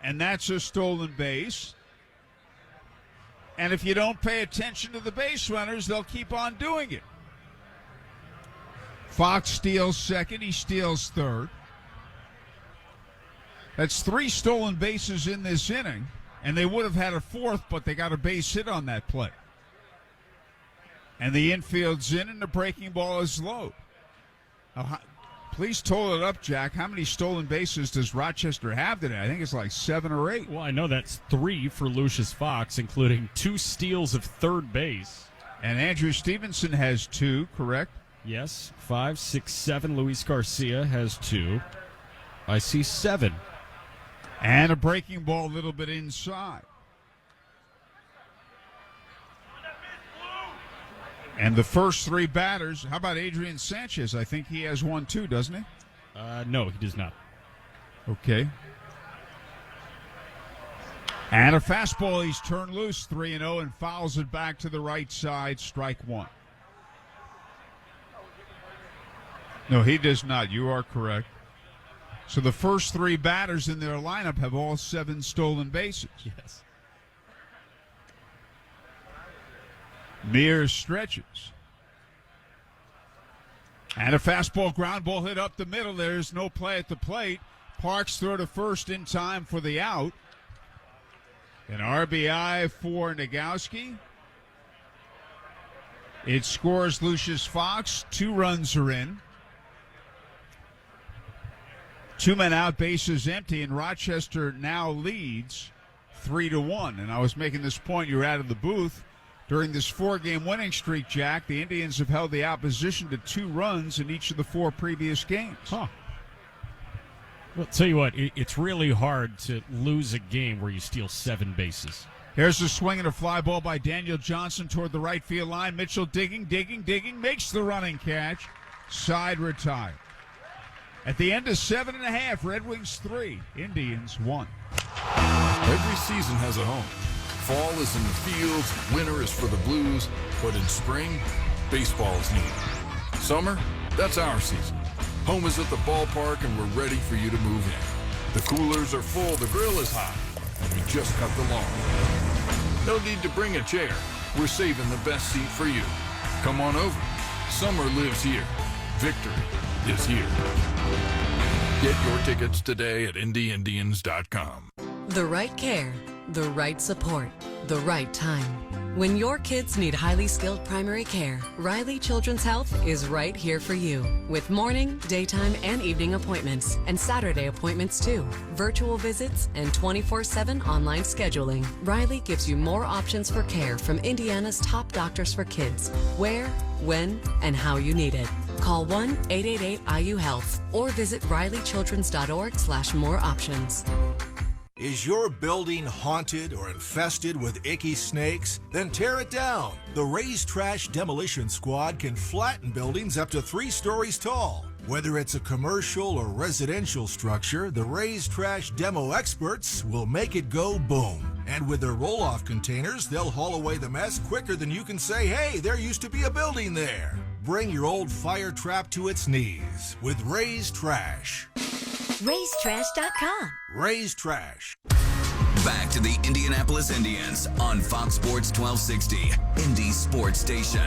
and that's a stolen base. And if you don't pay attention to the base runners, they'll keep on doing it. Fox steals second. He steals third. That's 3 stolen bases in this inning, and they would have had a 4th, but they got a base hit on that play. And the infield's in, and the breaking ball is low. Please total it up, Jack. How many stolen bases does Rochester have today? I think it's like 7 or 8. Well, I know that's 3 for Lucius Fox, including 2 steals of third base. And Andrew Stevenson has 2, correct? Yes, 5, 6, 7. Luis Garcia has 2. I see 7. And a breaking ball a little bit inside. And the first 3 batters, how about Adrian Sanchez? I think he has 1 too, doesn't he? No, he does not. Okay. And a fastball, he's turned loose, 3-0, and fouls it back to the right side, strike 1. No, he does not. You are correct. So the first 3 batters in their lineup have all 7 stolen bases. Yes. Mears stretches. And a fastball ground ball hit up the middle. There's no play at the plate. Parks throw to first in time for the out. An RBI for Nagowski. It scores Lucius Fox. 2 runs are in. 2 men out, bases empty, and Rochester now leads 3-1. And I was making this point, you were out of the booth. During this 4-game winning streak, Jack, the Indians have held the opposition to 2 runs in each of the 4 previous games. Huh. Well, tell you what, it's really hard to lose a game where you steal 7 bases. Here's a swing and a fly ball by Daniel Johnson toward the right field line. Mitchell digging, makes the running catch. Side retired. At the end of 7.5, Red Wings 3, Indians 1. Every season has a home. Fall is in the fields, winter is for the Blues, but in spring, baseball is needed. Summer, that's our season. Home is at the ballpark and we're ready for you to move in. The coolers are full, the grill is hot, and we just cut the lawn. No need to bring a chair. We're saving the best seat for you. Come on over. Summer lives here. Victory is here. Get your tickets today at IndyIndians.com. The right care, the right support, the right time. When your kids need highly skilled primary care, Riley Children's Health is right here for you. With morning, daytime, and evening appointments, and Saturday appointments too. Virtual visits and 24/7 online scheduling. Riley gives you more options for care from Indiana's top doctors for kids. Where, when, and how you need it. Call 1-888-IU-HEALTH or visit rileychildrens.org/more options. Is your building haunted or infested with icky snakes? Then tear it down. The Raised Trash Demolition Squad can flatten buildings up to 3 stories tall. Whether it's a commercial or residential structure, the Raised Trash Demo experts will make it go boom. And with their roll-off containers, they'll haul away the mess quicker than you can say, hey, there used to be a building there. Bring your old fire trap to its knees with Raised Trash. RaisedTrash.com. Raised Trash. Back to the Indianapolis Indians on Fox Sports 1260, Indy Sports Station.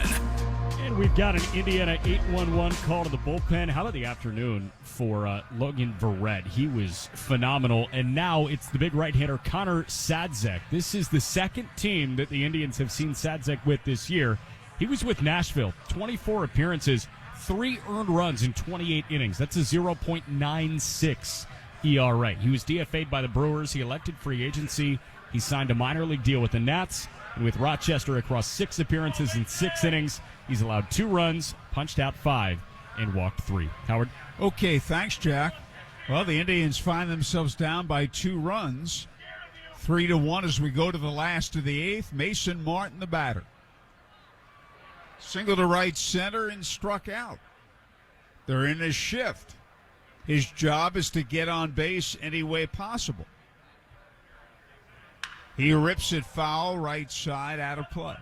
And we've got an Indiana 811 call to the bullpen. How about the afternoon for Logan Verrett? He was phenomenal. And now it's the big right-hander Connor Sadzek. This is the second team that the Indians have seen Sadzek with this year. He was with Nashville, 24 appearances, 3 earned runs in 28 innings. That's a 0.96 ERA. He was DFA'd by the Brewers. He elected free agency. He signed a minor league deal with the Nats. And with Rochester across 6 appearances in 6 innings, he's allowed 2 runs, punched out 5, and walked 3. Howard? Okay, thanks, Jack. Well, the Indians find themselves down by 2 runs. 3-1 as we go to the last of the 8th. Mason Martin, the batter. Single to right center and struck out. They're in a shift. His job is to get on base any way possible. He rips it foul, right side, out of play.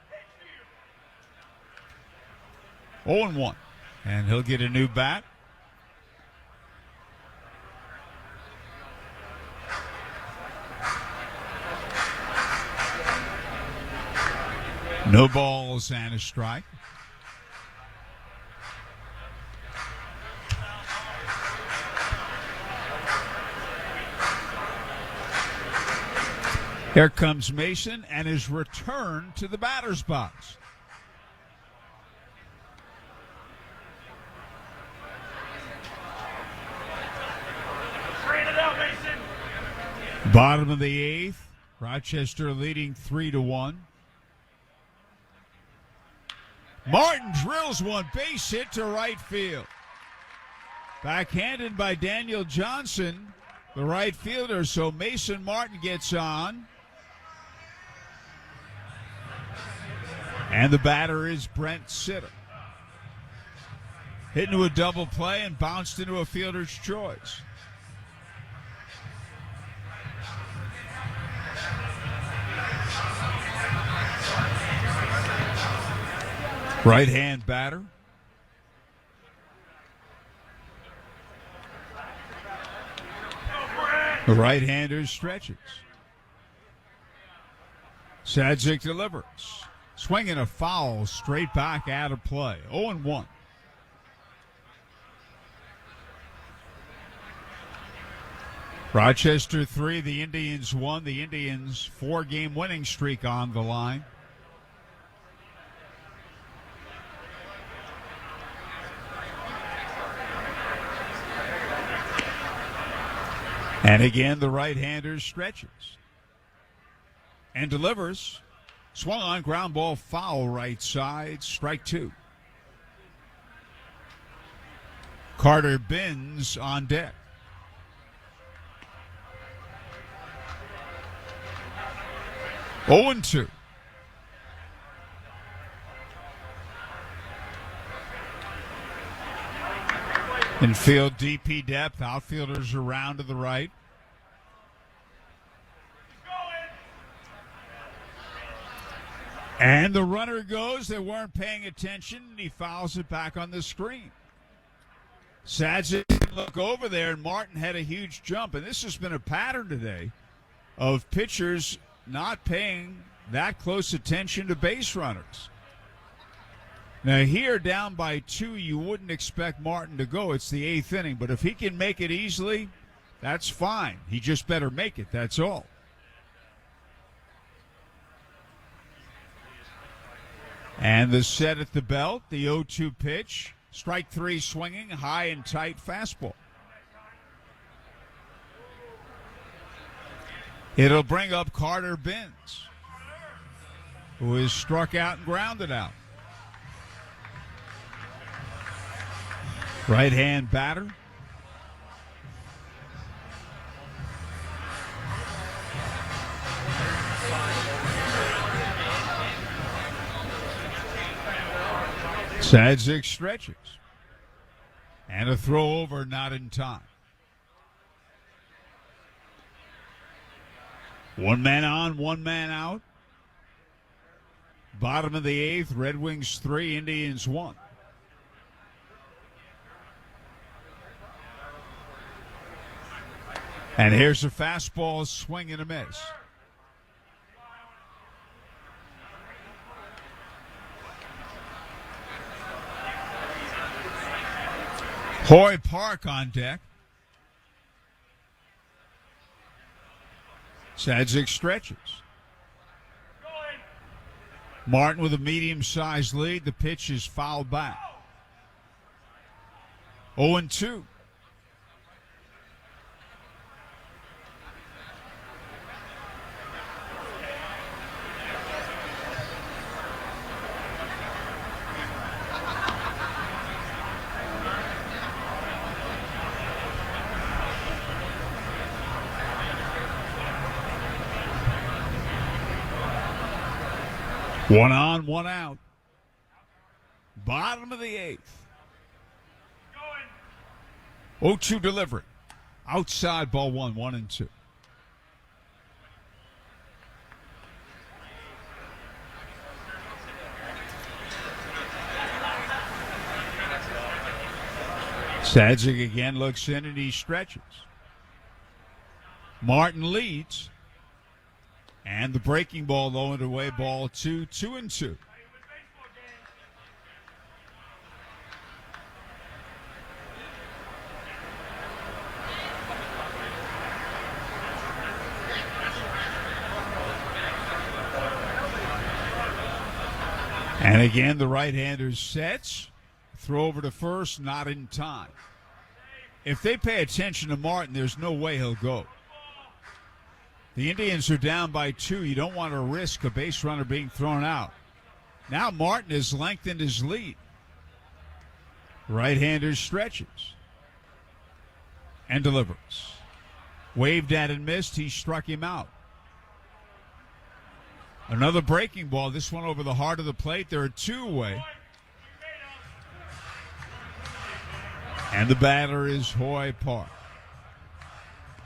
0-1. And he'll get a new bat. No balls and a strike. Here comes Mason and his return to the batter's box. Straighten it out, Mason. Bottom of the 8th. Rochester leading 3-1. Martin drills one, base hit to right field. Backhanded by Daniel Johnson, the right fielder, so Mason Martin gets on. And the batter is Brent Sitter. Hit into a double play and bounced into a fielder's choice. Right-hand batter. The right-hander stretches. Sadzek delivers. Swinging a foul straight back out of play. 0-1. Rochester 3, the Indians 1. The Indians' 4-game winning streak on the line. And again, the right-hander stretches and delivers. Swung on, ground ball, foul right side, strike 2. Carter Binns on deck. Oh, 0-2. Infield DP depth, outfielders around to the right. And the runner goes. They weren't paying attention, and he fouls it back on the screen. Sadzik look over there, and Martin had a huge jump. And this has been a pattern today of pitchers not paying that close attention to base runners. Now here, down by 2, you wouldn't expect Martin to go. It's the 8th inning. But if he can make it easily, that's fine. He just better make it, that's all. And the set at the belt, the 0-2 pitch. Strike 3 swinging, high and tight fastball. It'll bring up Carter Binns, who is struck out and grounded out. Right-hand batter. Sadzik stretches. And a throw over, not in time. 1 man on, 1 man out. Bottom of the 8th, Red Wings 3, Indians 1. And here's a fastball, swing and a miss. Hoy Park on deck. Sadzik stretches. Martin with a medium-sized lead. The pitch is fouled back. 0-2. One on, 1 out. Bottom of the 8th. 0-2 delivery. Outside, ball 1, 1-2. Sadzik again looks in and he stretches. Martin leads. And the breaking ball low and away, ball 2, 2-2. And again, the right-hander sets. Throw over to first, not in time. If they pay attention to Martin, there's no way he'll go. The Indians are down by 2. You don't want to risk a base runner being thrown out. Now Martin has lengthened his lead. Right-hander stretches and delivers. Waved at and missed. He struck him out. Another breaking ball. This one over the heart of the plate. There are 2 away. And the batter is Hoy Park.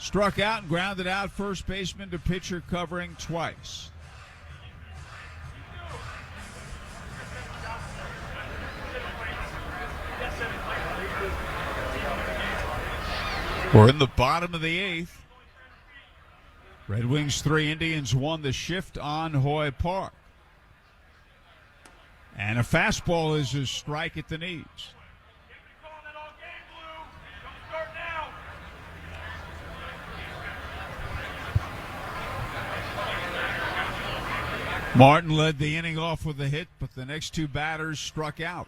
Struck out and grounded out, first baseman to pitcher covering twice. We're in the bottom of the 8th. Red Wings 3, Indians 1, the shift on Hoy Park. And a fastball is a strike at the knees. Martin led the inning off with a hit, but the next two batters struck out.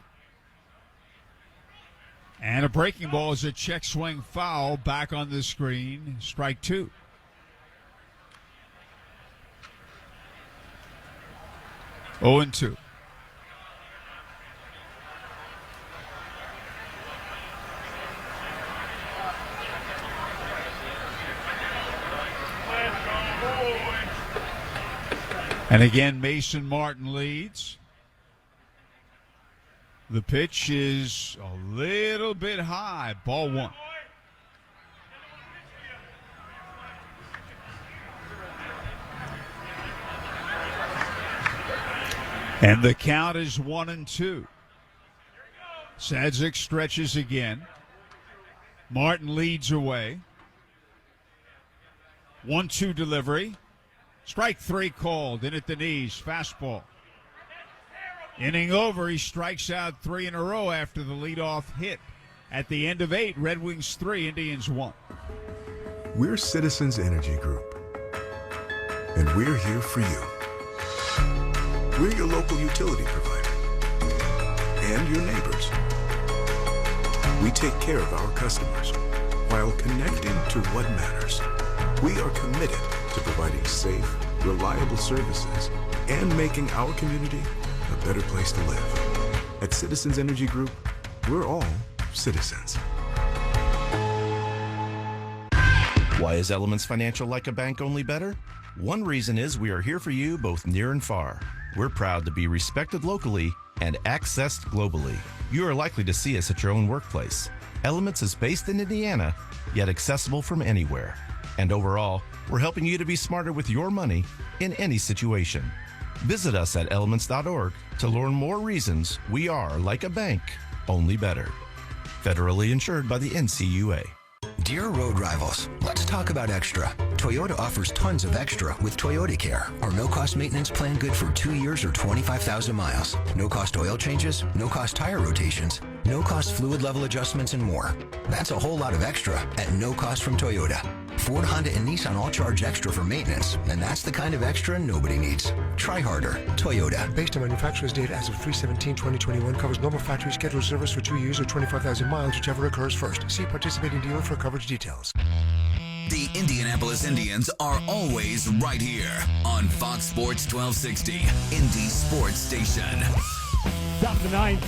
And a breaking ball is a check swing foul back on the screen. Strike two. Oh and 2. And again, Mason Martin leads. The pitch is a little bit high. Ball one. And the count is 1-2. Sadzik stretches again. Martin leads away. 1-2 delivery. Strike three called. In at the knees. Fastball. Inning over. He strikes out 3 in a row after the leadoff hit. At the end of 8, Red Wings 3, Indians 1. We're Citizens Energy Group, and we're here for you. We're your local utility provider and your neighbors. We take care of our customers while connecting to what matters. We are committed to providing safe, reliable services and making our community a better place to live. At Citizens Energy Group, we're all citizens. Why is Elements Financial like a bank, only better? One reason is we are here for you both near and far. We're proud to be respected locally and accessed globally. You are likely to see us at your own workplace. Elements is based in Indiana, yet accessible from anywhere. And overall, we're helping you to be smarter with your money in any situation. Visit us at elements.org to learn more reasons we are like a bank, only better. Federally insured by the NCUA. Dear road rivals, let's talk about extra. Toyota offers tons of extra with Toyota Care, our no-cost maintenance plan good for 2 years or 25,000 miles. No-cost oil changes, no-cost tire rotations, no-cost fluid level adjustments, and more. That's a whole lot of extra at no cost from Toyota. Ford, Honda, and Nissan all charge extra for maintenance, and that's the kind of extra nobody needs. Try harder. Toyota. Based on manufacturer's data as of 3/17/2021, covers normal factory scheduled service for 2 years or 25,000 miles, whichever occurs first. See participating dealer for coverage details. The Indianapolis Indians are always right here on Fox Sports 1260, Indy Sports Station. Top of the ninth,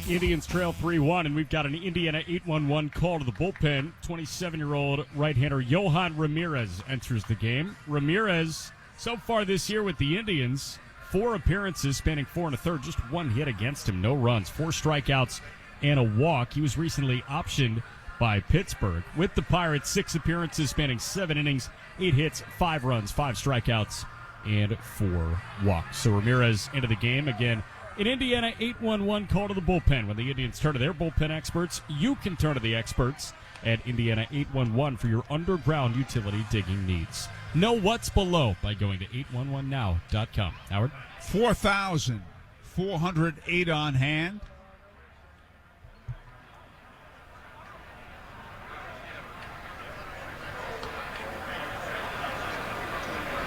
Indians trail 3-1, and we've got an Indiana 8-1-1 call to the bullpen. 27-year-old right-hander Johan Ramirez enters the game. Ramirez, so far this year with the Indians, 4 appearances spanning 4 1/3, just 1 hit against him, no runs, 4 strikeouts and a walk. He was recently optioned by Pittsburgh. With the Pirates, 6 appearances spanning 7 innings, 8 hits, 5 runs, 5 strikeouts, and 4 walks. So Ramirez into the game again. In Indiana, 8-1-1 call to the bullpen. When the Indians turn to their bullpen experts, you can turn to the experts at Indiana 811 for your underground utility digging needs. Know what's below by going to 811now.com. Howard? 4,408 on hand.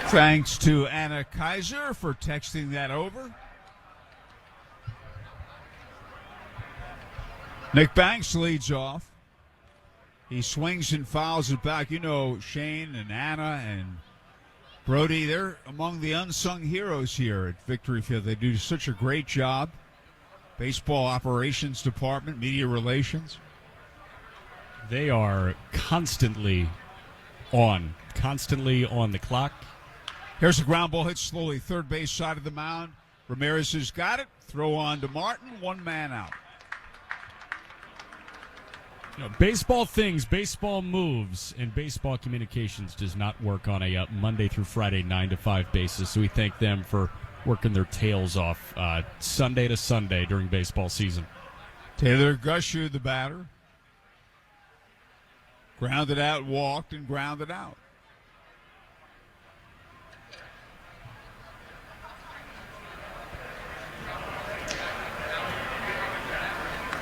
Thanks to Anna Kaiser for texting that over. Nick Banks leads off. He swings and fouls it back. You know, Shane and Anna and Brody, they're among the unsung heroes here at Victory Field. They do such a great job. Baseball operations department, media relations. They are constantly on the clock. Here's a ground ball hit slowly, third base side of the mound. Ramirez has got it. Throw on to Martin, 1 man out. You know, baseball things, baseball moves, and baseball communications does not work on a Monday through Friday 9 to 5 basis. So we thank them for working their tails off Sunday to Sunday during baseball season. Taylor Gusher, the batter. Grounded out, walked, and grounded out.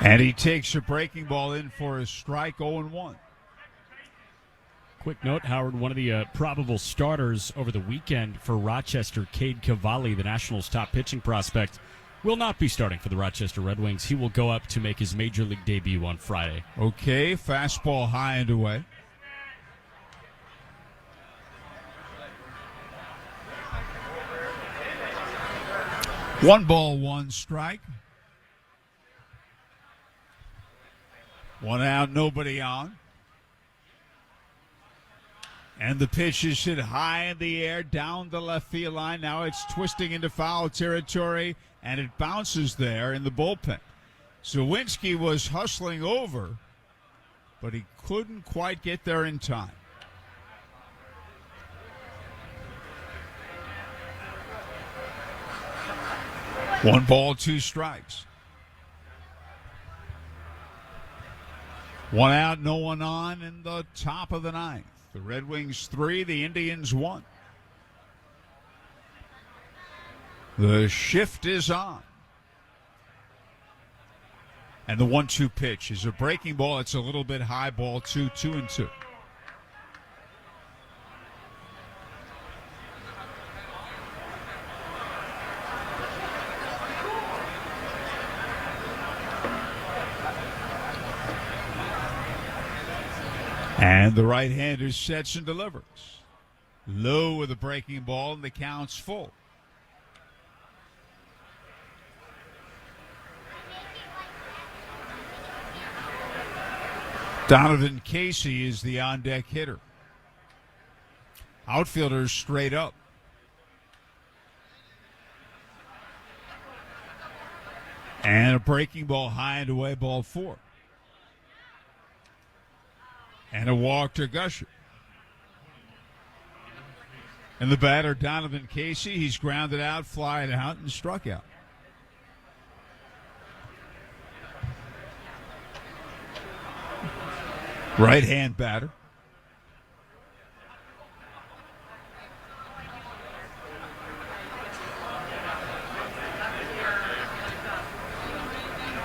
And he takes a breaking ball in for a strike, 0-1. Quick note, Howard, one of the probable starters over the weekend for Rochester, Cade Cavalli, the Nationals' top pitching prospect, will not be starting for the Rochester Red Wings. He will go up to make his Major League debut on Friday. Okay, fastball high and away. One ball, one strike. One out, nobody on. And the pitch is hit high in the air, down the left field line. Now it's twisting into foul territory, and it bounces there in the bullpen. Zawinski was hustling over, but he couldn't quite get there in time. One ball, two strikes. One out, no one on in the top of the ninth. The Red Wings 3, the Indians 1. The shift is on. And the 1-2 pitch is a breaking ball. It's a little bit high, ball 2, 2-2. And the right-hander sets and delivers. Low with a breaking ball, and the count's full. Donovan Casey is the on-deck hitter. Outfielders straight up. And a breaking ball high and away, ball 4. And a walk to Gusher. And the batter, Donovan Casey, he's grounded out, flied out, and struck out. Right-hand batter.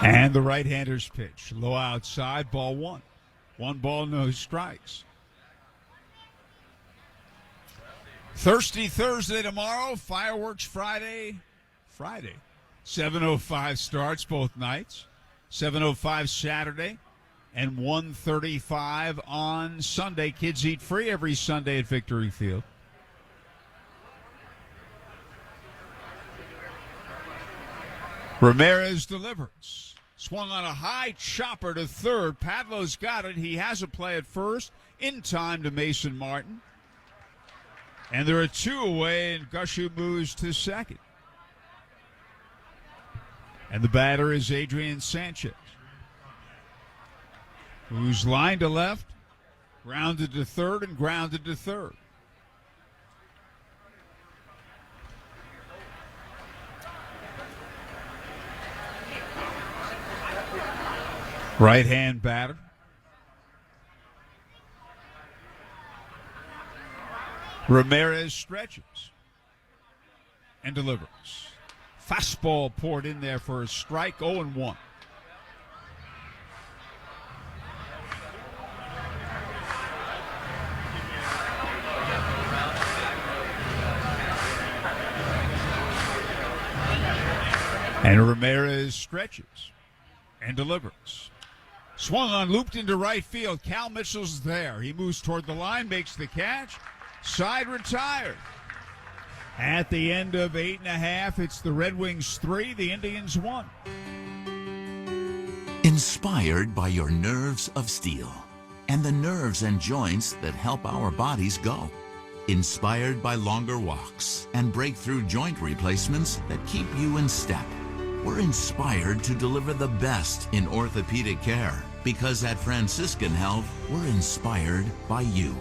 And the right-hander's pitch. Low outside, ball 1. 1 ball, no strikes. Thirsty Thursday tomorrow, Fireworks Friday. 7:05 starts both nights. 7:05 Saturday and 1:35 on Sunday. Kids eat free every Sunday at Victory Field. Ramirez delivers. Swung on a high chopper to third. Padlo's got it. He has a play at first in time to Mason Martin. And there are 2 away, and Gushu moves to second. And the batter is Adrian Sanchez, who's lined to left, grounded to third, and grounded to third. Right-hand batter. Ramirez stretches and delivers. Fastball poured in there for a strike, 0-1. And Ramirez stretches and delivers. Swung on, looped into right field. Cal Mitchell's there. He moves toward the line, makes the catch. Side retired. At the end of 8.5, it's the Red Wings 3, the Indians 1. Inspired by your nerves of steel and the nerves and joints that help our bodies go. Inspired by longer walks and breakthrough joint replacements that keep you in step. We're inspired to deliver the best in orthopedic care because at Franciscan Health, we're inspired by you.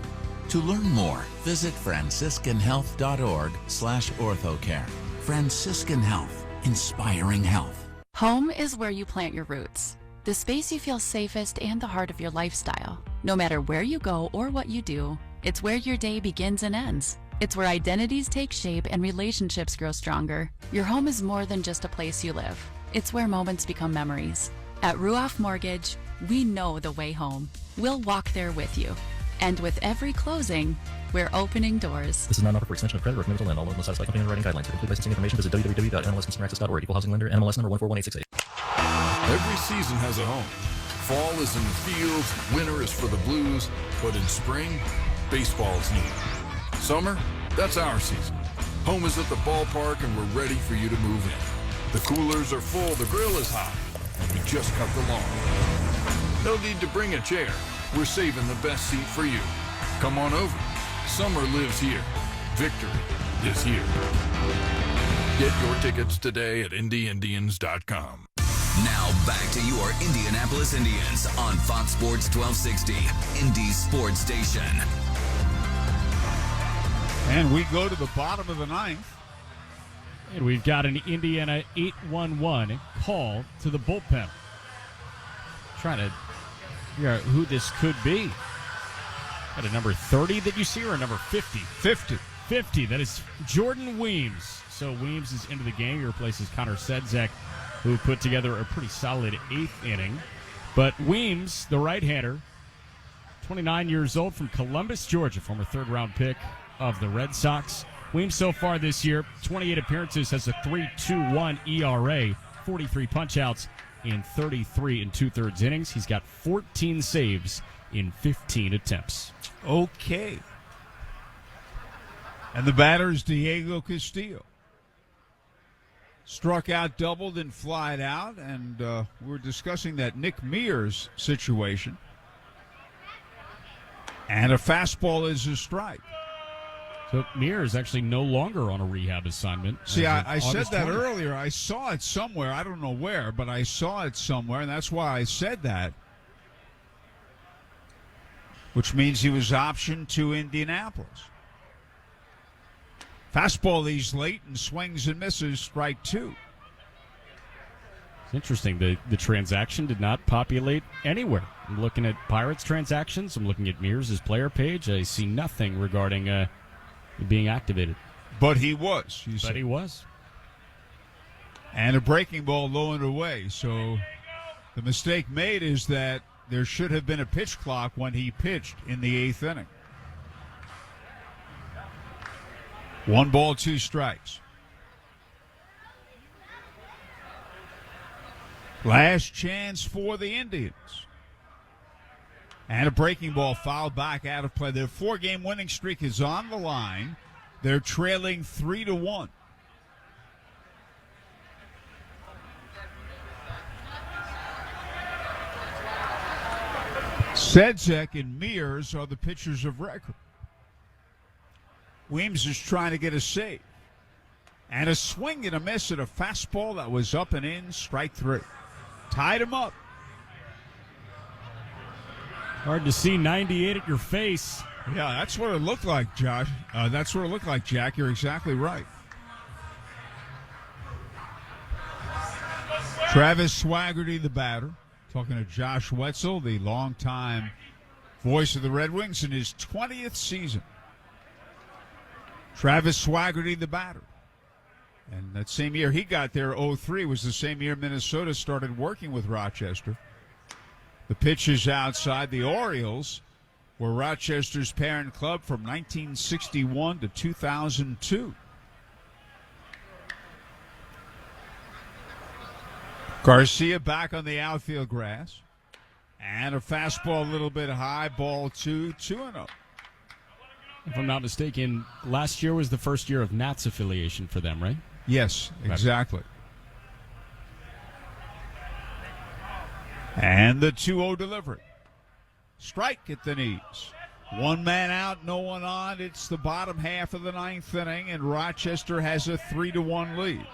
To learn more, visit franciscanhealth.org/orthocare. Franciscan Health, inspiring health. Home is where you plant your roots. The space you feel safest and the heart of your lifestyle. No matter where you go or what you do, it's where your day begins and ends. It's where identities take shape and relationships grow stronger. Your home is more than just a place you live. It's where moments become memories. At Ruoff Mortgage, we know the way home. We'll walk there with you. And with every closing, we're opening doors. This is not an offer for extension of credit or commitment to lend. All loans must satisfy company underwriting guidelines. For complete licensing information, visit www.nmlsconsumeraccess.org. Equal housing lender. NMLS number 1418868. Every season has a home. Fall is in the fields, winter is for the Blues, but in spring, baseball's needed. Summer, that's our season. Home is at the ballpark and we're ready for you to move in. The coolers are full, the grill is hot, and we just cut the lawn. No need to bring a chair. We're saving the best seat for you. Come on over. Summer lives here. Victory is here. Get your tickets today at IndyIndians.com. Now back to your Indianapolis Indians on Fox Sports 1260, Indy Sports Station. And we go to the bottom of the ninth. And we've got an Indiana 8-1-1 call to the bullpen. Trying to figure out who this could be. Got a number 30 that you see or a number 50? 50. That is Jordan Weems. So Weems is into the game. He replaces Connor Sedzek, who put together a pretty solid 8th inning. But Weems, the right-hander, 29 years old, from Columbus, Georgia, former third-round pick of the Red Sox. Weems so far this year, 28 appearances, has a 3.21 ERA, 43 punch-outs in 33 2/3 innings. He's got 14 saves in 15 attempts. Okay. And the batter is Diego Castillo. Struck out, doubled, and flied out. And we're discussing that Nick Mears situation. And a fastball is a strike. So Mears actually no longer on a rehab assignment. See, I said that earlier. I saw it somewhere. I don't know where, but I saw it somewhere, and that's why I said that. Which means he was optioned to Indianapolis. Fastball, he's late and swings and misses, strike 2. It's interesting. The transaction did not populate anywhere. I'm looking at Pirates transactions. I'm looking at Mears' player page. I see nothing regarding being activated. But he was. He was. And a breaking ball low and away. So the mistake made is that there should have been a pitch clock when he pitched in the 8th inning. 1 ball, 2 strikes. Last chance for the Indians. And a breaking ball fouled back out of play. Their 4-game winning streak is on the line. They're trailing 3-1. Sedzek and Mears are the pitchers of record. Weems is trying to get a save. And a swing and a miss at a fastball that was up and in, strike 3. Tied him up. Hard to see 98 at your face. Yeah, that's what it looked like, Josh. That's what it looked like, Jack. You're exactly right. Travis Swaggerty, the batter, talking to Josh Wetzel, the longtime voice of the Red Wings in his 20th season. Travis Swaggerty, the batter. And that same year he got there, 03, was the same year Minnesota started working with Rochester. The pitch is outside. The Orioles were Rochester's parent club from 1961 to 2002. Garcia back on the outfield grass. And a fastball a little bit high, ball 2, 2-0. If I'm not mistaken, last year was the first year of Nats affiliation for them, right? Yes, exactly. And the 2-0 delivery. Strike at the knees. 1 man out, no one on. It's the bottom half of the 9th inning, and Rochester has a 3-1 lead.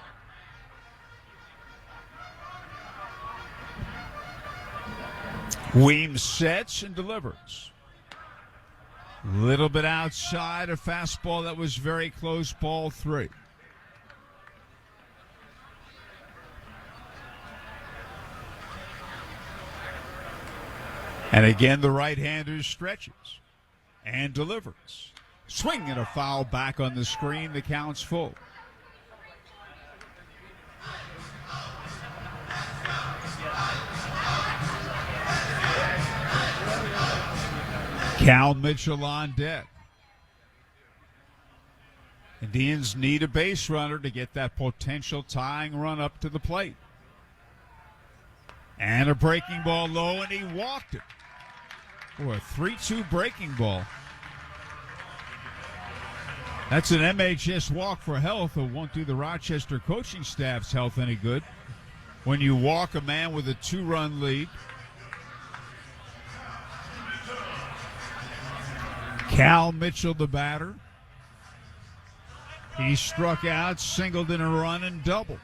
Weems sets and delivers. Little bit outside, a fastball that was very close, ball 3. And again, the right-hander stretches and delivers. Swing and a foul back on the screen. The count's full. Cal Mitchell on deck. Indians need a base runner to get that potential tying run up to the plate. And a breaking ball low, and he walked it. Oh, a 3-2 breaking ball. That's an MHS walk for health. It won't do the Rochester coaching staff's health any good when you walk a man with a 2-run lead. Cal Mitchell, the batter. He struck out, singled in a run, and doubled.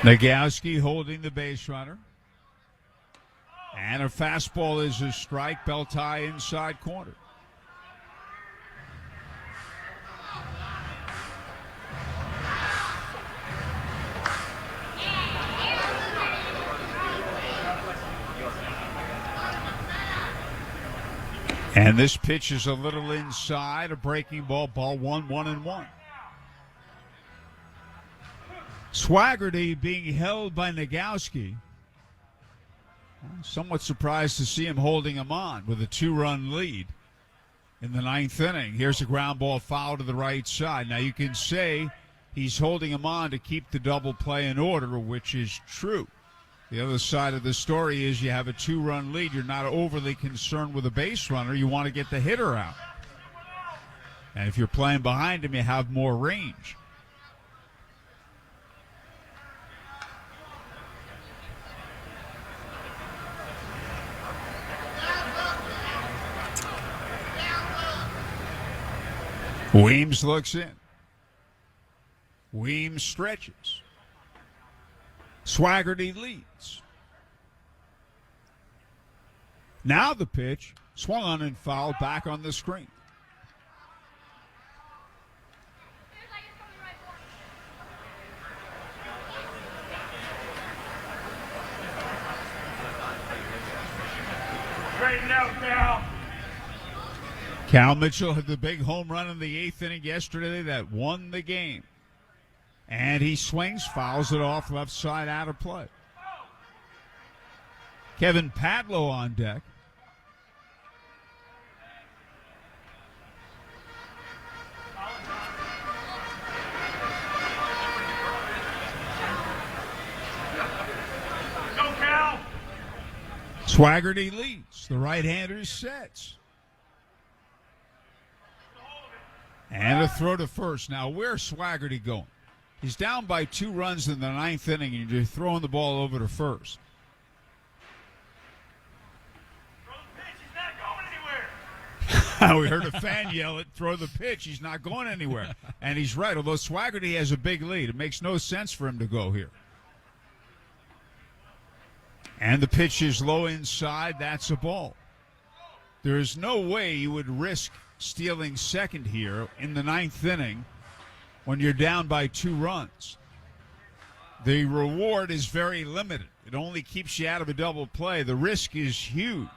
Nagowski holding the base runner. And a fastball is a strike, belt high inside corner. And this pitch is a little inside, a breaking ball, ball 1-1-1. Swaggerty being held by Nagowski. Somewhat surprised to see him holding him on with a 2-run lead in the 9th inning. Here's a ground ball foul to the right side. Now you can say he's holding him on to keep the double play in order, which is true. The other side of the story is you have a 2-run lead. You're not overly concerned with a base runner. You want to get the hitter out. And if you're playing behind him, you have more range. Weems looks in. Weems stretches. Swaggerty leads. Now the pitch, swung on and fouled back on the screen. Straighten out, Cal. Cal Mitchell had the big home run in the 8th inning yesterday that won the game. And he swings, fouls it off left side out of play. Kevin Padlow on deck. Go, Cal. Swaggerty leads. The right-hander sets. And a throw to first. Now, where's Swaggerty going? He's down by 2 runs in the 9th inning, and you're throwing the ball over to first. Throw the pitch. He's not going anywhere. We heard a fan yell it, throw the pitch. He's not going anywhere. And he's right. Although Swaggerty has a big lead, it makes no sense for him to go here. And the pitch is low inside. That's a ball. There is no way you would risk stealing second here in the 9th inning when you're down by 2 runs. The reward is very limited. It only keeps you out of a double play. The risk is huge.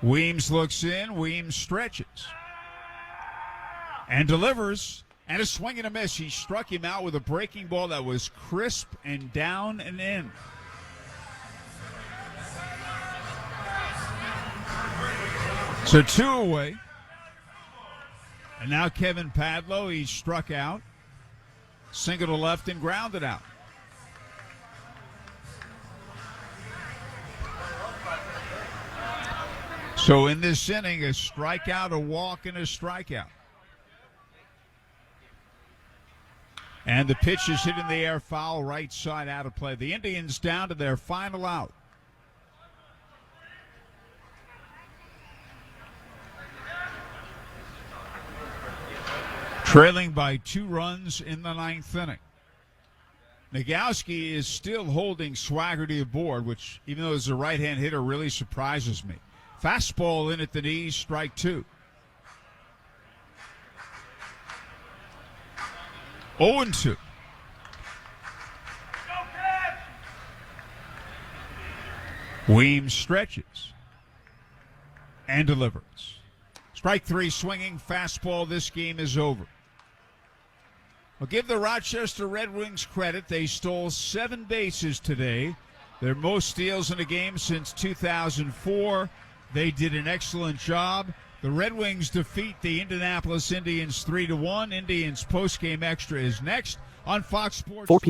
Weems looks in. Weems stretches. And delivers. And a swing and a miss. He struck him out with a breaking ball that was crisp and down and in. So 2 away. And now Kevin Padlow, he struck out. Single to left and grounded out. So in this inning, a strikeout, a walk, and a strikeout. And the pitch is hit in the air, foul, right side out of play. The Indians down to their final out. Trailing by 2 runs in the 9th inning. Nagowski is still holding Swaggerty aboard, which, even though he's a right-hand hitter, really surprises me. Fastball in at the knees, strike 2. 0-2. Weems stretches and delivers. Strike 3 swinging, fastball. This game is over. Well, give the Rochester Red Wings credit. They stole 7 bases today. Their most steals in a game since 2004. They did an excellent job. The Red Wings defeat the Indianapolis Indians 3-1. Indians postgame extra is next on Fox Sports. 4 p.m.